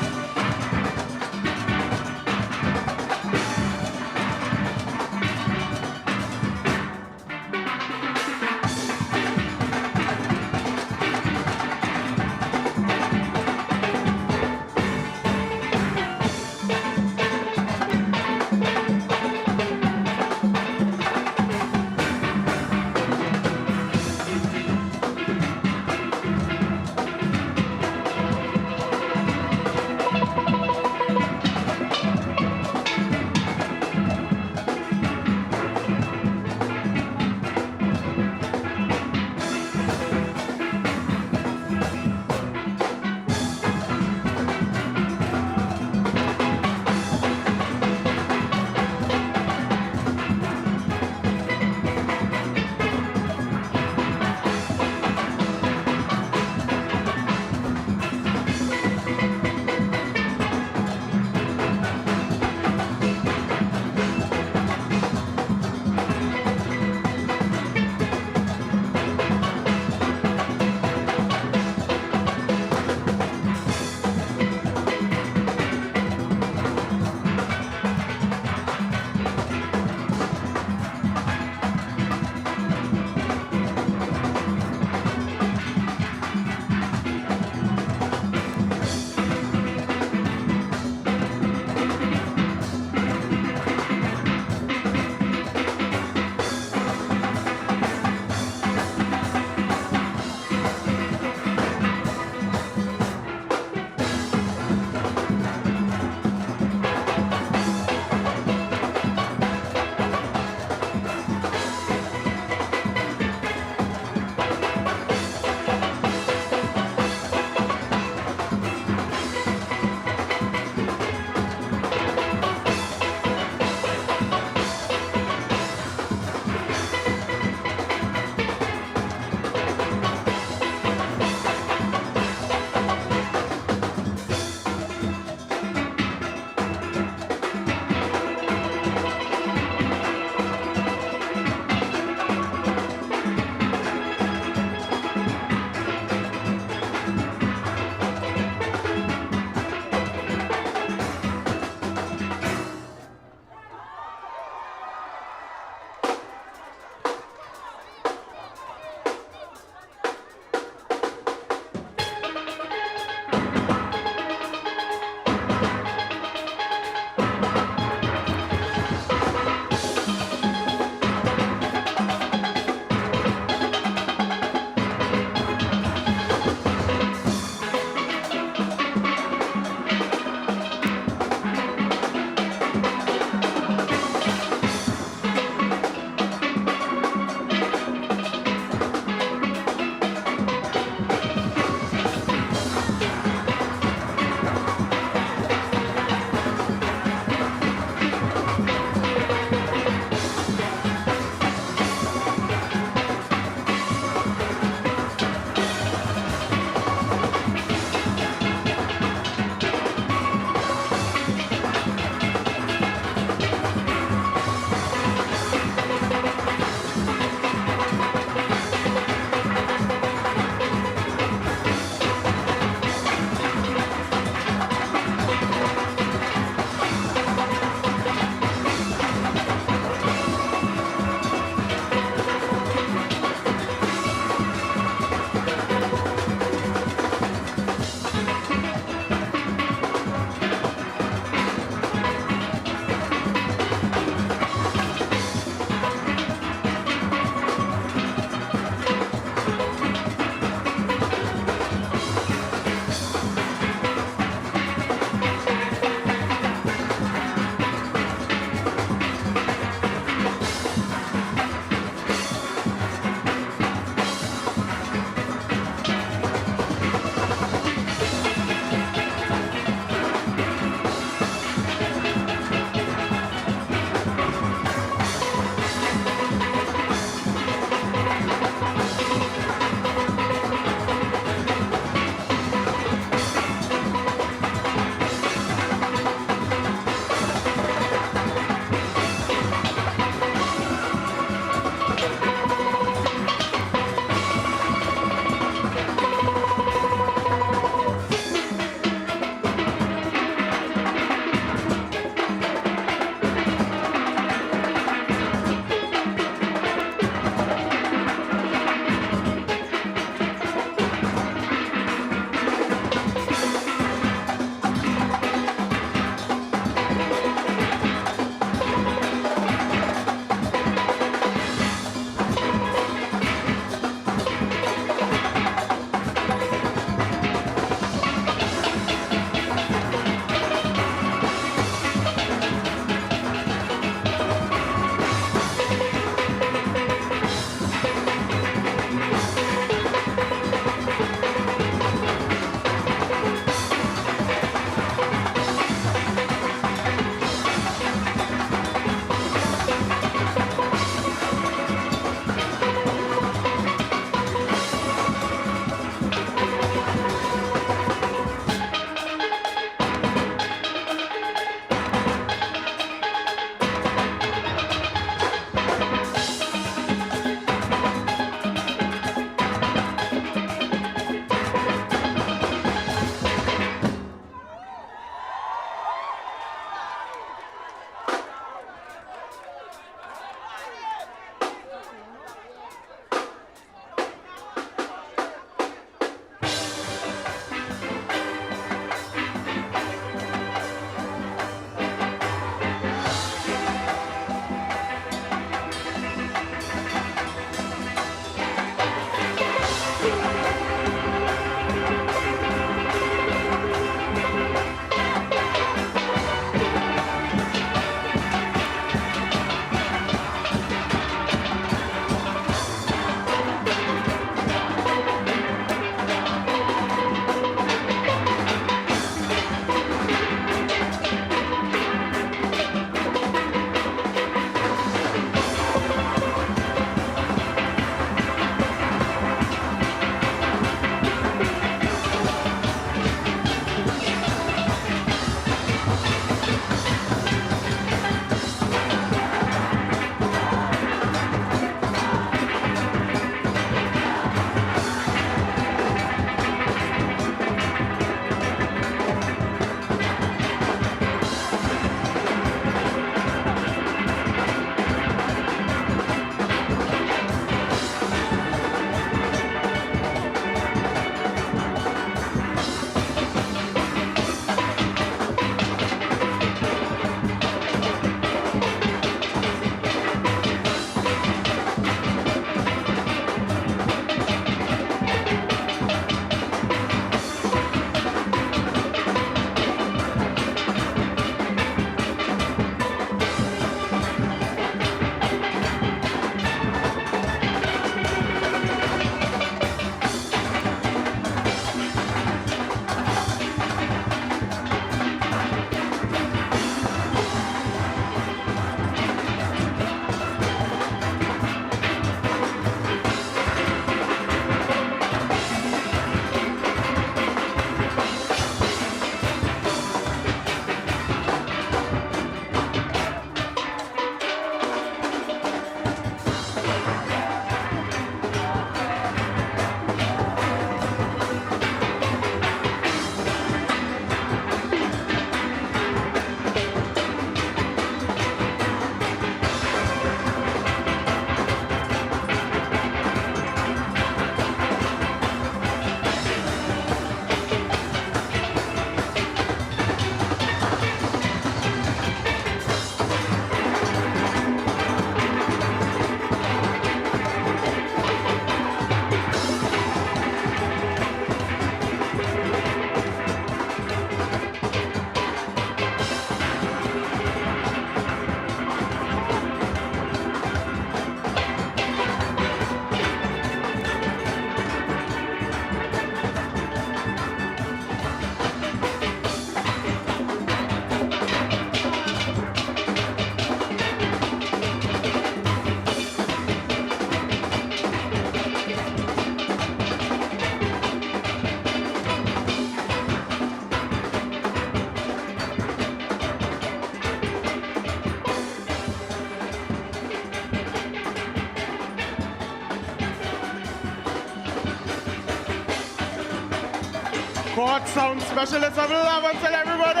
Court sound specialist of love and tell everybody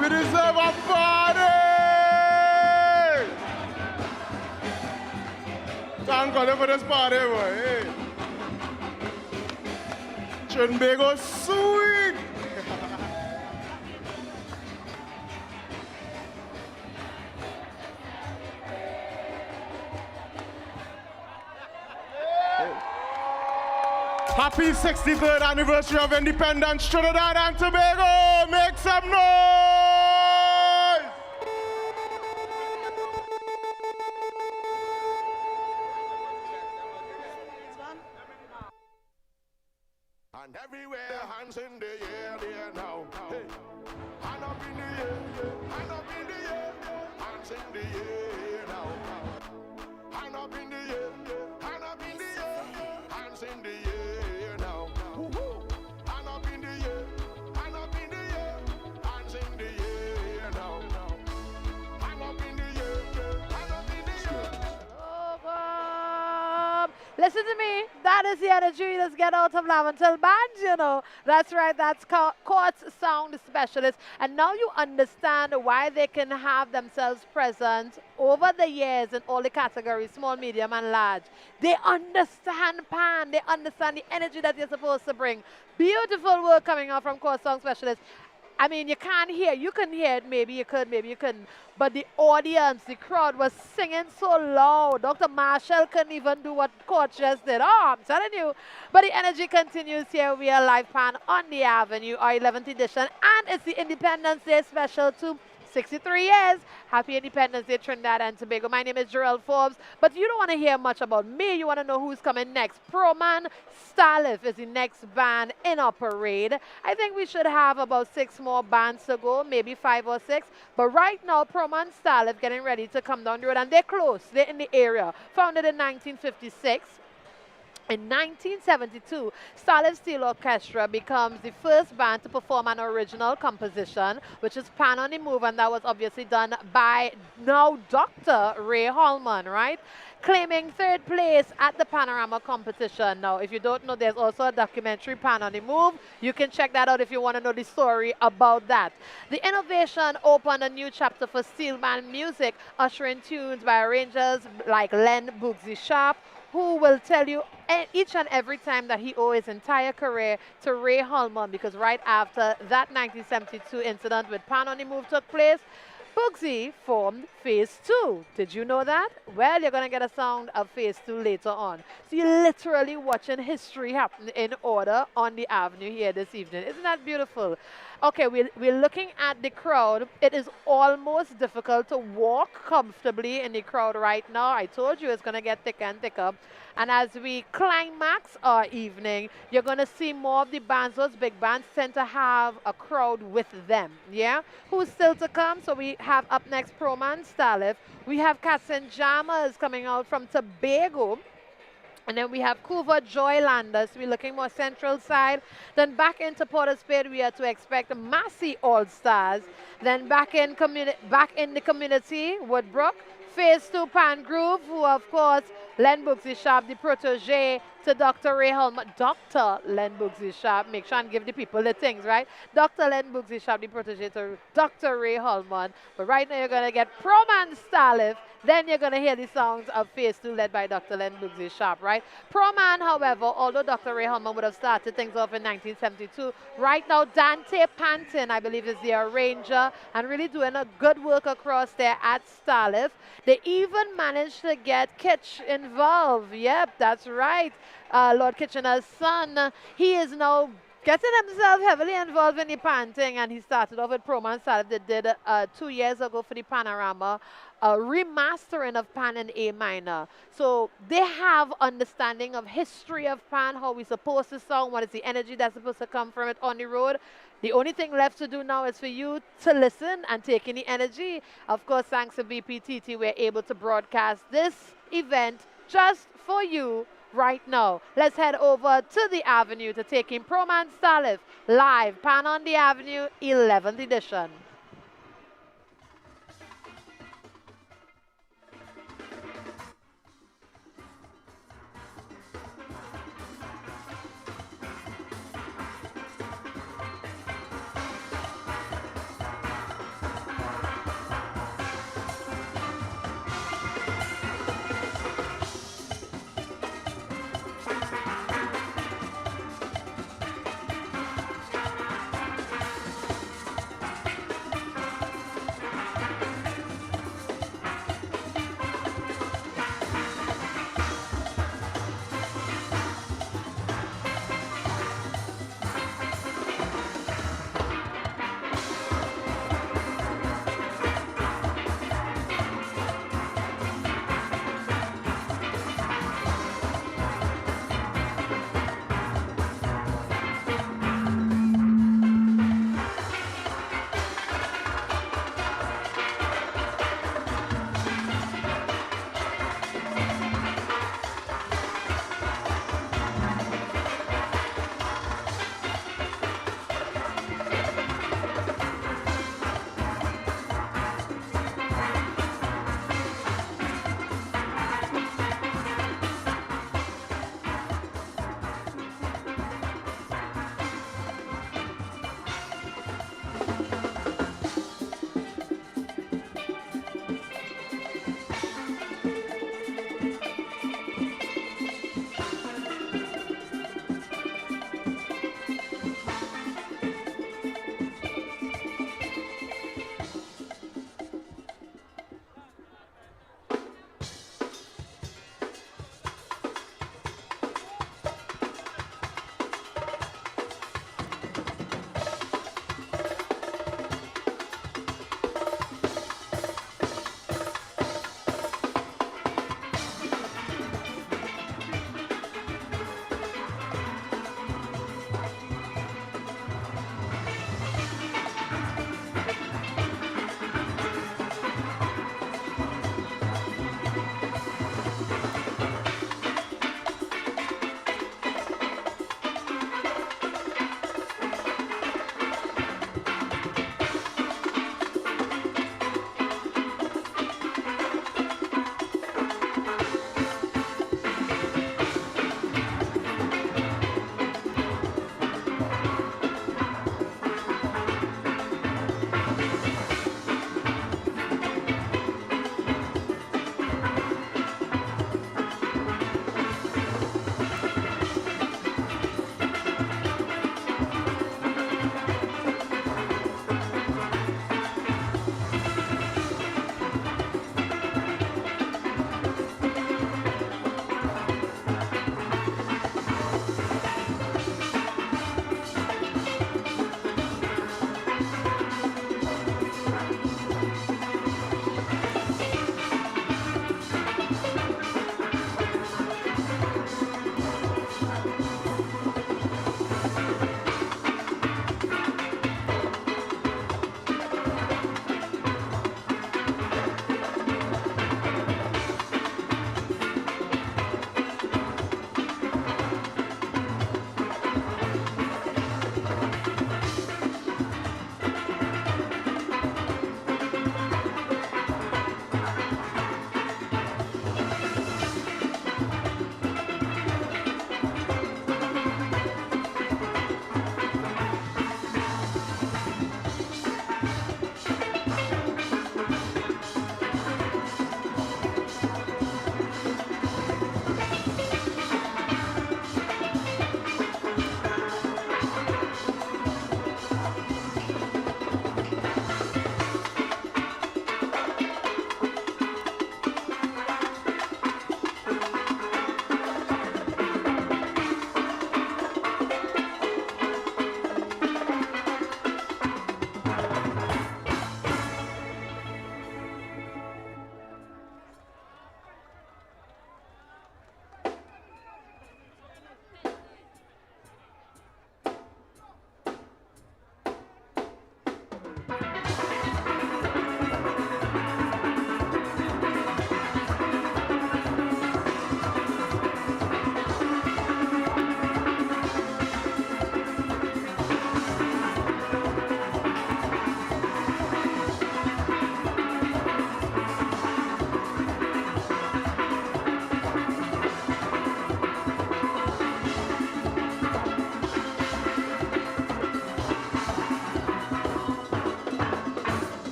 we deserve a party. Thank God for this party, boy. Hey. Trinbago sweet. Happy 63rd anniversary of independence, Trinidad and Tobago. Make some noise!
And everywhere, hands in the air, there now. Hey. Hand up in the air, hand up in the air, hands in the air now. Hand up in the air, hand up in the air, hands in the air.
Listen to me. That is the energy. Let's get out of Laventel Band, you know. That's right. That's Court's sound specialist. And now you understand why they can have themselves present over the years in all the categories, small, medium, and large. They understand pan. They understand the energy that you're supposed to bring. Beautiful work coming out from Court Sound Specialist. I mean, you can't hear. You can hear it. Maybe you could, maybe you couldn't. But the audience, the crowd was singing so loud. Dr. Marshall couldn't even do what Court just did. Oh, I'm telling you. But the energy continues here. We are live pan on the Avenue, our 11th edition. And it's the Independence Day special too. 63 years. Happy Independence Day, Trinidad and Tobago. My name is Gerald Forbes, but you don't want to hear much about me. You want to know who's coming next. Proman Stalif is the next band in our parade. I think we should have about 6 more bands to go, maybe 5 or 6. But right now, Proman Stalif getting ready to come down the road, and they're close. They're in the area. Founded in 1956. In 1972, Stalif Steel Orchestra becomes the first band to perform an original composition, which is Pan on the Move, and that was obviously done by now Dr. Ray Holman, right? Claiming 3rd place at the Panorama competition. Now, if you don't know, there's also a documentary, Pan on the Move. You can check that out if you want to know the story about that. The innovation opened a new chapter for steel band music, ushering tunes by arrangers like Len Bugsy Sharp, who will tell you each and every time that he owes his entire career to Ray Holman, because right after that 1972 incident with Pan on the Move took place, Bugsy formed Phase 2. Did you know that? Well, you're going to get a sound of Phase 2 later on. So you're literally watching history happen in order on the Avenue here this evening. Isn't that beautiful? Okay, we're looking at the crowd. It is almost difficult to walk comfortably in the crowd right now. I told you it's going to get thicker and thicker. And as we climax our evening, you're going to see more of the bands. Those big bands tend to have a crowd with them, yeah? Who's still to come? So we have up next Proman Stalif. We have Cats and Jammers coming out from Tobago. And then we have Cuva Joylanders. We're looking more central side. Then back into Port of Spain, we are to expect Massey All-Stars. Then back in the community, Woodbrook. Phase 2 Pan Groove, who of course, Len Bugsy Sharp, the protege to Dr. Ray Holman. Dr. Len Bugsy Sharp, make sure and give the people the things, right? Dr. Len Bugsy Sharp, the protege to Dr. Ray Holman. But right now you're going to get Proman Stalif. Then you're going to hear the sounds of Phase 2 led by Dr. Len Bugsy Sharp, right? Proman, however, although Dr. Ray Holman would have started things off in 1972, right now Dante Panton, I believe, is the arranger and really doing a good work across there at Stalif. They even managed to get Kitch involved. Yep, that's right. Lord Kitchener's son. He is now getting himself heavily involved in the panting, and he started off with Proman Stalif. They did 2 years ago for the Panorama, a remastering of Pan in A minor. So they have understanding of history of Pan, how we're supposed to sound, what is the energy that's supposed to come from it on the road. The only thing left to do now is for you to listen and take in the energy. Of course, thanks to BPTT, we're able to broadcast this event just for you right now. Let's head over to the Avenue to take in Proman Stalif live, Pan on the Avenue, 11th edition.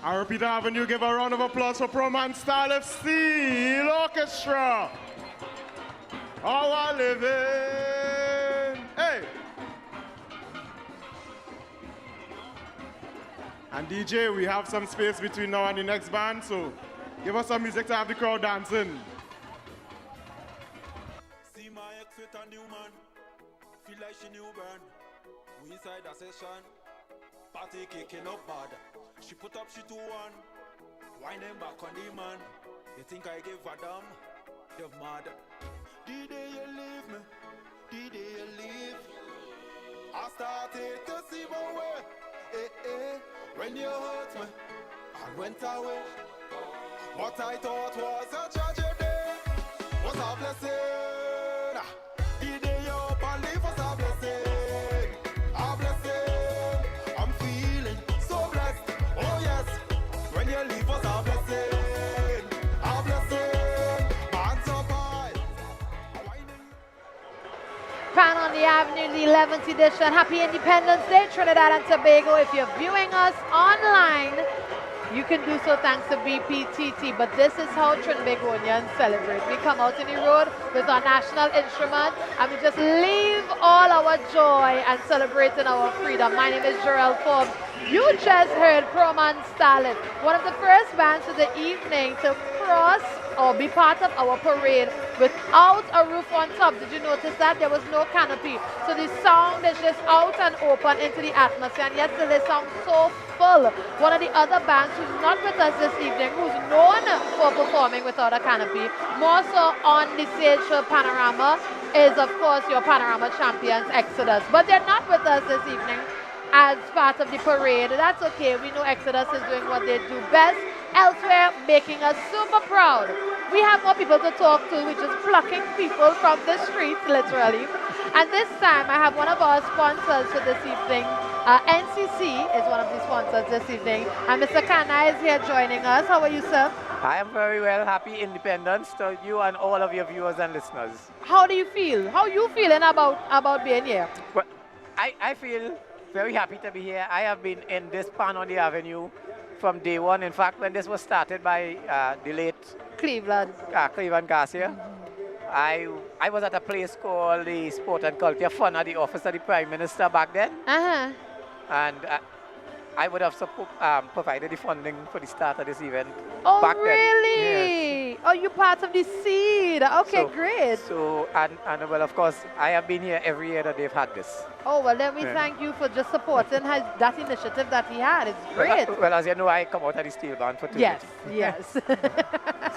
And repeat Avenue, give a round of applause for Proman Style of Steel Orchestra. Our living. Hey. And DJ, we have some space between now and the next band, so give us some music to have the crowd dancing.
See my ex with a new man, feel like she new burn. We inside a session, party kicking up bad. She put up she 2-1, whining back on the man. You think I give a damn? You're mad. The day you leave me, the day you leave, I started to see my way. When you hurt me, I went away. What I thought was a tragedy was a blessing. The day you up and leave was a blessing. A blessing. I'm feeling so blessed. Oh yes, when you leave was a blessing. A blessing. Hands up high.
Pan on the Avenue, the 11th edition. Happy Independence Day, Trinidad and Tobago. If you're viewing us online, you can do so thanks to BPTT, but this is how Trinbagonians celebrate. We come out in the road with our national instrument and we just leave all our joy and celebrating our freedom. My name is Jarrell Forbes. You just heard Proman Stalin, one of the first bands of the evening to cross or be part of our parade without a roof on top. Did you notice that? There was no canopy. So the sound is just out and open into the atmosphere. And yesterday sounds so full. One of the other bands who's not with us this evening, who's known for performing without a canopy, more so on the stage for Panorama, is of course your Panorama champions, Exodus. But they're not with us this evening as part of the parade. That's okay. We know Exodus is doing what they do best elsewhere, making us super proud. We have more people to talk to. We're just plucking people from the streets, literally. And this time, I have one of our sponsors for this evening. NCC is one of the sponsors this evening. And Mr. Kana is here joining us. How are you, sir?
I am very well. Happy Independence to you and all of your viewers and listeners.
How do you feel? How are you feeling about being here?
Well, I feel very happy to be here. I have been in this Pan on the Avenue from day one. In fact, when this was started by the late
Cleveland
Garcia, I was at a place called the Sport and Culture Fund at the office of the Prime Minister back then. And I would have provided the funding for the start of this event back then.
Really? Yes. Oh, you're part of the seed. Okay, great.
So, and well, of course, I have been here every year that they've had this.
Oh, well, let me thank you for just supporting that initiative that he had. It's great.
Well, as you know, I come out of the steel band for 2 years.
Yes.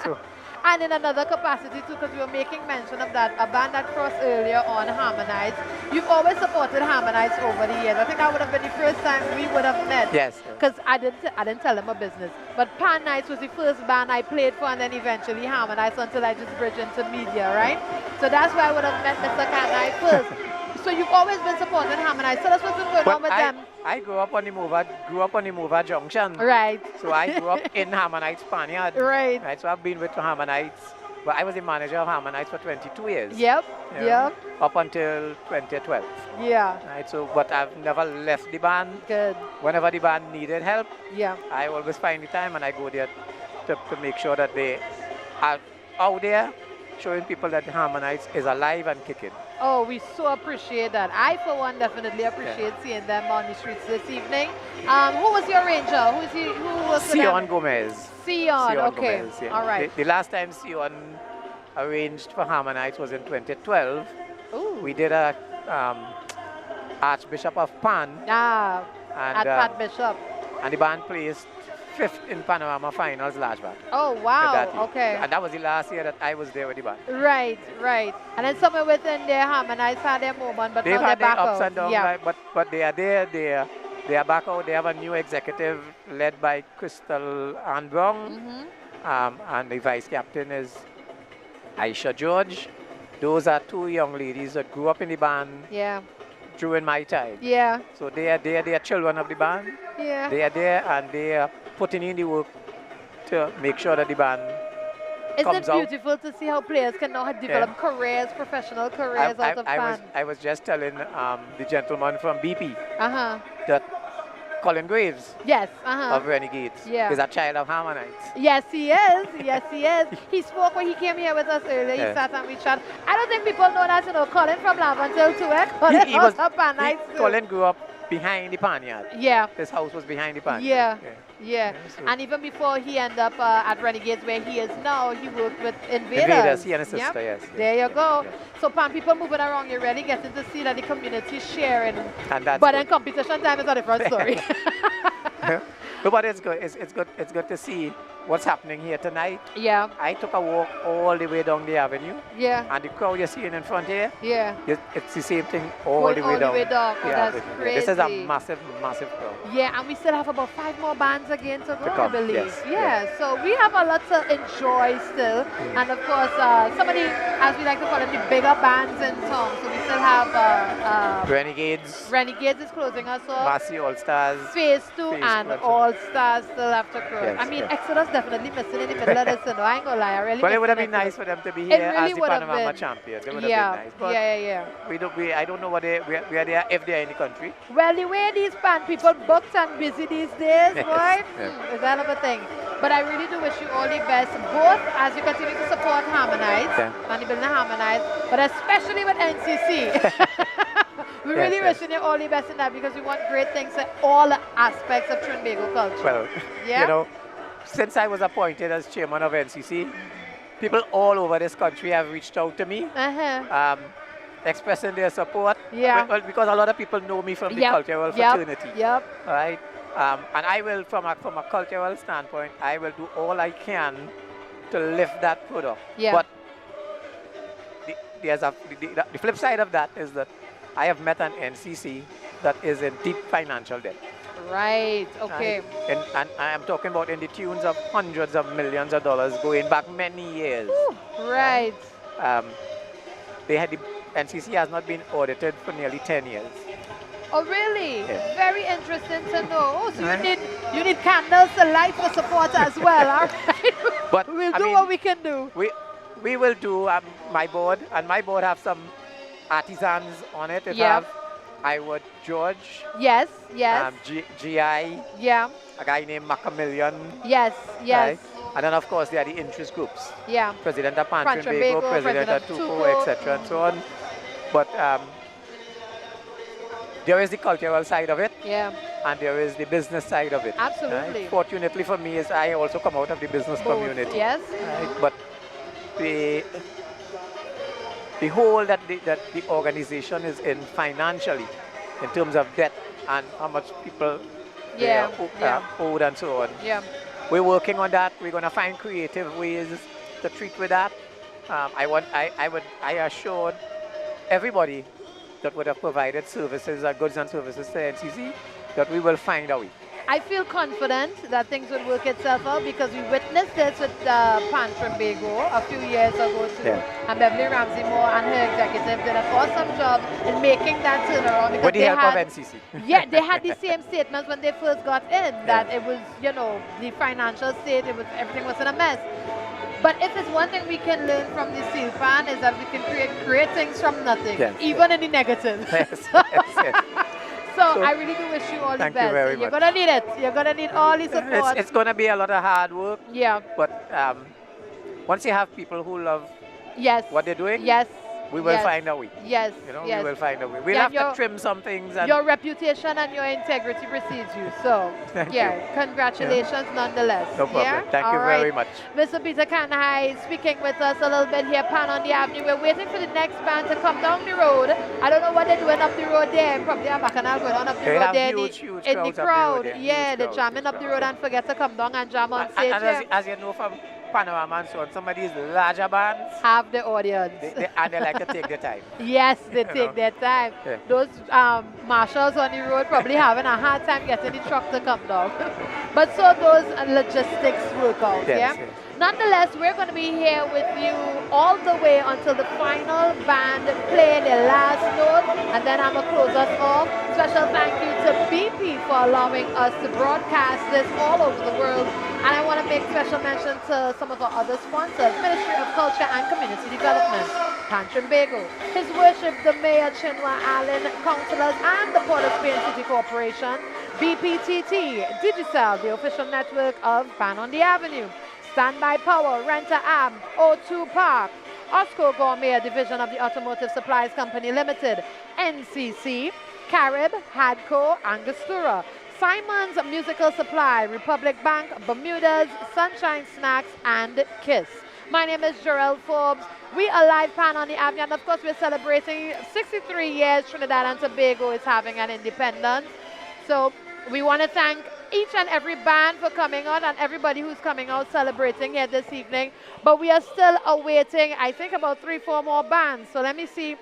So,
and in another capacity too, because we were making mention of that, a band that crossed earlier on, Harmonize. You've always supported Harmonize over the years. I think that would have been the first time we would have met.
Yes.
Because I didn't tell them my business. But Pan Nights was the first band I played for, and then eventually Harmonize until I just bridged into media, right? So that's why I would have met Mr. Kanai first. So you've always been supporting Harmonize. Tell us what's been going on with them.
I grew up on the Mova Junction.
Right.
So I grew up in Harmonize Spaniard.
Right.
So I've been with Harmonize. Well, I was the manager of Harmonize for 22 years.
Yep.
Up until 2012.
Yeah.
Right. So, but I've never left the band.
Good.
Whenever the band needed help,
yeah,
I always find the time and I go there to make sure that they are out there showing people that Harmonize is alive and kicking.
Oh, we so appreciate that. I, for one, definitely appreciate seeing them on the streets this evening. Who was your arranger? Who was
Sion Gomez.
Sion, okay.
Gomez, yeah.
All right.
The last time Sion arranged for Harmonize was in 2012.
Ooh.
We did a Archbishop of Pan.
At Pat Bishop.
And the band placed 5th in Panorama Finals large band.
Oh, wow. Okay.
And that was the last year that I was there with the band.
Right. And then somewhere within there, Harmonize had their moment, but
they've
now
had
they're back
their ups
out.
and downs,
yeah.
right? But they are there. They are back out. They have a new executive led by Crystal Ann Brown. And the vice captain is Aisha George. Those are 2 young ladies that grew up in the band.
Yeah.
During my time.
Yeah.
So they are children of the band.
Yeah.
They are there and they are putting in the work to make sure that the band comes
out. Isn't it beautiful to see how players can now develop careers, professional careers out of band?
I was just telling the gentleman from BP that Colin Graves.
Yes.
Of Renegades.
Yeah.
He's a child of Harmonites.
Yes, he is. Yes, he is. He spoke when he came here with us earlier. He sat and we chat. I don't think people know that, Colin from Laventille too. Colin was up and nice.
Colin grew up behind the Panyard.
Yeah.
His house was behind the Panyard.
Yeah. And even before he ended up at Renegades where he is now, he worked with Invaders.
He and his sister, yes.
There you go. So, Pan, people moving around, you're really getting to see that the community is sharing.
And that's
but
good.
then competition time is a different story.
But it's good. It's good to see what's happening here tonight.
Yeah.
I took a walk all the way down the avenue.
Yeah.
And the crowd you're seeing in front here.
Yeah.
It's the same thing all the way down.
Oh, that's crazy.
This is a massive, massive crowd.
Yeah, and we still have about 5 more bands again to go,
come,
I believe.
yes,
Yeah, so we have a lot to enjoy still. And of course, some of the, as we like to call it, the bigger bands in town. So we still have
Renegades.
Renegades is closing us off.
Massey All Stars.
Phase 2 and All Stars still have to close.
Yes,
I mean, Exodus definitely missing in the middle of this, I ain't gonna lie. I really
Well, it would have
missing
been nice for them to be here as the Panorama champions. It would have been nice. But I don't know what where they are, if they are in the country.
Well, the way these band people booked and busy these days, boy, it's a hell of a thing. But I really do wish you all the best, both as you continue to support Harmonize and the building Harmonize, but especially with NCC. We really wishing you all the best in that because we want great things in all aspects of Trinbago culture.
Well, you know, since I was appointed as chairman of NCC, people all over this country have reached out to me, expressing their support.
Yeah.
Well, because a lot of people know me from the cultural fraternity.
Yep.
Right. And I will, from a cultural standpoint, I will do all I can to lift that product.
Yeah.
But the flip side of that is that I have met an NCC that is in deep financial debt.
Right, okay.
And I am talking about in the tunes of hundreds of millions of dollars going back many years.
Ooh, right.
The NCC has not been audited for nearly 10 years.
Oh, really?
Yes.
Very interesting to know. Oh, so you need candles to light for support as well, all right?
But
we'll do what we can do.
We will do my board, and my board have some artisans on it. It have George.
Yes.
GI.
Yeah.
A guy named Macamillion.
Yes.
Right? And then, of course, there are the interest groups.
Yeah.
President of Pan Trinbago, President of Tuco, etc. and so on. But there is the cultural side of it.
Yeah.
And there is the business side of it.
Absolutely.
Right? Fortunately for me, I also come out of the business community.
Yes.
Right? But the hole that the organization is in financially, in terms of debt and how much people owed and so on.
Yeah.
We're working on that. We're going to find creative ways to treat with that. I assured everybody that would have provided services, goods and services to NCC, that we will find a way.
I feel confident that things will work itself out because we witnessed this with Pan Trinbago a few years ago too. Yeah. And Beverly Ramsey Moore and her executive did an awesome job in making that turnaround.
With the help of NCC.
Yeah, they had the same statements when they first got in, that it was, the financial state, everything was in a mess. But if it's one thing we can learn from the steelpan is that we can create great things from nothing, even in the negative.
Yes.
So I really do wish you all the best.
Thank you very much.
You're going to need it. You're going to need all the support.
It's going to be a lot of hard work.
Yeah.
But once you have people who love what they're doing, we will find a way.
Yes.
We will find a way. We'll have to trim some things. And
your reputation and your integrity precedes you. So, congratulations nonetheless.
No problem. Thank you very much.
Mr. Peter Kanhai speaking with us a little bit here, Pan on the Avenue. We're waiting for the next band to come down the road. I don't know what they're doing up the road there. Probably a bacchanal going on up the road there in the crowd. They're jamming up the road and forget to come down and jam on stage.
And as you know from Panorama and so on, some of these larger bands
have the audience.
And they like to take their time.
Yes, they take their time.
Yeah.
Those marshals on the road probably having a hard time getting the truck to come down. But so those logistics work out,
yes.
Nonetheless, we're going to be here with you all the way until the final band play their last note, and then I'm going to close us off. Special thank you to BP for allowing us to broadcast this all over the world. And I want to make special mention to some of our other sponsors, Ministry of Culture and Community Development, Pan Trinbago, His Worship the Mayor Chinua Allen, councillors and the Port of Spain City Corporation, BPTT, Digicel, the official network of Pan on the Avenue. Standby Power, Renter Am, O2 Park, Osco Gourmet, division of the Automotive Supplies Company Limited, NCC, Carib, Hadco, Angostura, Simon's Musical Supply, Republic Bank, Bermuda's, Sunshine Snacks, and KISS. My name is Jarrell Forbes. We are live Pan on the Avenue, and of course we're celebrating 63 years Trinidad and Tobago is having an independence. So we want to thank each and every band for coming out and everybody who's coming out celebrating here this evening. But we are still awaiting, I think, about 3-4 more bands. So let me see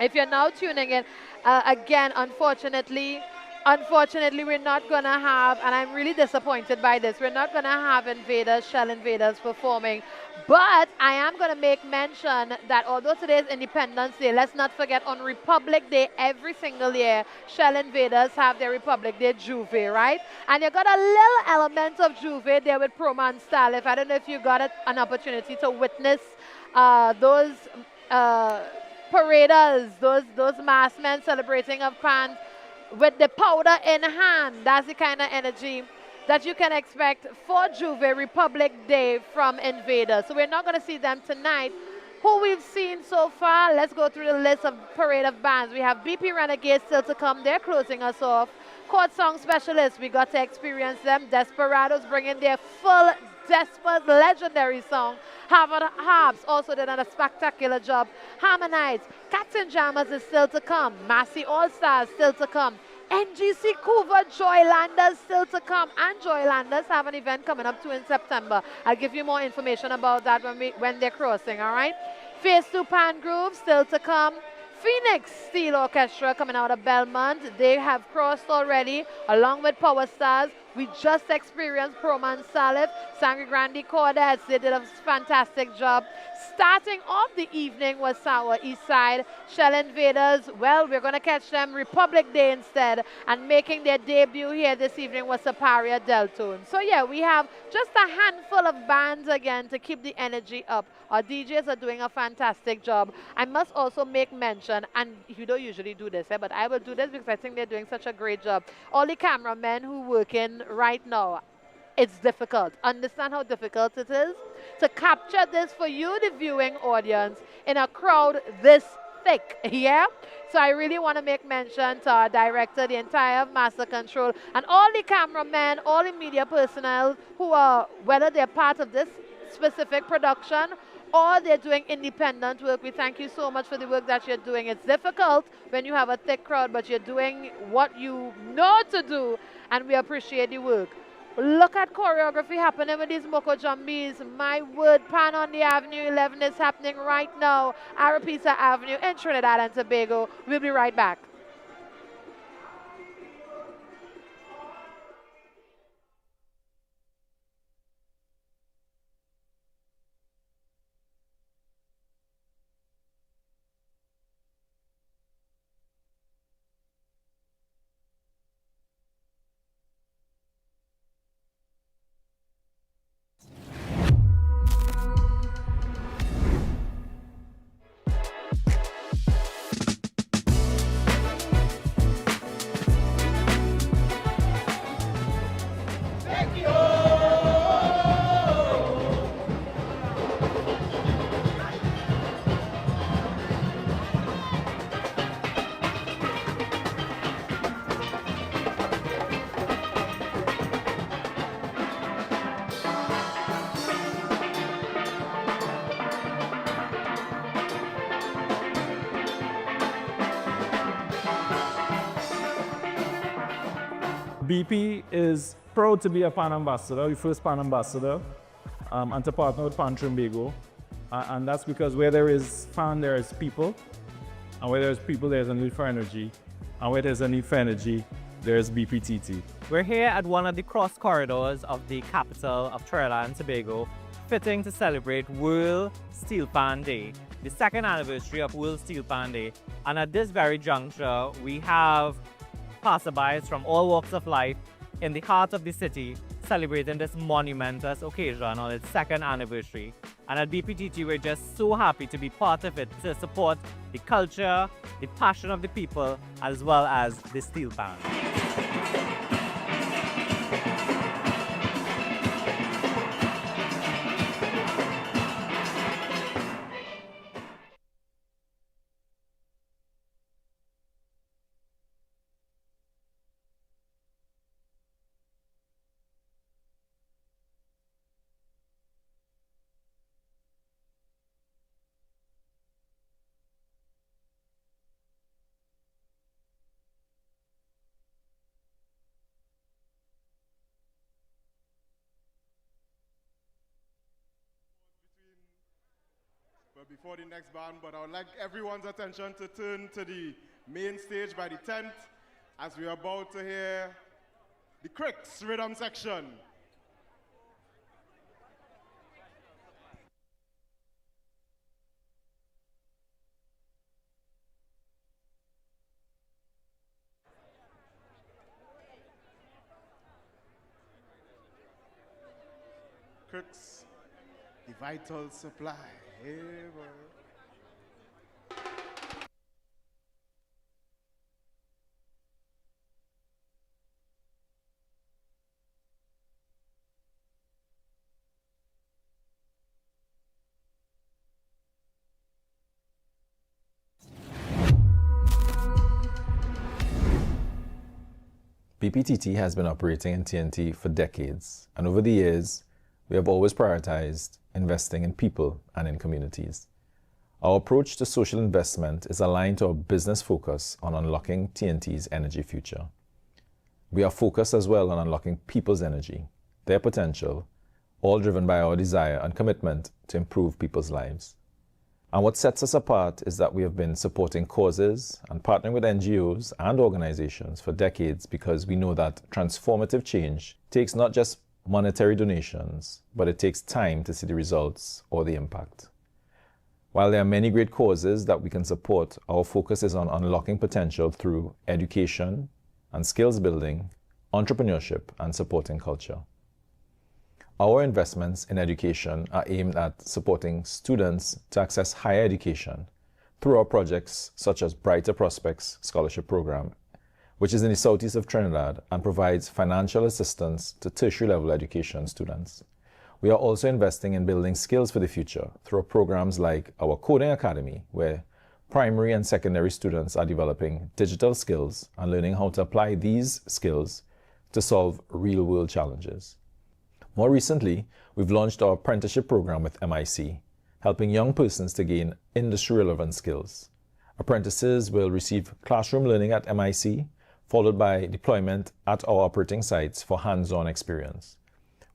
if you're now tuning in. Again, unfortunately, we're not going to have, and I'm really disappointed by this, we're not going to have Invaders, Shell Invaders performing. But I am going to make mention that although today is Independence Day, let's not forget on Republic Day every single year, Shell Invaders have their Republic Day Juve, right? And you got a little element of Juve there with Promo and Stalif. I don't know if you got an opportunity to witness those paraders, those masked men celebrating of Pan with the powder in hand. That's the kind of energy that you can expect for Juve Republic Day from Invaders. So we're not going to see them tonight. Who we've seen so far, let's go through the list of parade of bands. We have BP Renegades still to come. They're closing us off. Court Song Specialists, we got to experience them. Desperados bringing their full Desperate legendary song. Harvard Harps also did a spectacular job. Harmonize, Cats and Jammers is still to come. Massey All Stars still to come. NGC Couva Joylanders still to come, and Joylanders have an event coming up too in September. I'll give you more information about that when they're crossing, all right? Phase 2 Pan Groove still to come. Phoenix Steel Orchestra coming out of Belmont. They have crossed already, along with Power Stars. We just experienced Proman Salif, Sangre Grande Cordettes. They did a fantastic job. Starting off the evening was Sour East Side. Shell Invaders, well, we're going to catch them Republic Day instead. And making their debut here this evening was Saparia Deltone. So yeah, we have just a handful of bands again to keep the energy up. Our DJs are doing a fantastic job. I must also make mention, and you don't usually do this, but I will do this because I think they're doing such a great job. All the cameramen who work in right now, it's difficult. Understand how difficult it is to capture this for you, the viewing audience, in a crowd this thick, yeah? So I really want to make mention to our director, the entire Master Control, and all the cameramen, all the media personnel who are, whether they're part of this specific production or they're doing independent work. We thank you so much for the work that you're doing. It's difficult when you have a thick crowd, but you're doing what you know to do, and we appreciate the work. Look at choreography happening with these Moko Jumbies. My word, Pan on the Avenue 11 is happening right now. Arapisa Avenue in Trinidad and Tobago. We'll be right back.
BP is proud to be a Pan ambassador, the first Pan ambassador, and to partner with Pan Trimbago. And that's because where there is Pan, there is people. And where there's people, there's a need for energy. And where there's a need for energy, there's BPTT.
We're here at one of the cross corridors of the capital of Trinidad and Tobago, fitting to celebrate World Steel Pan Day, the second anniversary of World Steel Pan Day. And at this very juncture, we have passerbys from all walks of life in the heart of the city celebrating this monumentous occasion on its second anniversary. And at BPTT, we're just so happy to be part of it, to support the culture, the passion of the people, as well as the steel pan.
before the next band, but I would like everyone's attention to turn to the main stage by the tent as we are about to hear the Cricks rhythm section. Cricks, the vital supply. Hey, boy.
BPTT has been operating in TNT for decades, and over the years, we have always prioritized investing in people and in communities. Our approach to social investment is aligned to our business focus on unlocking TNT's energy future. We are focused as well on unlocking people's energy, their potential, all driven by our desire and commitment to improve people's lives. And what sets us apart is that we have been supporting causes and partnering with NGOs and organizations for decades because we know that transformative change takes not just monetary donations, but it takes time to see the results or the impact. While there are many great causes that we can support, our focus is on unlocking potential through education and skills building, entrepreneurship, and supporting culture. Our investments in education are aimed at supporting students to access higher education through our projects such as Brighter Prospects Scholarship Program, which is in the southeast of Trinidad and provides financial assistance to tertiary level education students. We are also investing in building skills for the future through programs like our Coding Academy, where primary and secondary students are developing digital skills and learning how to apply these skills to solve real-world challenges. More recently, we've launched our apprenticeship program with MIC, helping young persons to gain industry-relevant skills. Apprentices will receive classroom learning at MIC, followed by deployment at our operating sites for hands-on experience.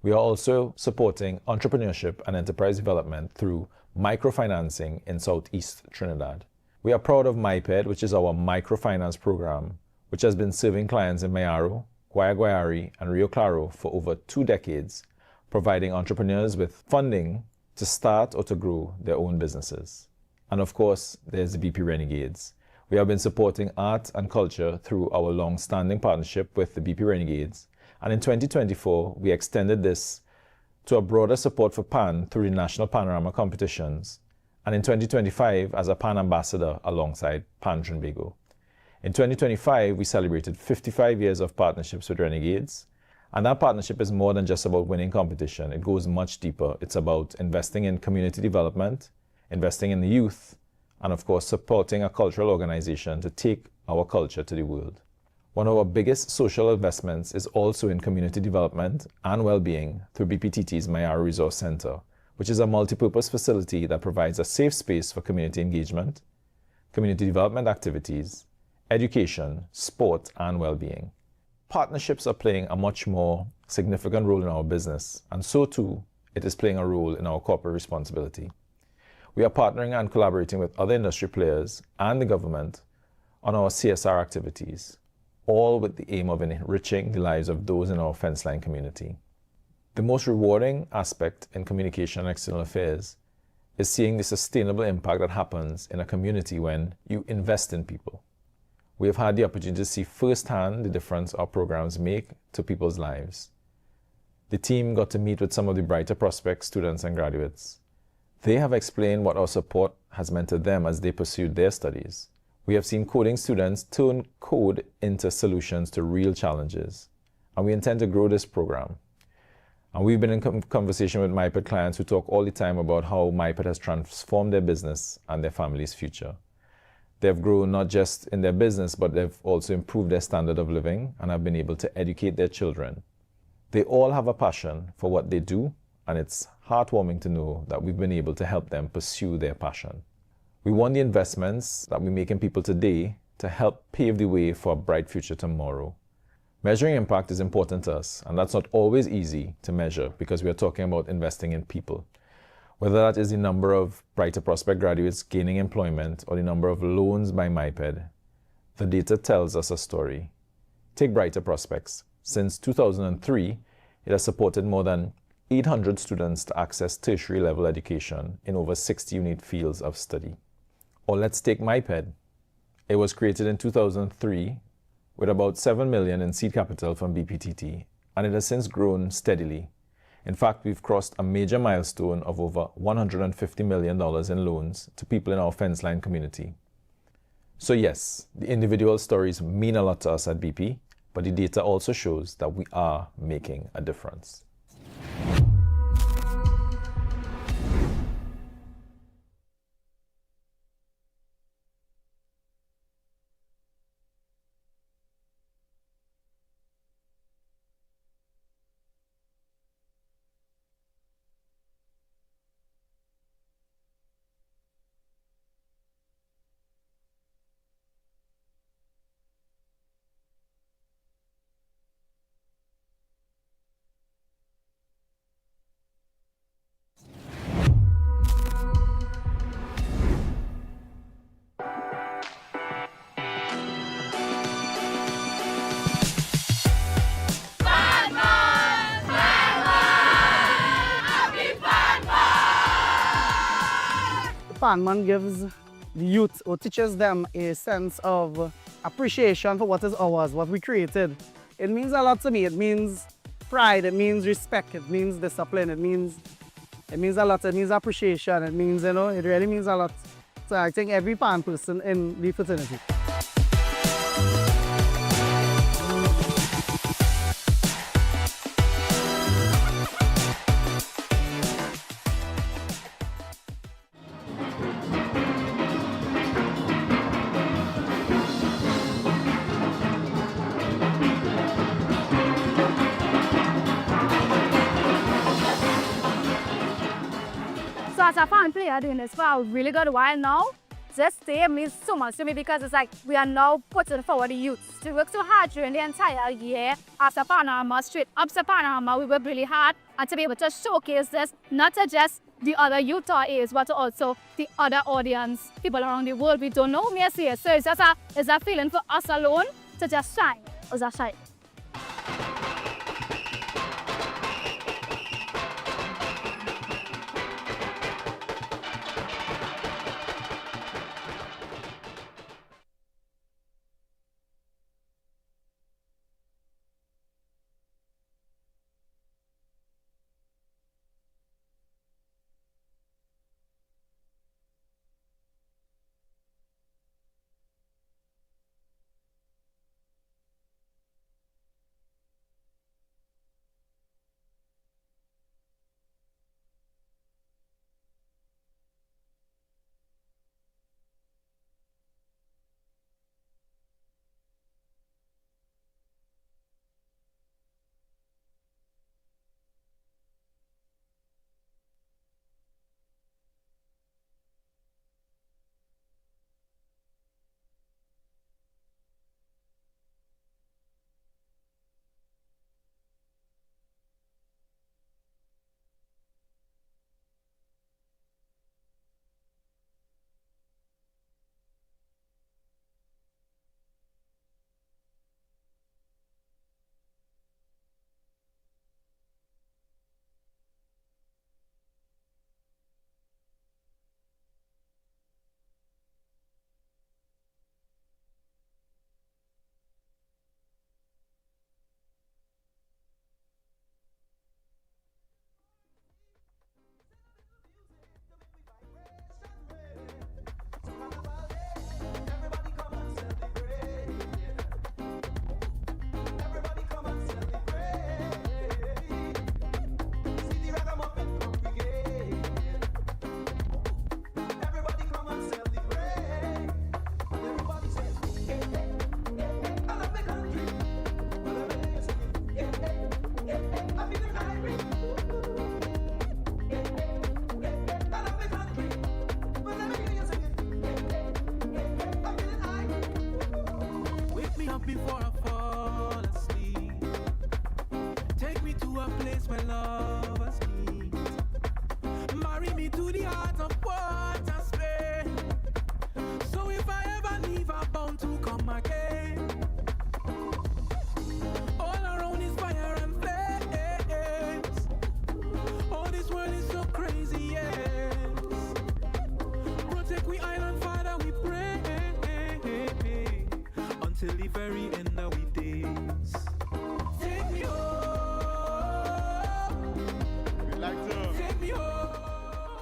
We are also supporting entrepreneurship and enterprise development through microfinancing in Southeast Trinidad. We are proud of MyPed, which is our microfinance program, which has been serving clients in Mayaro, Guayaguayari, and Rio Claro for over 2 decades, providing entrepreneurs with funding to start or to grow their own businesses. And of course, there's the BP Renegades. We have been supporting art and culture through our long-standing partnership with the BP Renegades, and in 2024, we extended this to a broader support for PAN through the National Panorama competitions, and in 2025 as a PAN ambassador alongside PAN Trinbago. In 2025, we celebrated 55 years of partnerships with Renegades, and that partnership is more than just about winning competition. It goes much deeper. It's about investing in community development, investing in the youth, and of course, supporting a cultural organization to take our culture to the world. One of our biggest social investments is also in community development and well-being through BPTT's Mayaro Resource Center, which is a multi-purpose facility that provides a safe space for community engagement, community development activities, education, sport, and well-being. Partnerships are playing a much more significant role in our business, and so too, it is playing a role in our corporate responsibility. We are partnering and collaborating with other industry players and the government on our CSR activities, all with the aim of enriching the lives of those in our fence-line community. The most rewarding aspect in communication and external affairs is seeing the sustainable impact that happens in a community when you invest in people. We have had the opportunity to see firsthand the difference our programs make to people's lives. The team got to meet with some of the Brighter Prospects students and graduates. They have explained what our support has meant to them as they pursued their studies. We have seen coding students turn code into solutions to real challenges, and we intend to grow this program. And we've been in conversation with MyPed clients who talk all the time about how MyPed has transformed their business and their family's future. They've grown not just in their business, but they've also improved their standard of living and have been able to educate their children. They all have a passion for what they do, and it's heartwarming to know that we've been able to help them pursue their passion. We want the investments that we make in people today to help pave the way for a bright future tomorrow. Measuring impact is important to us, and that's not always easy to measure because we are talking about investing in people. Whether that is the number of Brighter Prospect graduates gaining employment or the number of loans by MyPed, the data tells us a story. Take Brighter Prospects. Since 2003, it has supported more than 800 students to access tertiary level education in over 60 unique fields of study. Or let's take MyPed. It was created in 2003 with about 7 million in seed capital from BPTT, and it has since grown steadily. In fact, we've crossed a major milestone of over $150 million in loans to people in our fence line community. So yes, the individual stories mean a lot to us at BP, but the data also shows that we are making a difference.
Fan Month gives the youth or teaches them a sense of appreciation for what is ours, what we created. It means a lot to me. It means pride, it means respect, it means discipline, it means a lot, it means appreciation, it means, it really means a lot. So I think every fan person in the fraternity.
So as a fan player doing this for a really good while now, this day means so much to me because it's like we are now putting forward the youth to work so hard during the entire year. After Panorama, straight up to Panorama, we worked really hard, and to be able to showcase this, not to just the other youth our age, but also the other audience, people around the world we don't know me as here. So it's just a feeling for us alone to just shine. Or just shine.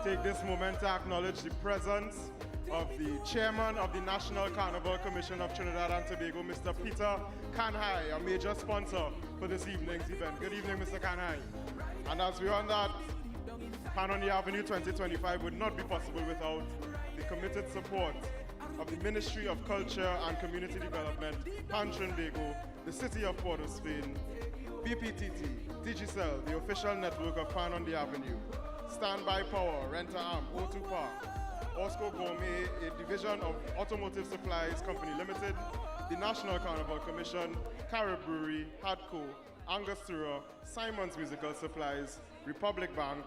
take this moment to acknowledge the presence of the chairman of the National Carnival Commission of Trinidad and Tobago, Mr. Peter Kanhai, a major sponsor for this evening's event. Good evening, Mr. Kanhai. And as we on that, Pan on the Avenue 2025 would not be possible without the committed support of the Ministry of Culture and Community Development, Pan Trinbago, the City of Port of Spain, BPTT, Digicel, the official network of Pan on the Avenue, Standby Power, Renter Arm, O2 Park, Osco Gourmet, a division of Automotive Supplies Company Limited, the National Carnival Commission, Carib Brewery, Hadco, Angostura, Simon's Musical Supplies, Republic Bank,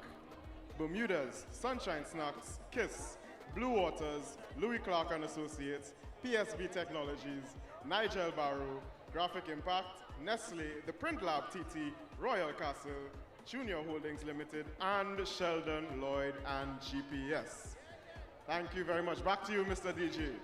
Bermuda's, Sunshine Snacks, KISS, Blue Waters, Louis Clark and Associates, PSB Technologies, Nigel Barrow, Graphic Impact, Nestle, the Print Lab TT, Royal Castle, Junior Holdings Limited, and Sheldon, Lloyd, and GPS. Thank you very much. Back to you, Mr. DJ.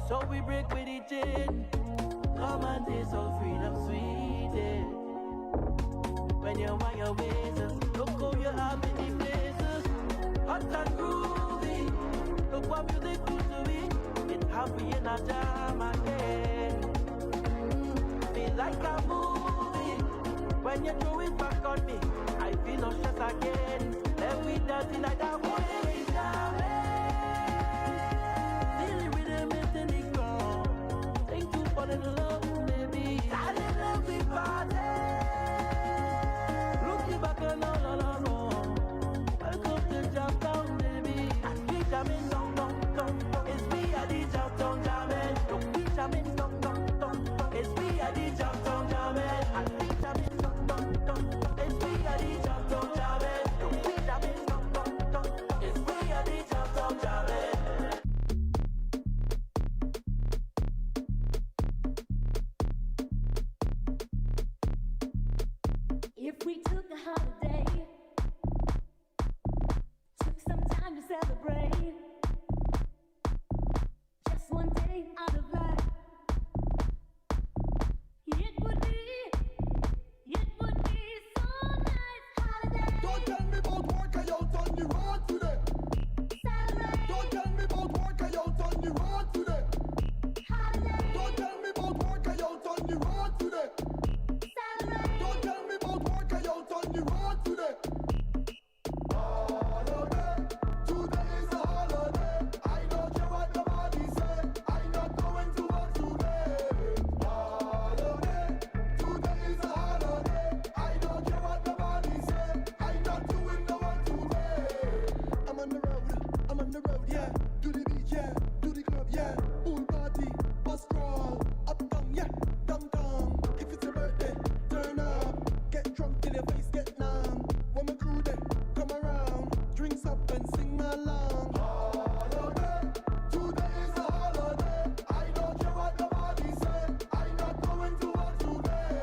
So we break with it in. Come and taste of freedom, sweet. When you want your ways, look how you have many places. Hot and groovy. Look what music do to me. It happy in a jam again. Feel like a movie. When you throw it back on me, I feel no stress again. Let me dance in like that way. Fall in love, baby. I didn't love we party. Looking back and all. Welcome to Japan, baby. And we jamming, dong. It's me at the Japan jamming. Don't be jamming, dong. It's me at the Japan jamming. And we jamming, dong. It's me at the Japan jamming. Don't be jamming, dong. It's me at the Japan jamming.
If we took a holiday, took some time to celebrate, just one day out of life, it would be so nice. Holiday.
Don't tell me about work, I out on the road today.
Celebrate.
Don't tell me about work, I out on the road today.
Holiday.
Don't tell me about work, I out on the road today.
Celebrate.
Don't tell me about work, I out on the road today. Holiday, today is a holiday. I don't care what nobody say. I'm not going to work today. Holiday, today is a holiday. I don't care what nobody say. I'm not doing no work today. I'm on the road, yeah. To the beach, yeah. To the club, yeah. Pool party, bus crawl, uptown, yeah. Downtown. If it's a birthday, turn up. Get drunk till your face get numb. When my crew they come around, drinks up and sing my along. Holiday, today is a holiday. I don't care what nobody say. I'm not going to work today.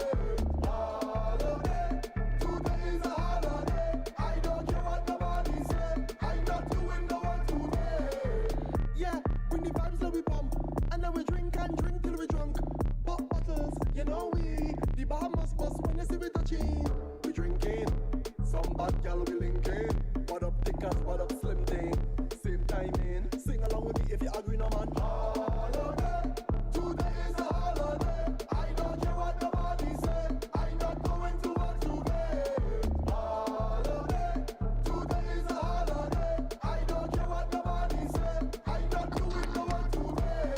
Holiday, today is a holiday. I don't care what nobody say. I'm not doing no work today. Yeah, bring the vibes that we pump, and then we drink till we drunk.
You know we, the bar must bust when you see we touching. We drinking, some bad gal we linking. What up thickers, what up slim thing. Same timing, sing along with me if you agree no man. Holiday, today is a holiday. I don't care what nobody say. I'm not going to work today. Holiday, today is a holiday. I don't care what nobody say. I'm not doing no work today.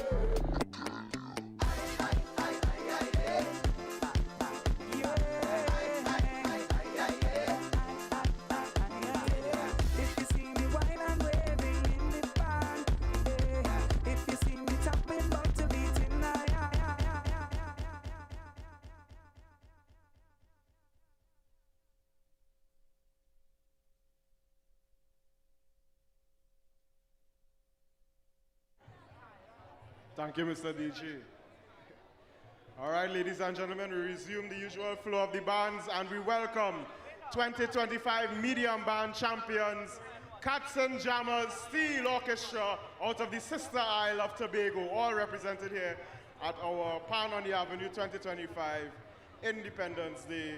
If you see me wine and waving in the pan, if you see me tapping back to beating,
Thank you, Mr. DJ. All right, ladies and gentlemen, we resume the usual flow of the bands and we welcome 2025 medium band champions, Cats and Jammers Steel Orchestra out of the sister isle of Tobago, all represented here at our Pan on the Avenue 2025 Independence Day.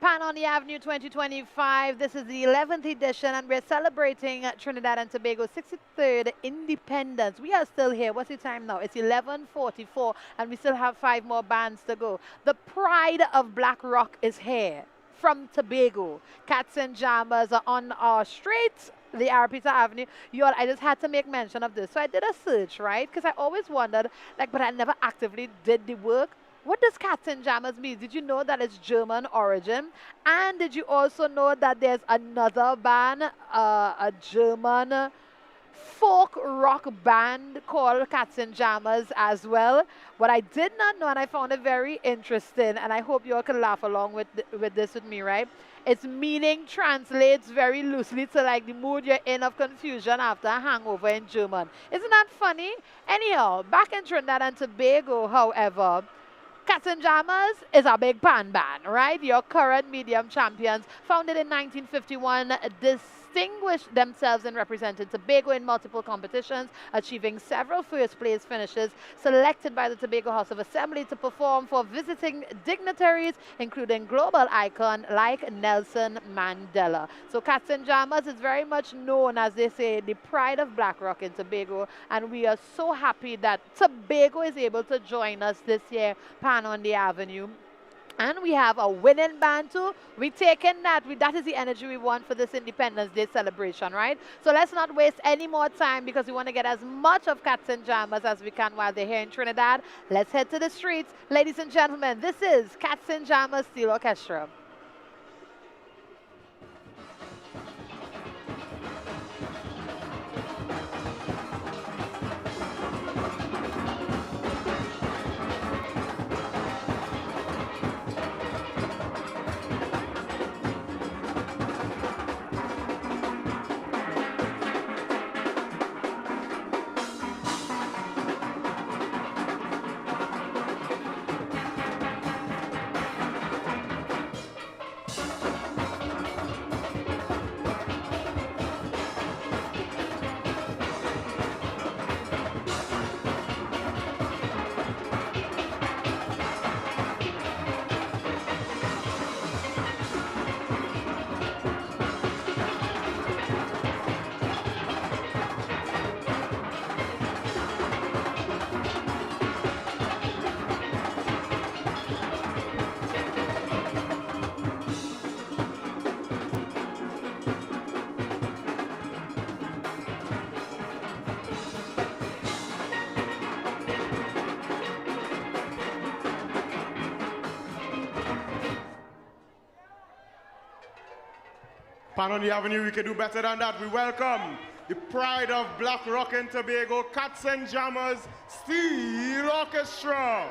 Pan on the Avenue 2025. This is the 11th edition, and we're celebrating Trinidad and Tobago's 63rd independence. We are still here. What's the time now? It's 11:44, and we still have 5 more bands to go. The pride of Black Rock is here from Tobago. Cats and Jammers are on our streets, the Arapita Avenue. Y'all, I just had to make mention of this. So I did a search, right? Because I always wondered, like, but I never actively did the work. What does Cats and Jammers mean? Did you know that it's German origin? And did you also know that there's another band, a German folk rock band called Cats and Jammers as well? What I did not know, and I found it very interesting, and I hope you all can laugh along with this with me, right? Its meaning translates very loosely to like the mood you're in of confusion after a hangover in German. Isn't that funny? Anyhow, back in Trinidad and Tobago, however, Cats and Jammers is a big pan band, right? Your current medium champions, founded in 1951, distinguished themselves and represented Tobago in multiple competitions, achieving several first place finishes, selected by the Tobago House of Assembly to perform for visiting dignitaries, including global icon like Nelson Mandela. So Cats and Jammers is very much known, as they say, the pride of Black Rock in Tobago, and we are so happy that Tobago is able to join us this year, Pan on the Avenue. And we have a winning band too. We're taking that. That is the energy we want for this Independence Day celebration, right? So let's not waste any more time, because we want to get as much of Cats and Jammers as we can while they're here in Trinidad. Let's head to the streets. Ladies and gentlemen, this is Cats and Jammers Steel Orchestra.
Pan on the Avenue, we can do better than that. We welcome the pride of Black Rock and Tobago, Cats and Jammers Steel Orchestra.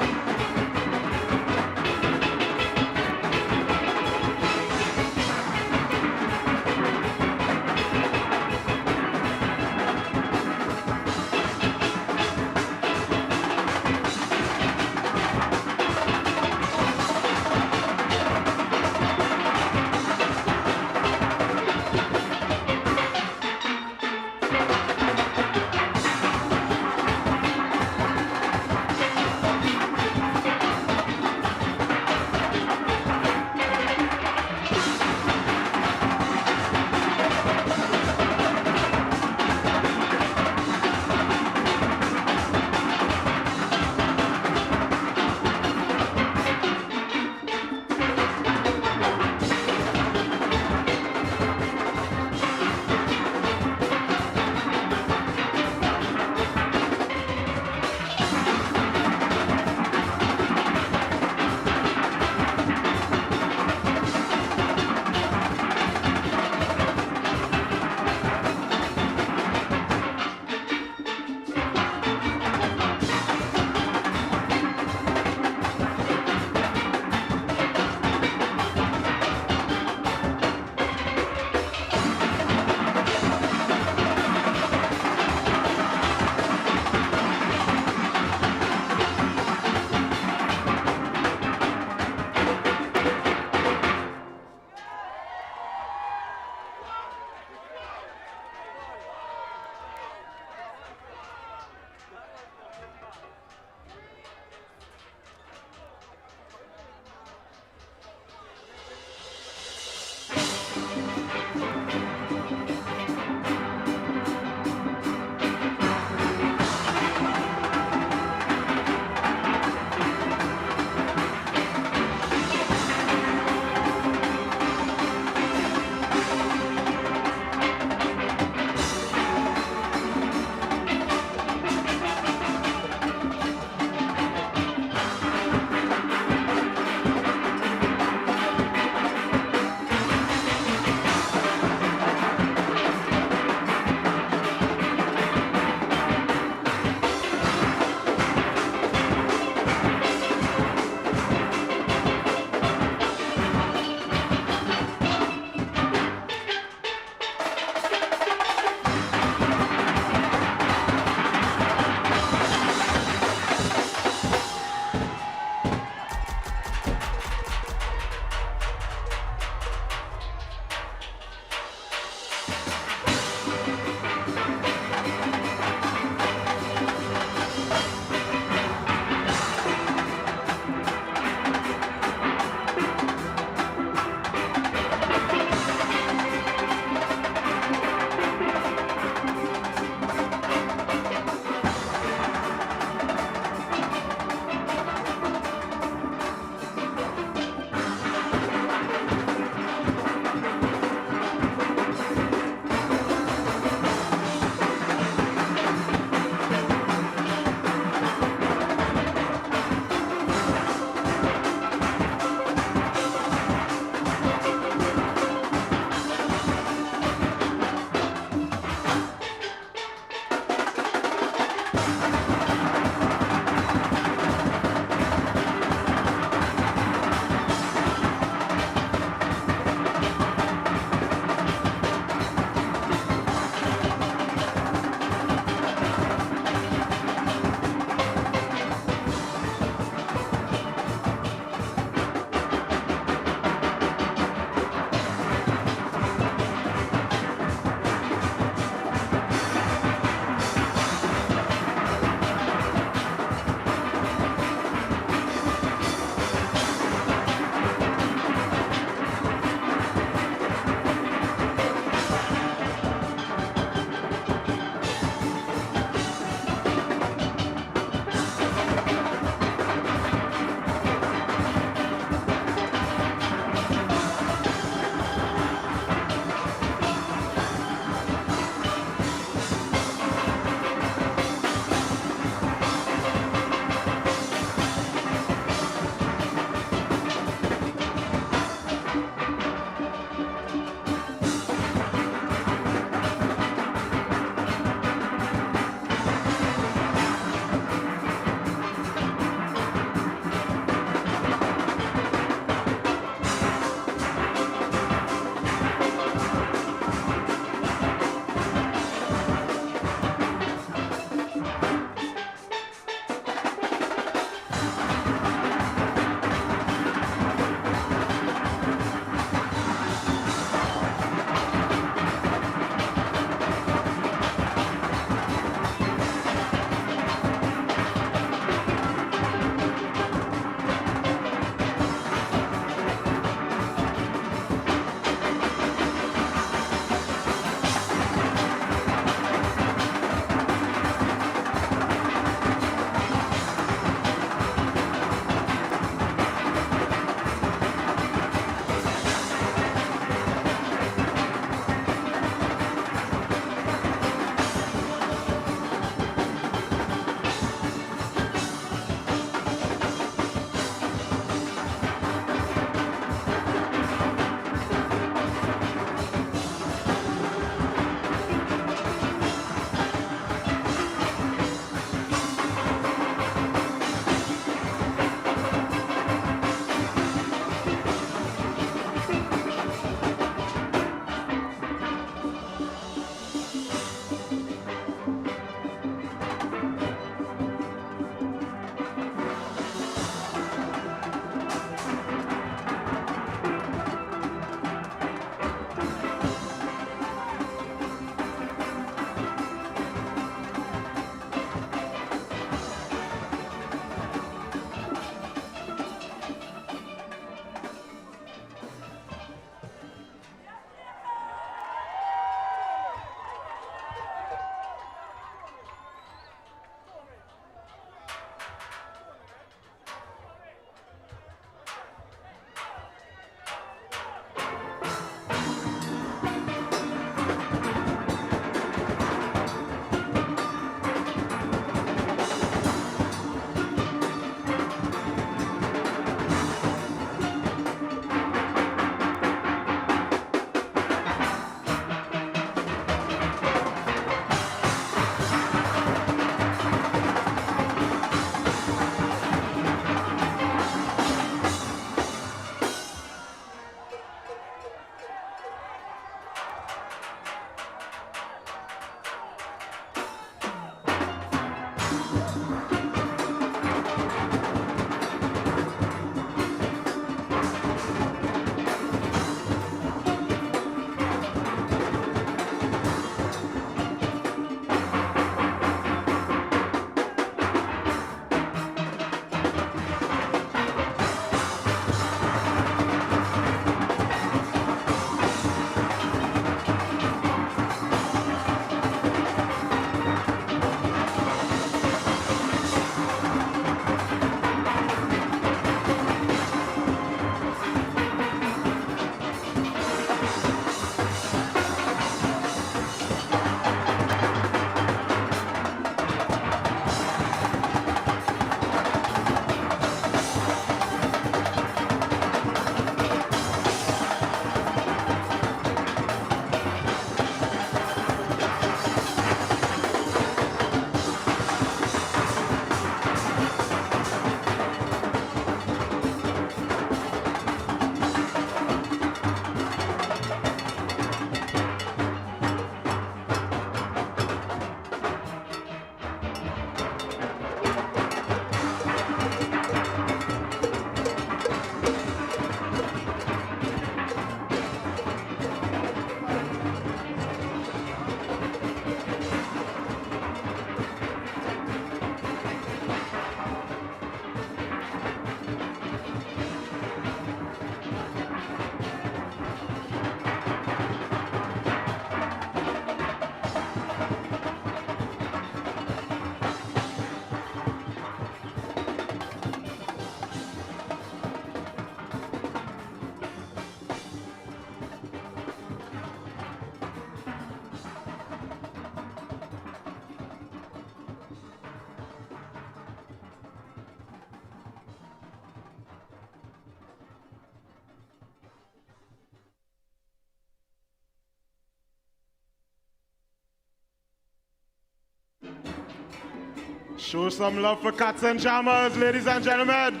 Show some love for Cats and Jammers, ladies and gentlemen.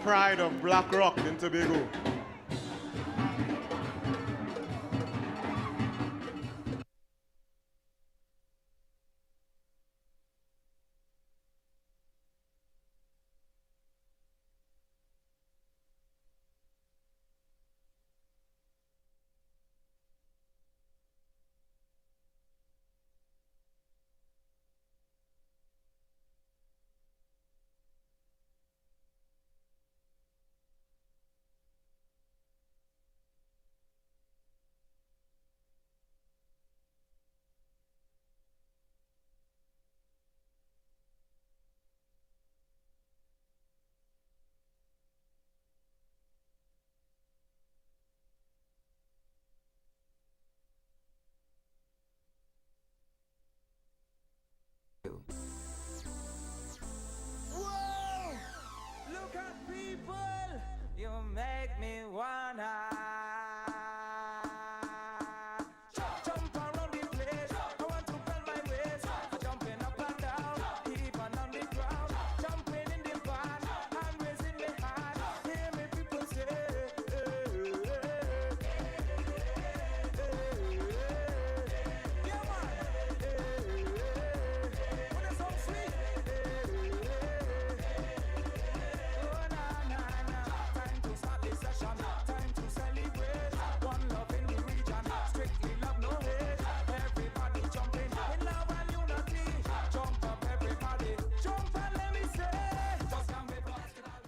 Pride of Black Rock in Tobago.
Look at people, you make me wanna jump around the place. I want to bend my waist, jumping up and down, even on the ground, jumping in the van and raising my hand. Hear me people say, yeah man, when it's so sweet. Time to celebrate. One love in the region. Strictly love, no hate. Everybody jumping in love and unity. Jump up, everybody. Jump and let me say. Just come with basketball.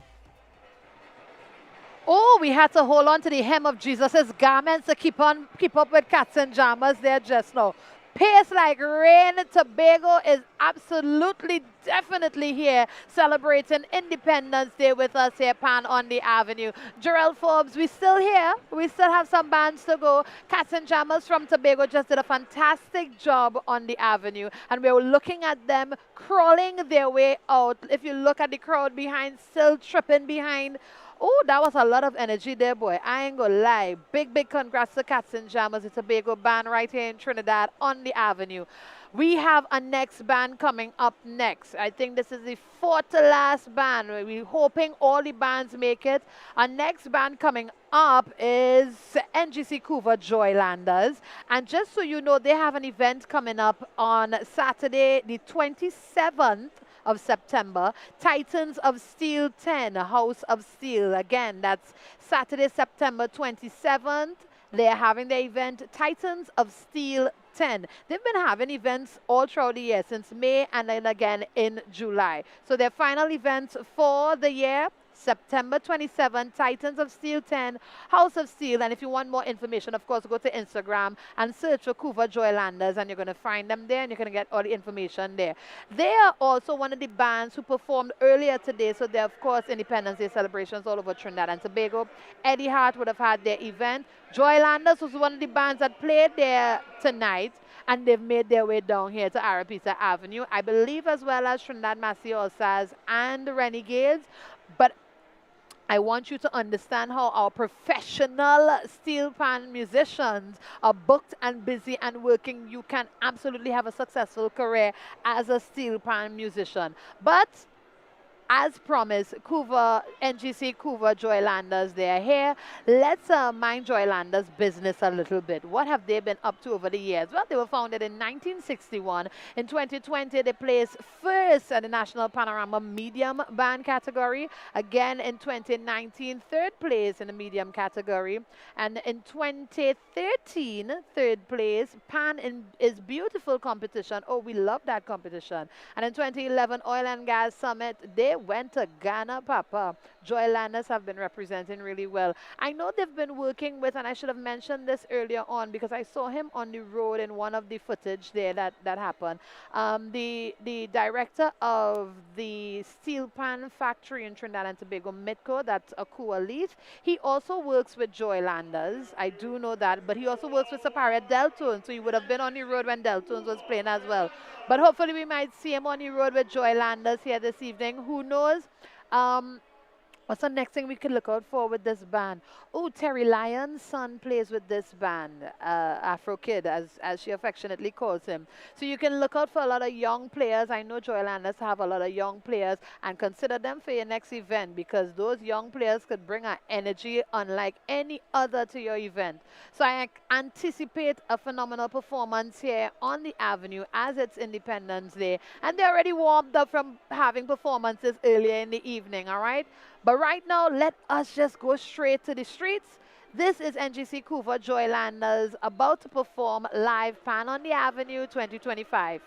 Oh, we had to hold on to the hem of Jesus' garments to keep up with Cats and Jammers there just now. Pace like rain. Tobago is absolutely, definitely here celebrating Independence Day with us here, Pan on the Avenue. Gerald Forbes, we still here. We still have some bands to go. Cats and Jammers from Tobago just did a fantastic job on the Avenue, and we were looking at them crawling their way out. If you look at the crowd behind, still tripping behind. Oh, that was a lot of energy there, boy. I ain't gonna lie. Big, big congrats to Cats and Jammers. It's a Tobago band right here in Trinidad on the Avenue. We have a next band coming up next. I think this is the fourth to last band. We're hoping all the bands make it. Our next band coming up is NGC Couva Joylanders. And just so you know, they have an event coming up on Saturday, the 27th of September, Titans of Steel 10, House of Steel. Again, that's Saturday, September 27th. They're having their event, Titans of Steel 10. They've been having events all throughout the year, since May and then again in July. So their final events for the year, September 27, Titans of Steel 10, House of Steel. And if you want more information, of course, go to Instagram and search for Couva Joylanders, and you're going to find them there, and you're going to get all the information there. They are also one of the bands who performed earlier today, so they're, of course, Independence Day celebrations all over Trinidad and Tobago. Eddie Hart would have had their event. Joylanders was one of the bands that played there tonight, and they've made their way down here to Arapisa Avenue, I believe, as well as Trinidad Massey All-Stars and the Renegades. But I want you to understand how our professional steel pan musicians are booked and busy and working. You can absolutely have a successful career as a steel pan musician. But as promised, NGC Couva Joylanders, they are here. Let's mind Joylanders' business a little bit. What have they been up to over the years? Well, they were founded in 1961. In 2020, they placed first at the National Panorama Medium Band category. Again, in 2019, third place in the medium category. And in 2013, third place, Pan is Beautiful competition. Oh, we love that competition. And in 2011, Oil and Gas Summit, they went to Ghana, Papa. Joylanders have been representing really well. I know they've been working with, and I should have mentioned this earlier on because I saw him on the road in one of the footage there that happened. The director of the steel pan factory in Trinidad and Tobago, Mitco, that's Akua Leaf, he also works with Joylanders. I do know that, but he also works with Sapara Deltones, so he would have been on the road when Deltones was playing as well. But hopefully we might see him on the road with Joylanders here this evening. Who knows? What's the next thing we could look out for with this band? Oh, Terry Lyon's son plays with this band, Afro Kid, as she affectionately calls him. So you can look out for a lot of young players. I know Joy Landers have a lot of young players, and consider them for your next event, because those young players could bring an energy unlike any other to your event. So I anticipate a phenomenal performance here on the Avenue as it's Independence Day. And they're already warmed up from having performances earlier in the evening, all right? But right now, let us just go straight to the streets. This is NGC Couva Joy Landers about to perform live Pan on the Avenue 2025.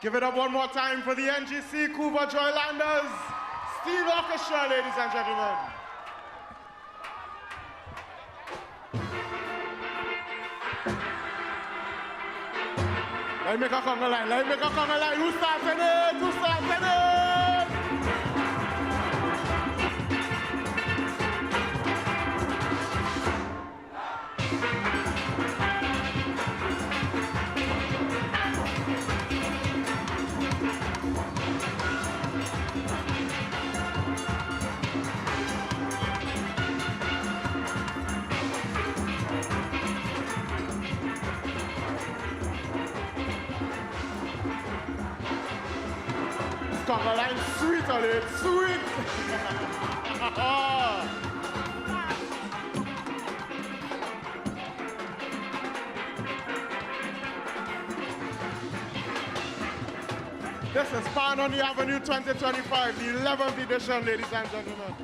Give it up one more time for the NGC Couva Joylanders Steel Orchestra, ladies and gentlemen. Let me make a conga line, let me make a conga line. Who's starting it? Who's starting it? Conga line sweet on it, sweet. This is Pan on the Avenue 2025, the 11th edition, ladies and gentlemen.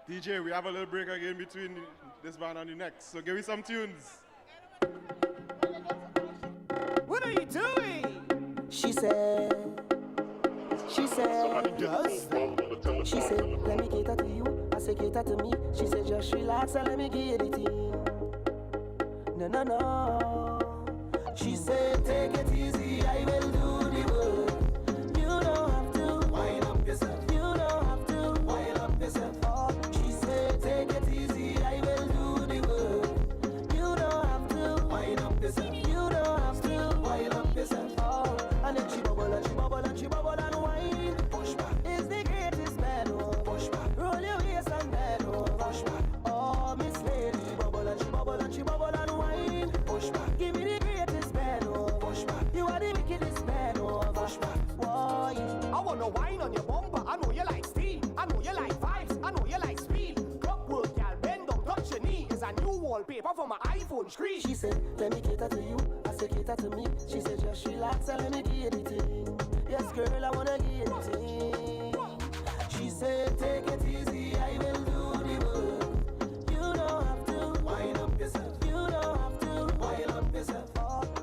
DJ, we have a little break again between this band and the next, so give me some tunes.
What are you doing? She said, she said, let me cater to you. I said, cater to me. She said, just relax and let me give you the tea. No, no, no. She said, take it easy, I will do the work. You don't have to wind up yourself. You don't have to wind up yourself. She said, take it easy, I will do the work. You don't have to wind up yourself. You don't have to wind up yourself. And then she bubble and she bubble and she bubble and wine. Push back is the greatest battle. Push back. Roll your waist and bend over. Push back. Oh, Miss Lady, bubble and she bubble and she bubble and wine. Push back. Give me the greatest battle. Push back. You are the wickedest battle. Push back. Why? I wanna wine on your bumper. I know you like steam. I know you like vibes. I know you like speed. Club work, y'all bend down, touch your knee. It's a new wallpaper for my iPhone screen. She said, let me cater to you. I said, cater to me. She said, just relax and let me give you the thing. Yes, girl, I wanna give you the thing. She said, take it easy, I will do the work. You don't have to wind up yourself. You don't have to wind up yourself.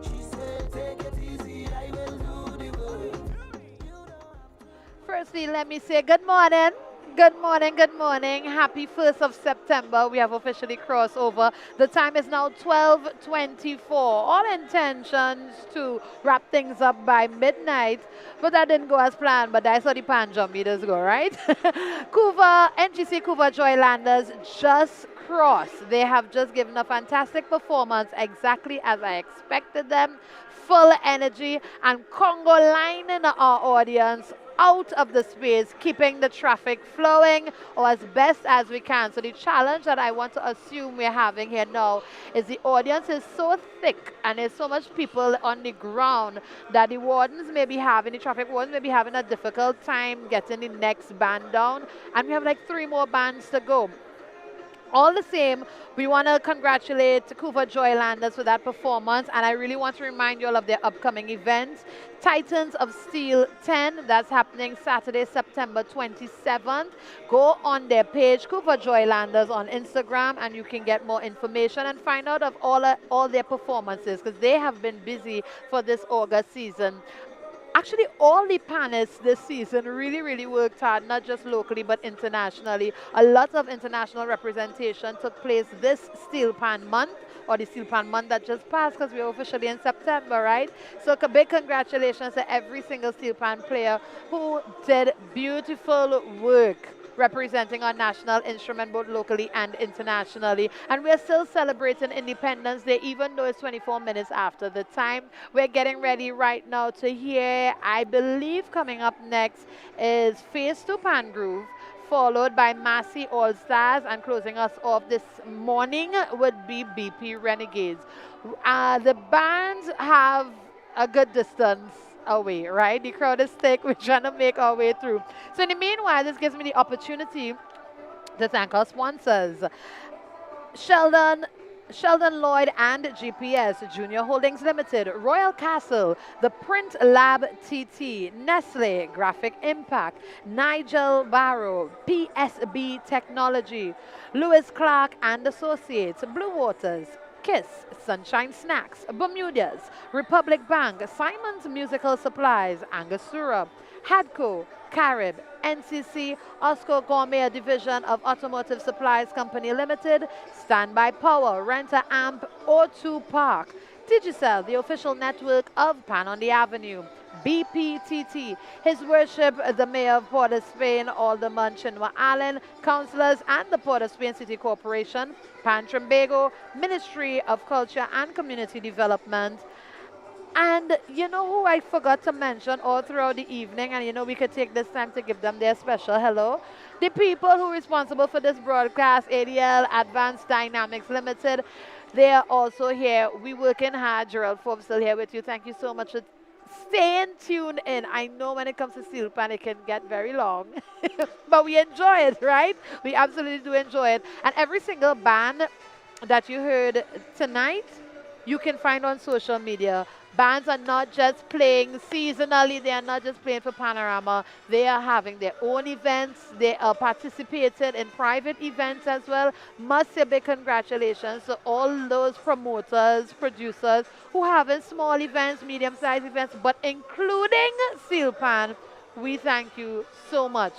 She said, take it easy, I will do the work.
Firstly, let me say good morning. Good morning, good morning. Happy 1st of September. We have officially crossed over. The time is now 12:24. All intentions to wrap things up by midnight, but that didn't go as planned, but that's how the pan jump meters go, right? NGC Couva Joylanders just crossed. They have just given a fantastic performance, exactly as I expected them. Full energy and Congo lining our audience out of the space, keeping the traffic flowing or as best as we can. So the challenge that I want to assume we're having here now is the audience is so thick and there's so much people on the ground that the wardens may be having, the traffic wardens may be having a difficult time getting the next band down. And we have like 3 more bands to go. All the same, we want to congratulate Couva Joylanders for that performance, and I really want to remind you all of their upcoming events. Titans of Steel 10, that's happening Saturday, September 27th. Go on their page, Couva Joylanders on Instagram, and you can get more information and find out of all their performances, because they have been busy for this August season. Actually, all the panelists this season really worked hard, not just locally, but internationally. A lot of international representation took place this Steel Pan month, or the Steel Pan month that just passed, because we're officially in September, right? So a big congratulations to every single Steel Pan player who did beautiful work representing our national instrument both locally and internationally. And we're still celebrating Independence Day, even though it's 24 minutes after the time. We're getting ready right now to hear, I believe coming up next is Phase 2 Pan Groove, followed by Massey All Stars, and closing us off this morning would be BP Renegades. The bands have a good distance away, right? The crowd is thick. We're trying to make our way through. So in the meanwhile, this gives me the opportunity to thank our sponsors. Sheldon Lloyd and GPS Junior Holdings Limited, Royal Castle, The Print Lab TT, Nestle, Graphic Impact, Nigel Barrow, PSB Technology, Lewis Clark and Associates, Blue Waters, Kiss, Sunshine Snacks, Bermudas, Republic Bank, Simon's Musical Supplies, Angostura, Hadco, Carib, NCC, Osco Gourmet Division of Automotive Supplies Company Limited, Standby Power, Renter Amp, O2 Park, Digicel, the official network of Pan on the Avenue, BPTT, His Worship, the Mayor of Port of Spain, Alderman Chinua Allen, councillors and the Port of Spain City Corporation, Pan Trimbago, Ministry of Culture and Community Development. And you know who I forgot to mention all throughout the evening, and you know we could take this time to give them their special hello. The people who are responsible for this broadcast, ADL Advanced Dynamics Limited, they are also here. We working hard. Gerald Forbes still here with you. Thank you so much for staying tuned in. I know when it comes to Steel Pan, it can get very long, but we enjoy it, right? We absolutely do enjoy it. And every single band that you heard tonight, you can find on social media. Bands are not just playing seasonally, they are not just playing for Panorama, they are having their own events, they are participating in private events as well. Must say big congratulations to all those promoters, producers who have small events, medium-sized events, but including Steel Pan. We thank you so much.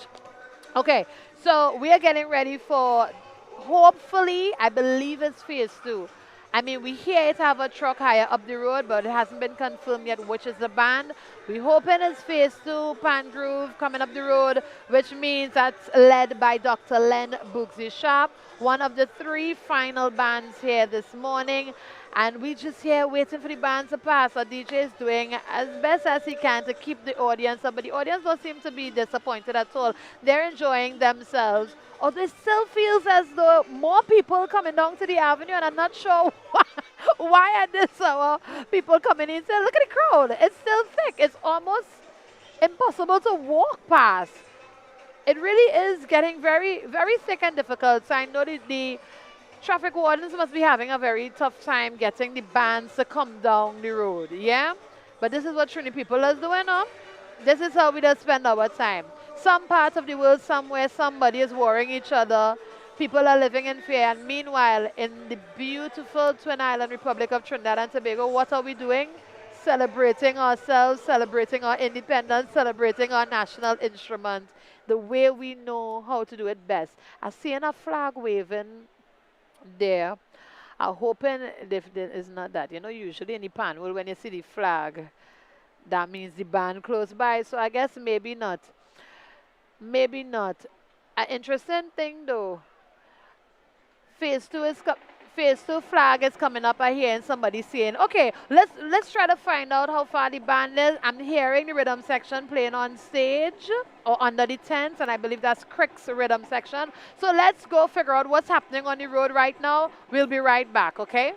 Okay, so we are getting ready for, hopefully, I believe it's phase 2. I mean, we hear it have a truck higher up the road, but it hasn't been confirmed yet which is the band. We hoping it's phase 2, Pan Groove coming up the road, which means that's led by Dr. Len Boogsy Sharp, one of the 3 final bands here this morning. And we just here waiting for the band to pass. Our DJ is doing as best as he can to keep the audience up, but the audience don't seem to be disappointed at all. They're enjoying themselves. Although it still feels as though more people coming down to the avenue, and I'm not sure why at this hour people coming in. So look at the crowd. It's still thick. It's almost impossible to walk past. It really is getting very, very thick and difficult. So I know the traffic wardens must be having a very tough time getting the bands to come down the road, yeah? But this is what Trinity people are doing, huh? This is how we just spend our time. Some part of the world, somewhere, somebody is warring each other. People are living in fear. And meanwhile, in the beautiful Twin Island Republic of Trinidad and Tobago, what are we doing? Celebrating ourselves, celebrating our independence, celebrating our national instrument, the way we know how to do it best. I see a flag waving there. I'm hoping if there is not that. You know, usually in the panel, when you see the flag, that means the band close by. So I guess maybe not. Maybe not. An interesting thing though. Phase 2 flag is coming up. I hear somebody saying, okay, let's try to find out how far the band is. I'm hearing the rhythm section playing on stage or under the tents, and I believe that's Crick's rhythm section. So let's go figure out what's happening on the road right now. We'll be right back, okay?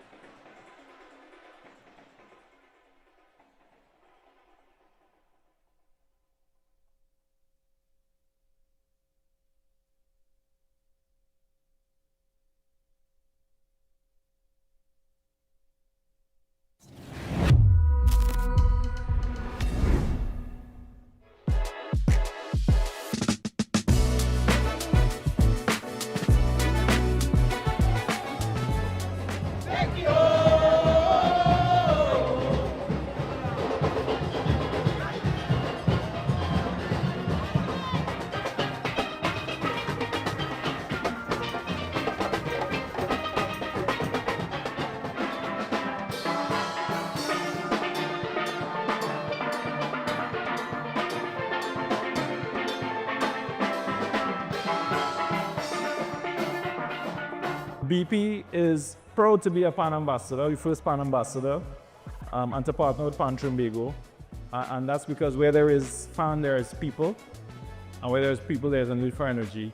BP is proud to be a Pan ambassador, the first Pan ambassador, and to partner with Pan Trimbago. And that's because where there is Pan, there is people. And where there's people, there's a need for energy.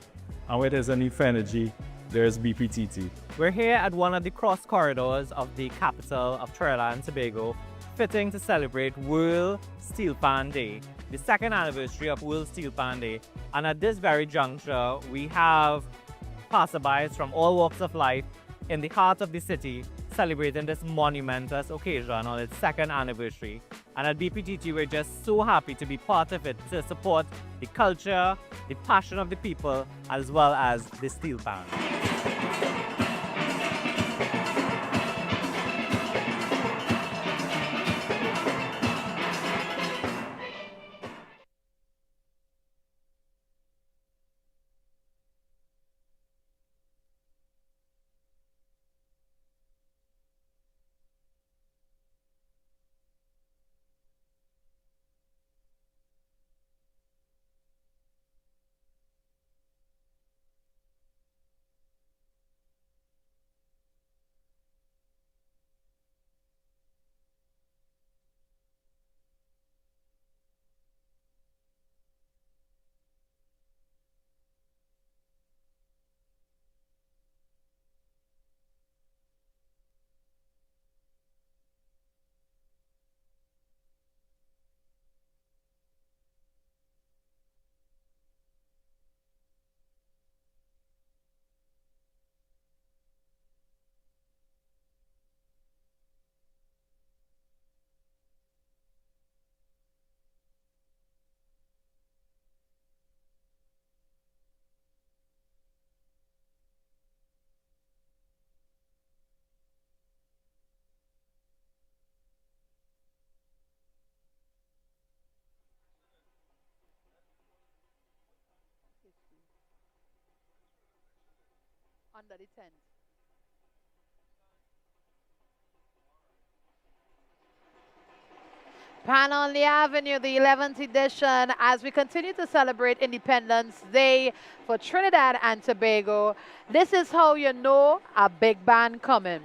And where there's a need for energy, there's BPTT.
We're here at one of the cross corridors of the capital of Trinidad and Tobago, fitting to celebrate World Steel Pan Day, the second anniversary of World Steel Pan Day. And at this very juncture, we have passerbys from all walks of life in the heart of the city celebrating this monumentous occasion on its second anniversary. And at BPTT, we're just so happy to be part of it, to support the culture, the passion of the people, as well as the steel pan.
Under the tent. Pan on the Avenue, the 11th edition, as we continue to celebrate Independence Day for Trinidad and Tobago. This is how you know a big band coming.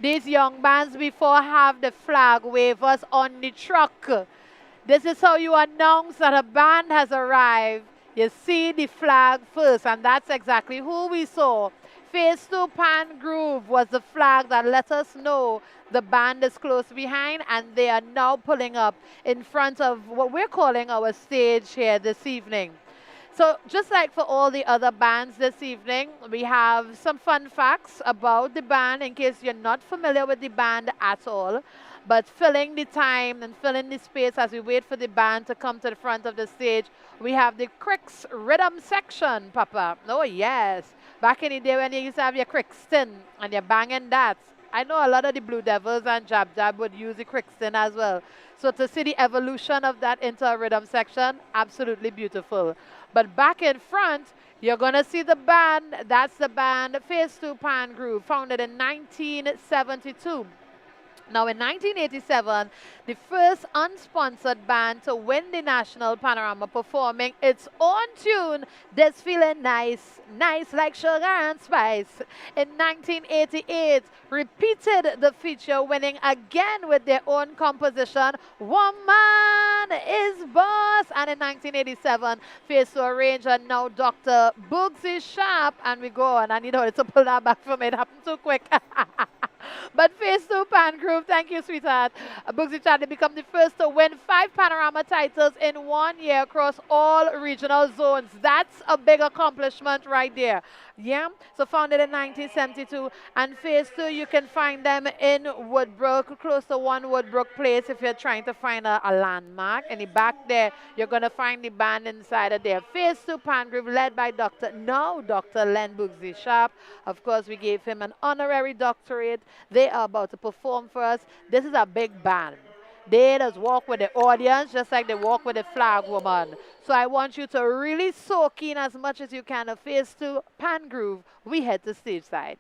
These young bands before have the flag wavers on the truck. This is how you announce that a band has arrived. You see the flag first, and that's exactly who we saw. Phase 2 Pan Groove was the flag that let us know the band is close behind, and they are now pulling up in front of what we're calling our stage here this evening. So just like for all the other bands this evening, we have some fun facts about the band in case you're not familiar with the band at all. But filling the time and filling the space as we wait for the band to come to the front of the stage, we have the Cricks Rhythm section, Papa. Oh, yes. Back in the day when you used to have your Crickston and you're banging that, I know a lot of the Blue Devils and Jab Jab would use the Crickston as well. So to see the evolution of that into a rhythm section, absolutely beautiful. But back in front, you're going to see the band. That's the band Phase 2 Pan Groove, founded in 1972. Now, in 1987, the first unsponsored band to win the National Panorama, performing its own tune, This Feeling Nice, Nice Like Sugar and Spice. In 1988, repeated the feature, winning again with their own composition, Woman is Boss. And in 1987, Phase 2 arranger, now Dr. Bugsy Sharp, and we go on. I need her to pull that back for me. It happened too quick. But Phase 2 Pan Groove, thank you, sweetheart. Bugsy Charlie become the first to win 5 Panorama titles in 1 year across all regional zones. That's a big accomplishment right there. Yeah, so founded in 1972. And Phase 2, you can find them in Woodbrook, close to 1 Woodbrook Place if you're trying to find a landmark. In the back there, you're going to find the band inside of there. Phase 2 Pan Groove, led by Dr. Len Bugsy Sharp. Of course, we gave him an honorary doctorate. They are about to perform for us. This is a big band. They just walk with the audience just like they walk with the flag woman. So I want you to really soak in as much as you can of Phase 2 Pan Groove. We head to stage side.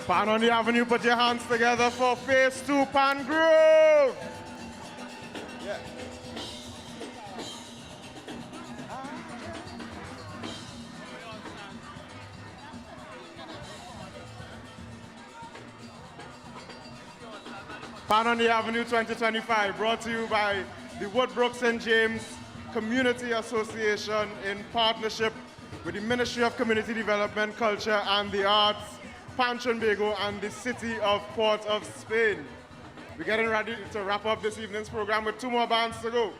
Pan on the Avenue, put your hands together for Phase 2 Pan Groove. Yeah. Pan on the Avenue 2025, brought to you by the Woodbrook St. James Community Association in partnership with the Ministry of Community Development, Culture and the Arts, Pan Trinbago and the City of Port of Spain. We're getting ready to wrap up this evening's program with 2 more bands to go.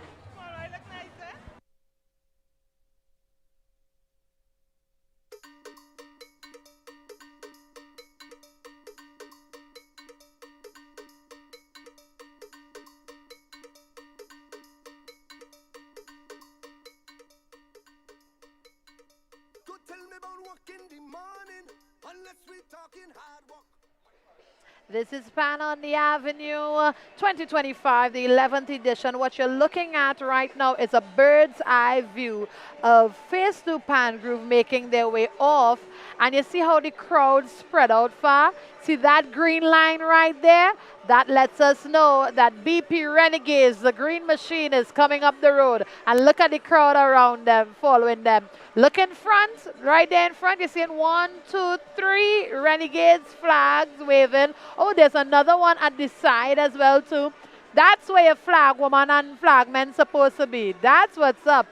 This is Pan on the Avenue 2025, the 11th edition. What you're looking at right now is a bird's eye view of Phase 2 Pan Groove making their way off. And you see how the crowd spread out far? See that green line right there? That lets us know that BP Renegades, the green machine, is coming up the road. And look at the crowd around them, following them. Look in front, right there in front, you're seeing 1, 2, 3 Renegades flags waving. Oh, there's another one at the side as well too. That's where your flag woman and flagmen supposed to be. That's what's up.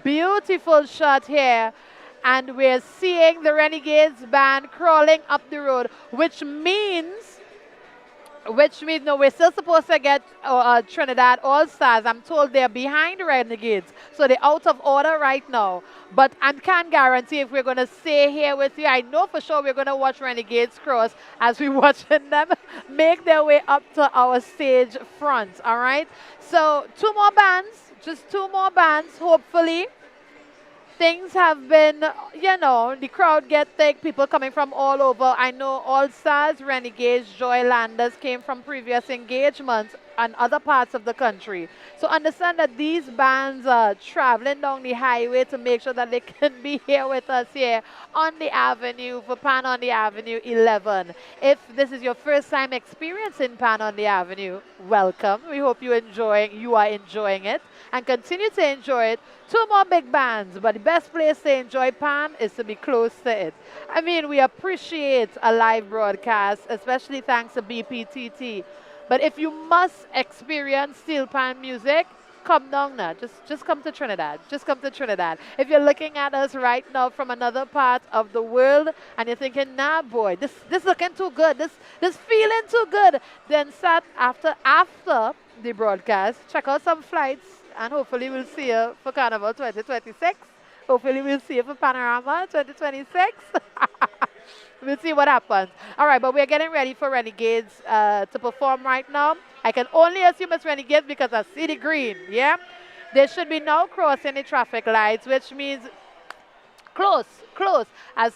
Beautiful shot here. And we're seeing the Renegades band crawling up the road, which means no, we're still supposed to get Trinidad All-Stars. I'm told they're behind Renegades, so they're out of order right now. But I can't guarantee if we're going to stay here with you. I know for sure we're going to watch Renegades cross as we're watching them make their way up to our stage front, all right? So 2 more bands, just 2 more bands, hopefully. Things have been, you know, the crowd get thick, people coming from all over. I know All Stars, Renegades, Joylanders came from previous engagements and other parts of the country. So understand that these bands are traveling down the highway to make sure that they can be here with us here on the Avenue for Pan on the Avenue 11. If this is your first time experiencing Pan on the Avenue, welcome. We hope you are enjoying it and continue to enjoy it. 2 more big bands, but the best place to enjoy Pan is to be close to it. I mean, we appreciate a live broadcast, especially thanks to BPTT. But if you must experience steel pan music, come down now. Just come to Trinidad. Just come to Trinidad. If you're looking at us right now from another part of the world and you're thinking, nah, boy, this looking too good, this feeling too good, then start after the broadcast, check out some flights, and hopefully we'll see you for Carnival 2026. Hopefully we'll see you for Panorama 2026. We'll see what happens. All right, but we're getting ready for Renegades to perform right now. I can only assume it's Renegades because I see the green, yeah? There should be no crossing the traffic lights, which means close, as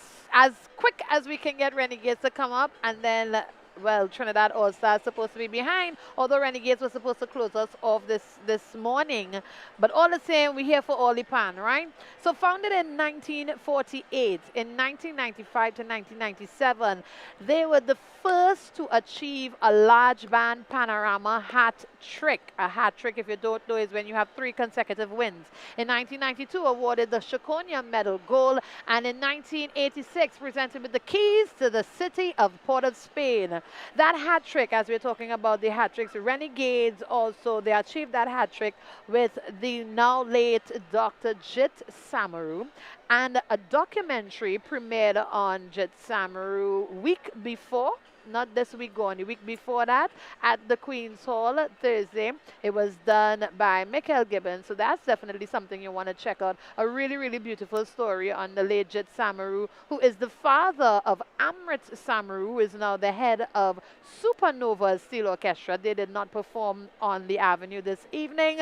quick as we can get Renegades to come up, and then, well, Trinidad All-Stars supposed to be behind, although Renegades was supposed to close us off this morning. But all the same, we're here for all the pan, right? So founded in 1948, in 1995 to 1997, they were the first to achieve a large band panorama hat trick. A hat trick, if you don't know, is when you have 3 consecutive wins. In 1992, awarded the Chaconia Medal Gold, and in 1986, presented with the keys to the City of Port of Spain. That hat trick, as we're talking about the hat tricks, Renegades also, they achieved that hat trick with the now late Dr. Jit Samaru, and a documentary premiered on Jit Samaru week before, not this week gone, the week before that, at the Queen's Hall Thursday. It was done by Michael Gibbons, so that's definitely something you want to check out. A really, really beautiful story on the late Jit Samaru, who is the father of Amrit Samaru, who is now the head of Supernova Steel Orchestra. They did not perform on the Avenue this evening,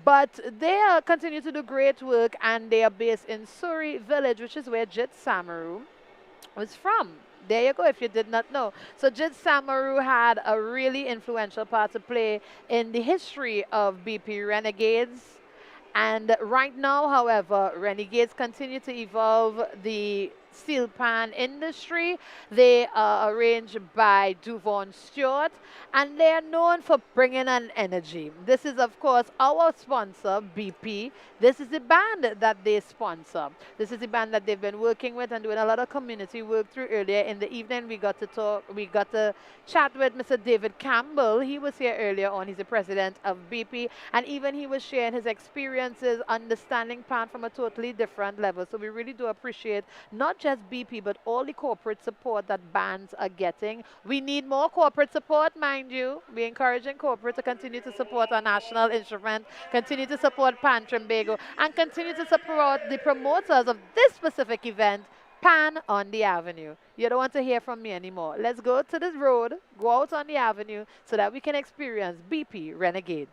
but they continue to do great work, and they are based in Surrey Village, which is where Jit Samaru was from. There you go, if you did not know. So Jit Samaru had a really influential part to play in the history of BP Renegades. And right now, however, Renegades continue to evolve the steel pan industry. They are arranged by Duvon Stewart, and they are known for bringing an energy. This is, of course, our sponsor, BP. This is the band that they sponsor. This is the band that they've been working with and doing a lot of community work through. Earlier in the evening, we got to chat with Mr. David Campbell. He was here earlier on. He's the president of BP, and even he was sharing his experiences, understanding pan from a totally different level. So we really do appreciate not just BP, but all the corporate support that bands are getting. We need more corporate support, mind you. We're encouraging corporate to continue to support our national instrument, continue to support Pan Trimbago, and continue to support the promoters of this specific event, Pan on the Avenue. You don't want to hear from me anymore. Let's go to this road, go out on the avenue, so that we can experience BP Renegades.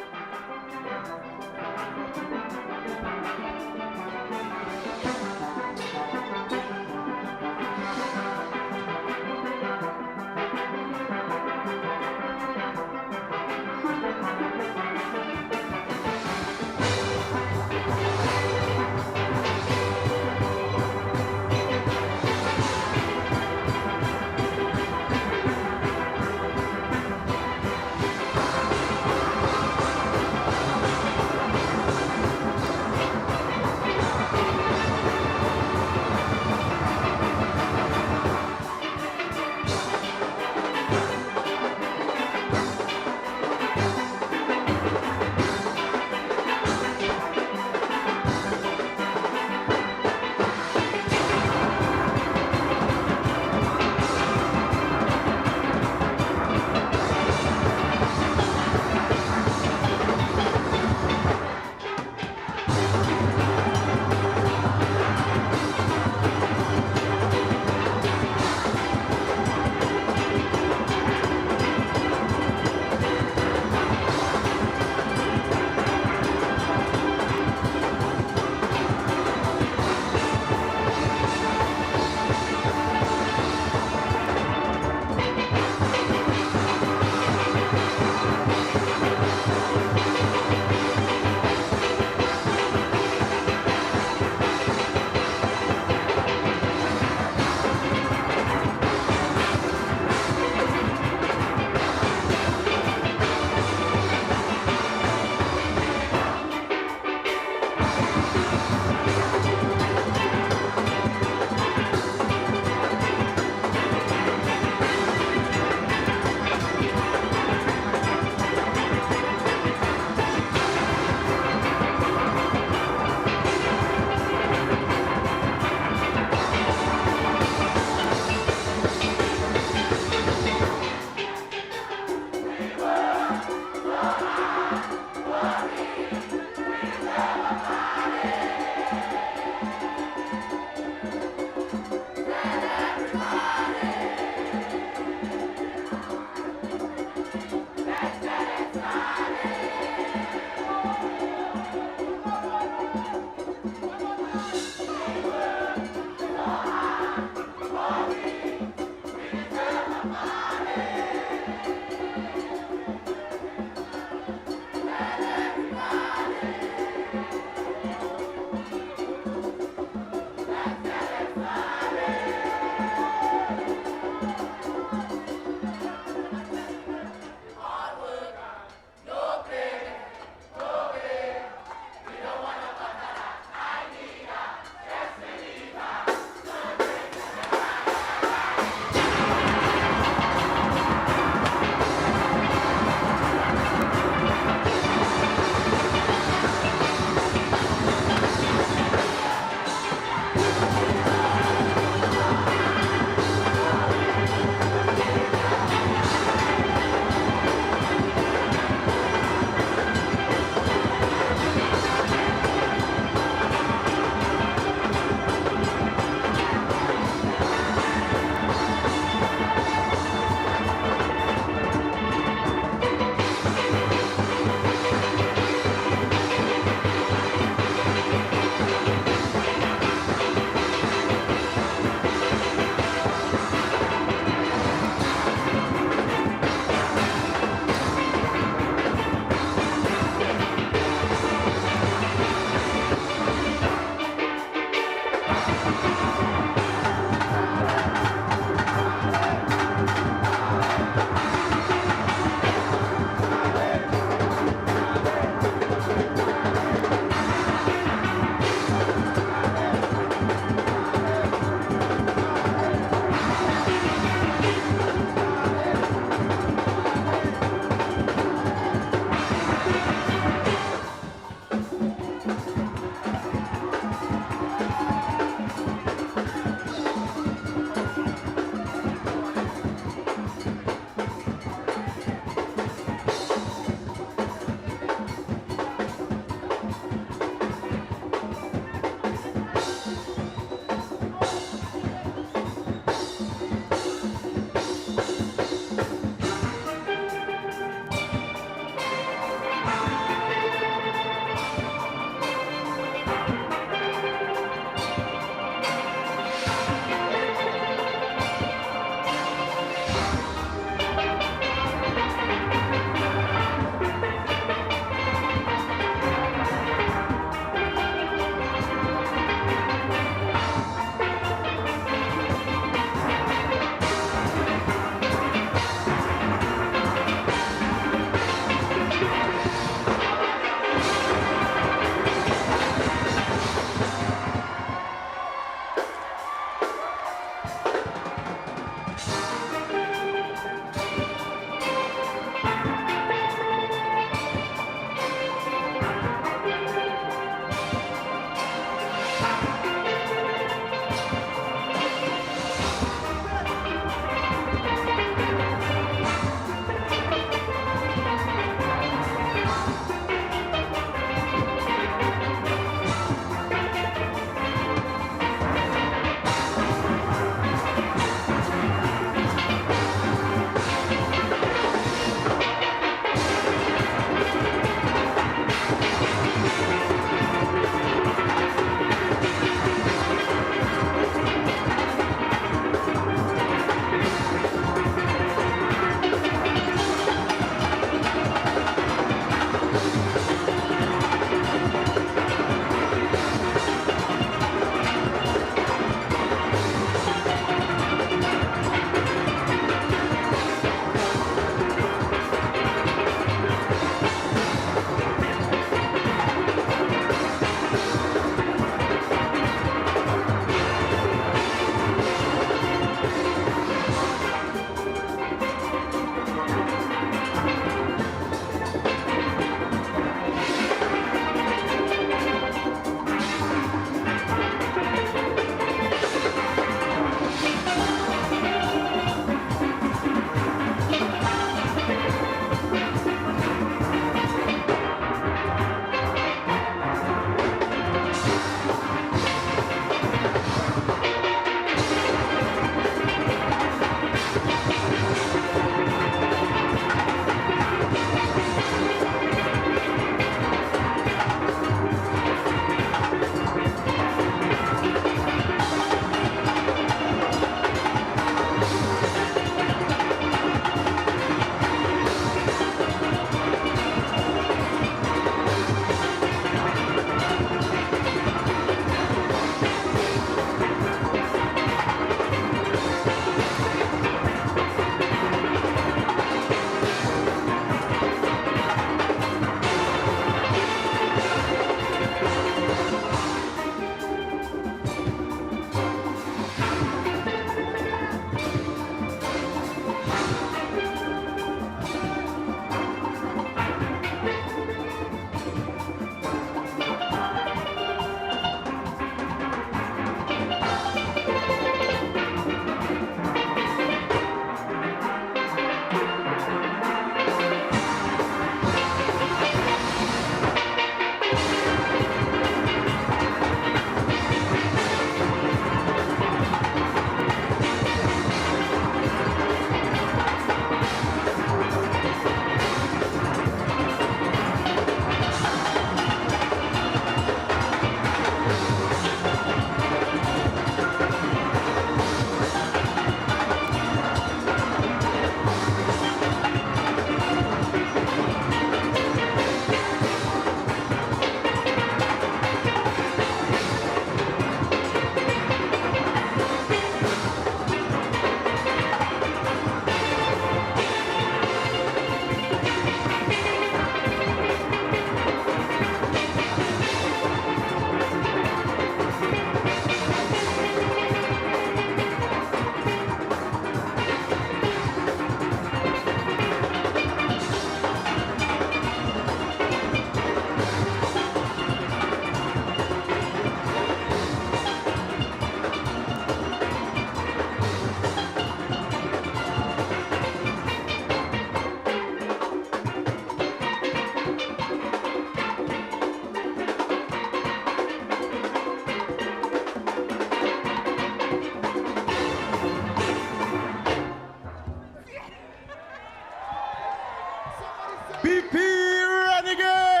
BP Renegades!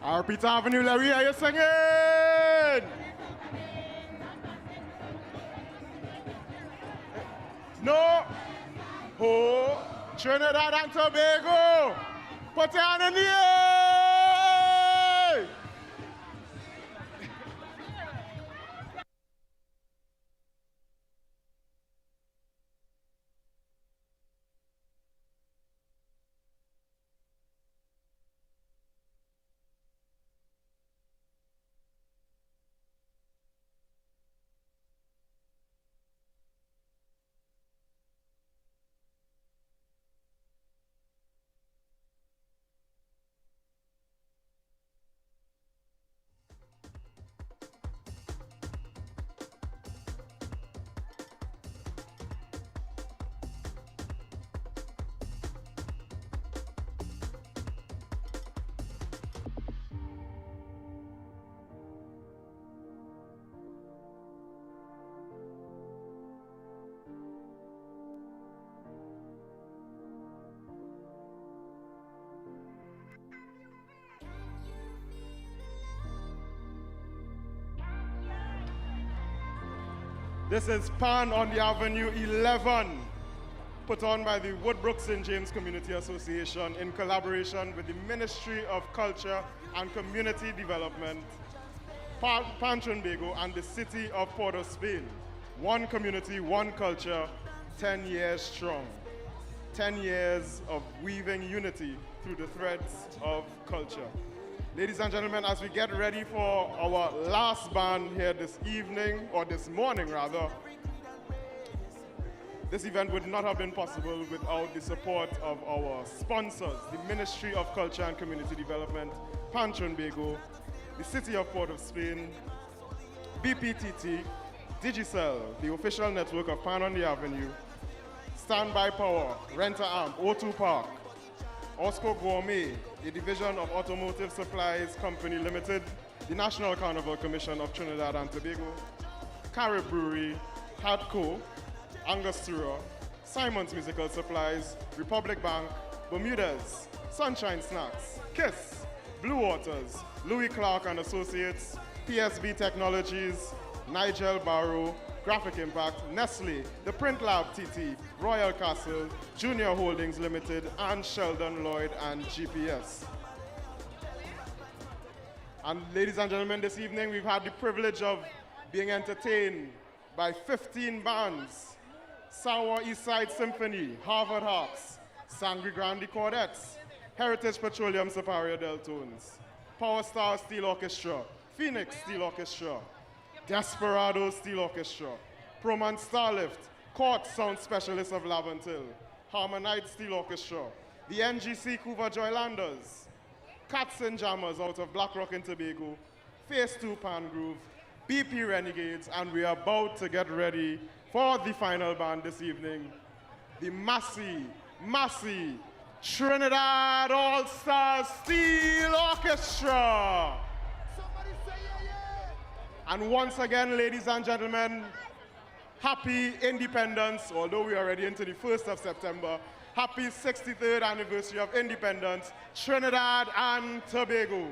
Repeat Avenue, Larry, are you singing? No. Oh, Trinidad and Tobago. Put your hand in the air. This is Pan on the Avenue 11, put on by the Woodbrook St. James Community Association in collaboration with the Ministry of Culture and Community Development, Pan Trinbago, and the City of Port of Spain. One community, one culture, 10 years strong. 10 years of weaving unity through the threads of culture. Ladies and gentlemen, as we get ready for our last band here this evening, or this morning rather, this event would not have been possible without the support of our sponsors, the Ministry of Culture and Community Development, Pan Trinbago, the City of Port of Spain, BPTT, Digicel, the official network of Pan on the Avenue, Standby Power, Renter Amp, O2 Park, Osco Gourmet, a division of Automotive Supplies Company Limited, the National Carnival Commission of Trinidad and Tobago, Carib Brewery, Hadco, Angostura, Simon's Musical Supplies, Republic Bank, Bermudez, Sunshine Snacks, Kiss, Blue Waters, Louis Clark and Associates, PSB Technologies, Nigel Barrow, Graphic Impact, Nestle, The Print Lab TT, Royal Castle, Junior Holdings Limited, and Sheldon Lloyd and GPS. And ladies and gentlemen, this evening we've had the privilege of being entertained by 15 bands: Sour East Side Symphony, Harvard Harps, Sangre Grande Cordettes, Heritage Petroleum Superior Deltones, Power Star Steel Orchestra, Phoenix Steel Orchestra, Desperado Steel Orchestra, Proman Starlift, Court Sound Specialist of Laventil, Harmonite Steel Orchestra, the NGC Couva Joylanders, Cats and Jammers out of Black Rock and Tobago, Phase 2 Pan Groove, BP Renegades, and we are about to get ready for the final band this evening, the Massy Trinidad All-Star Steel Orchestra. And once again, ladies and gentlemen, happy independence, although we are already into the 1st of September. Happy 63rd anniversary of independence, Trinidad and Tobago.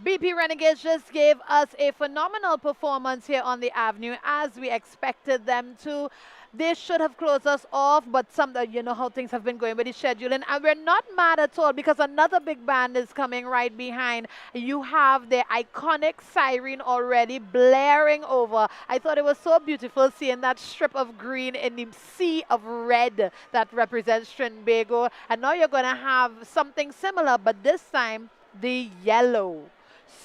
BP Renegades just gave us a phenomenal performance here on the Avenue as we expected them to. They should have closed us off, but you know how things have been going with the scheduling. And we're not mad at all because another big band is coming right behind. You have the iconic siren already blaring over. I thought it was so beautiful seeing that strip of green in the sea of red that represents Trinbago. And now you're going to have something similar, but this time the yellow.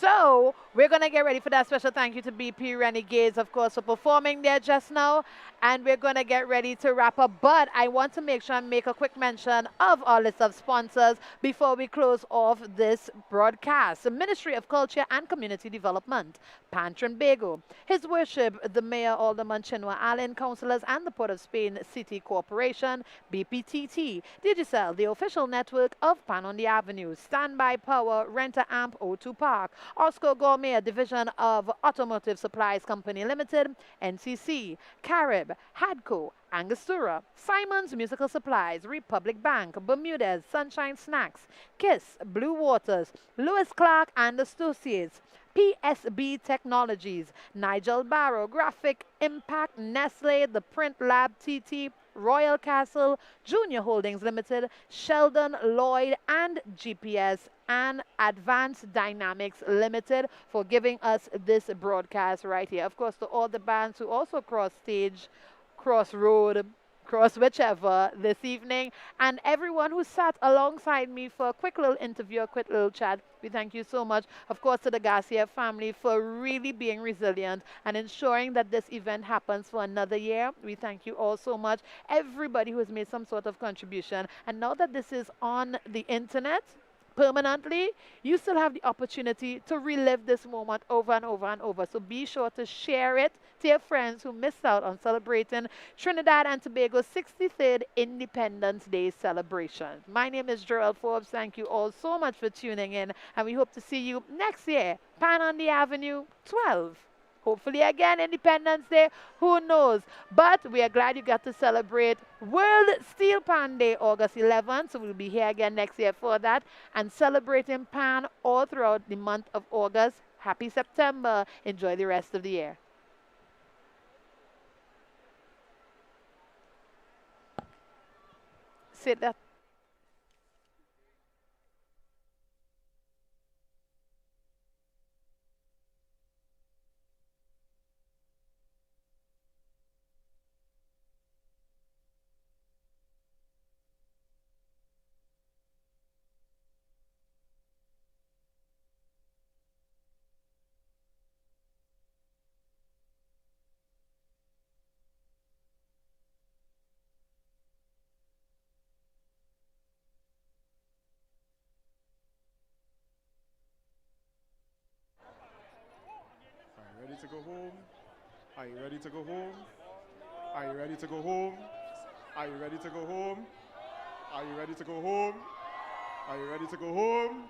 So we're going to get ready for that. Special thank you to BP Renegades, of course, for performing there just now. And we're going to get ready to wrap up. But I want to make sure and make a quick mention of our list of sponsors before we close off this broadcast. The Ministry of Culture and Community Development, Pan Trinbago, His Worship, the Mayor Alderman Chinua Allen, councillors and the Port of Spain City Corporation, BPTT, Digicel, the official network of Pan on the Avenue, Standby Power, Renter Amp, O2 Park, Osco Gourmet, a division of Automotive Supplies Company Limited, NCC, Carib, Hadco, Angostura, Simon's Musical Supplies, Republic Bank, Bermudez, Sunshine Snacks, Kiss, Blue Waters, Lewis Clark and Associates, PSB Technologies, Nigel Barrow, Graphic Impact, Nestle, The Print Lab, TT, Royal Castle, Junior Holdings Limited, Sheldon, Lloyd, and GPS and Advanced Dynamics Limited for giving us this broadcast right here. Of course, to all the bands who also cross stage, cross road, cross whichever this evening, and everyone who sat alongside me for a quick little interview, a quick little chat. We thank you so much, of course, to the Garcia family for really being resilient and ensuring that this event happens for another year. We thank you all so much. Everybody who has made some sort of contribution. And now that this is on the internet permanently, you still have the opportunity to relive this moment over and over and over. So be sure to share it to your friends who missed out on celebrating Trinidad and Tobago's 63rd Independence Day celebration. My name is Gerald Forbes. Thank you all so much for tuning in, and we hope to see you next year, Pan on the Avenue 12. Hopefully again, Independence Day, who knows? But we are glad you got to celebrate World Steel Pan Day, August 11th. So we'll be here again next year for that and celebrating Pan all throughout the month of August. Happy September. Enjoy the rest of the year. Sit that.
Ready to go home? Are you ready to go home? Are you ready to go home? Are you ready to go home? Are you ready to go home? Are you ready to go home?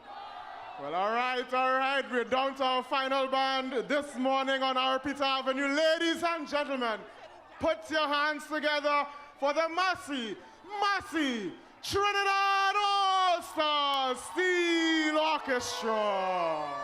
Well, all right. We're down to our final band this morning on our Peter Avenue. Ladies and gentlemen, put your hands together for the Massey Trinidad All-Star Steel Orchestra.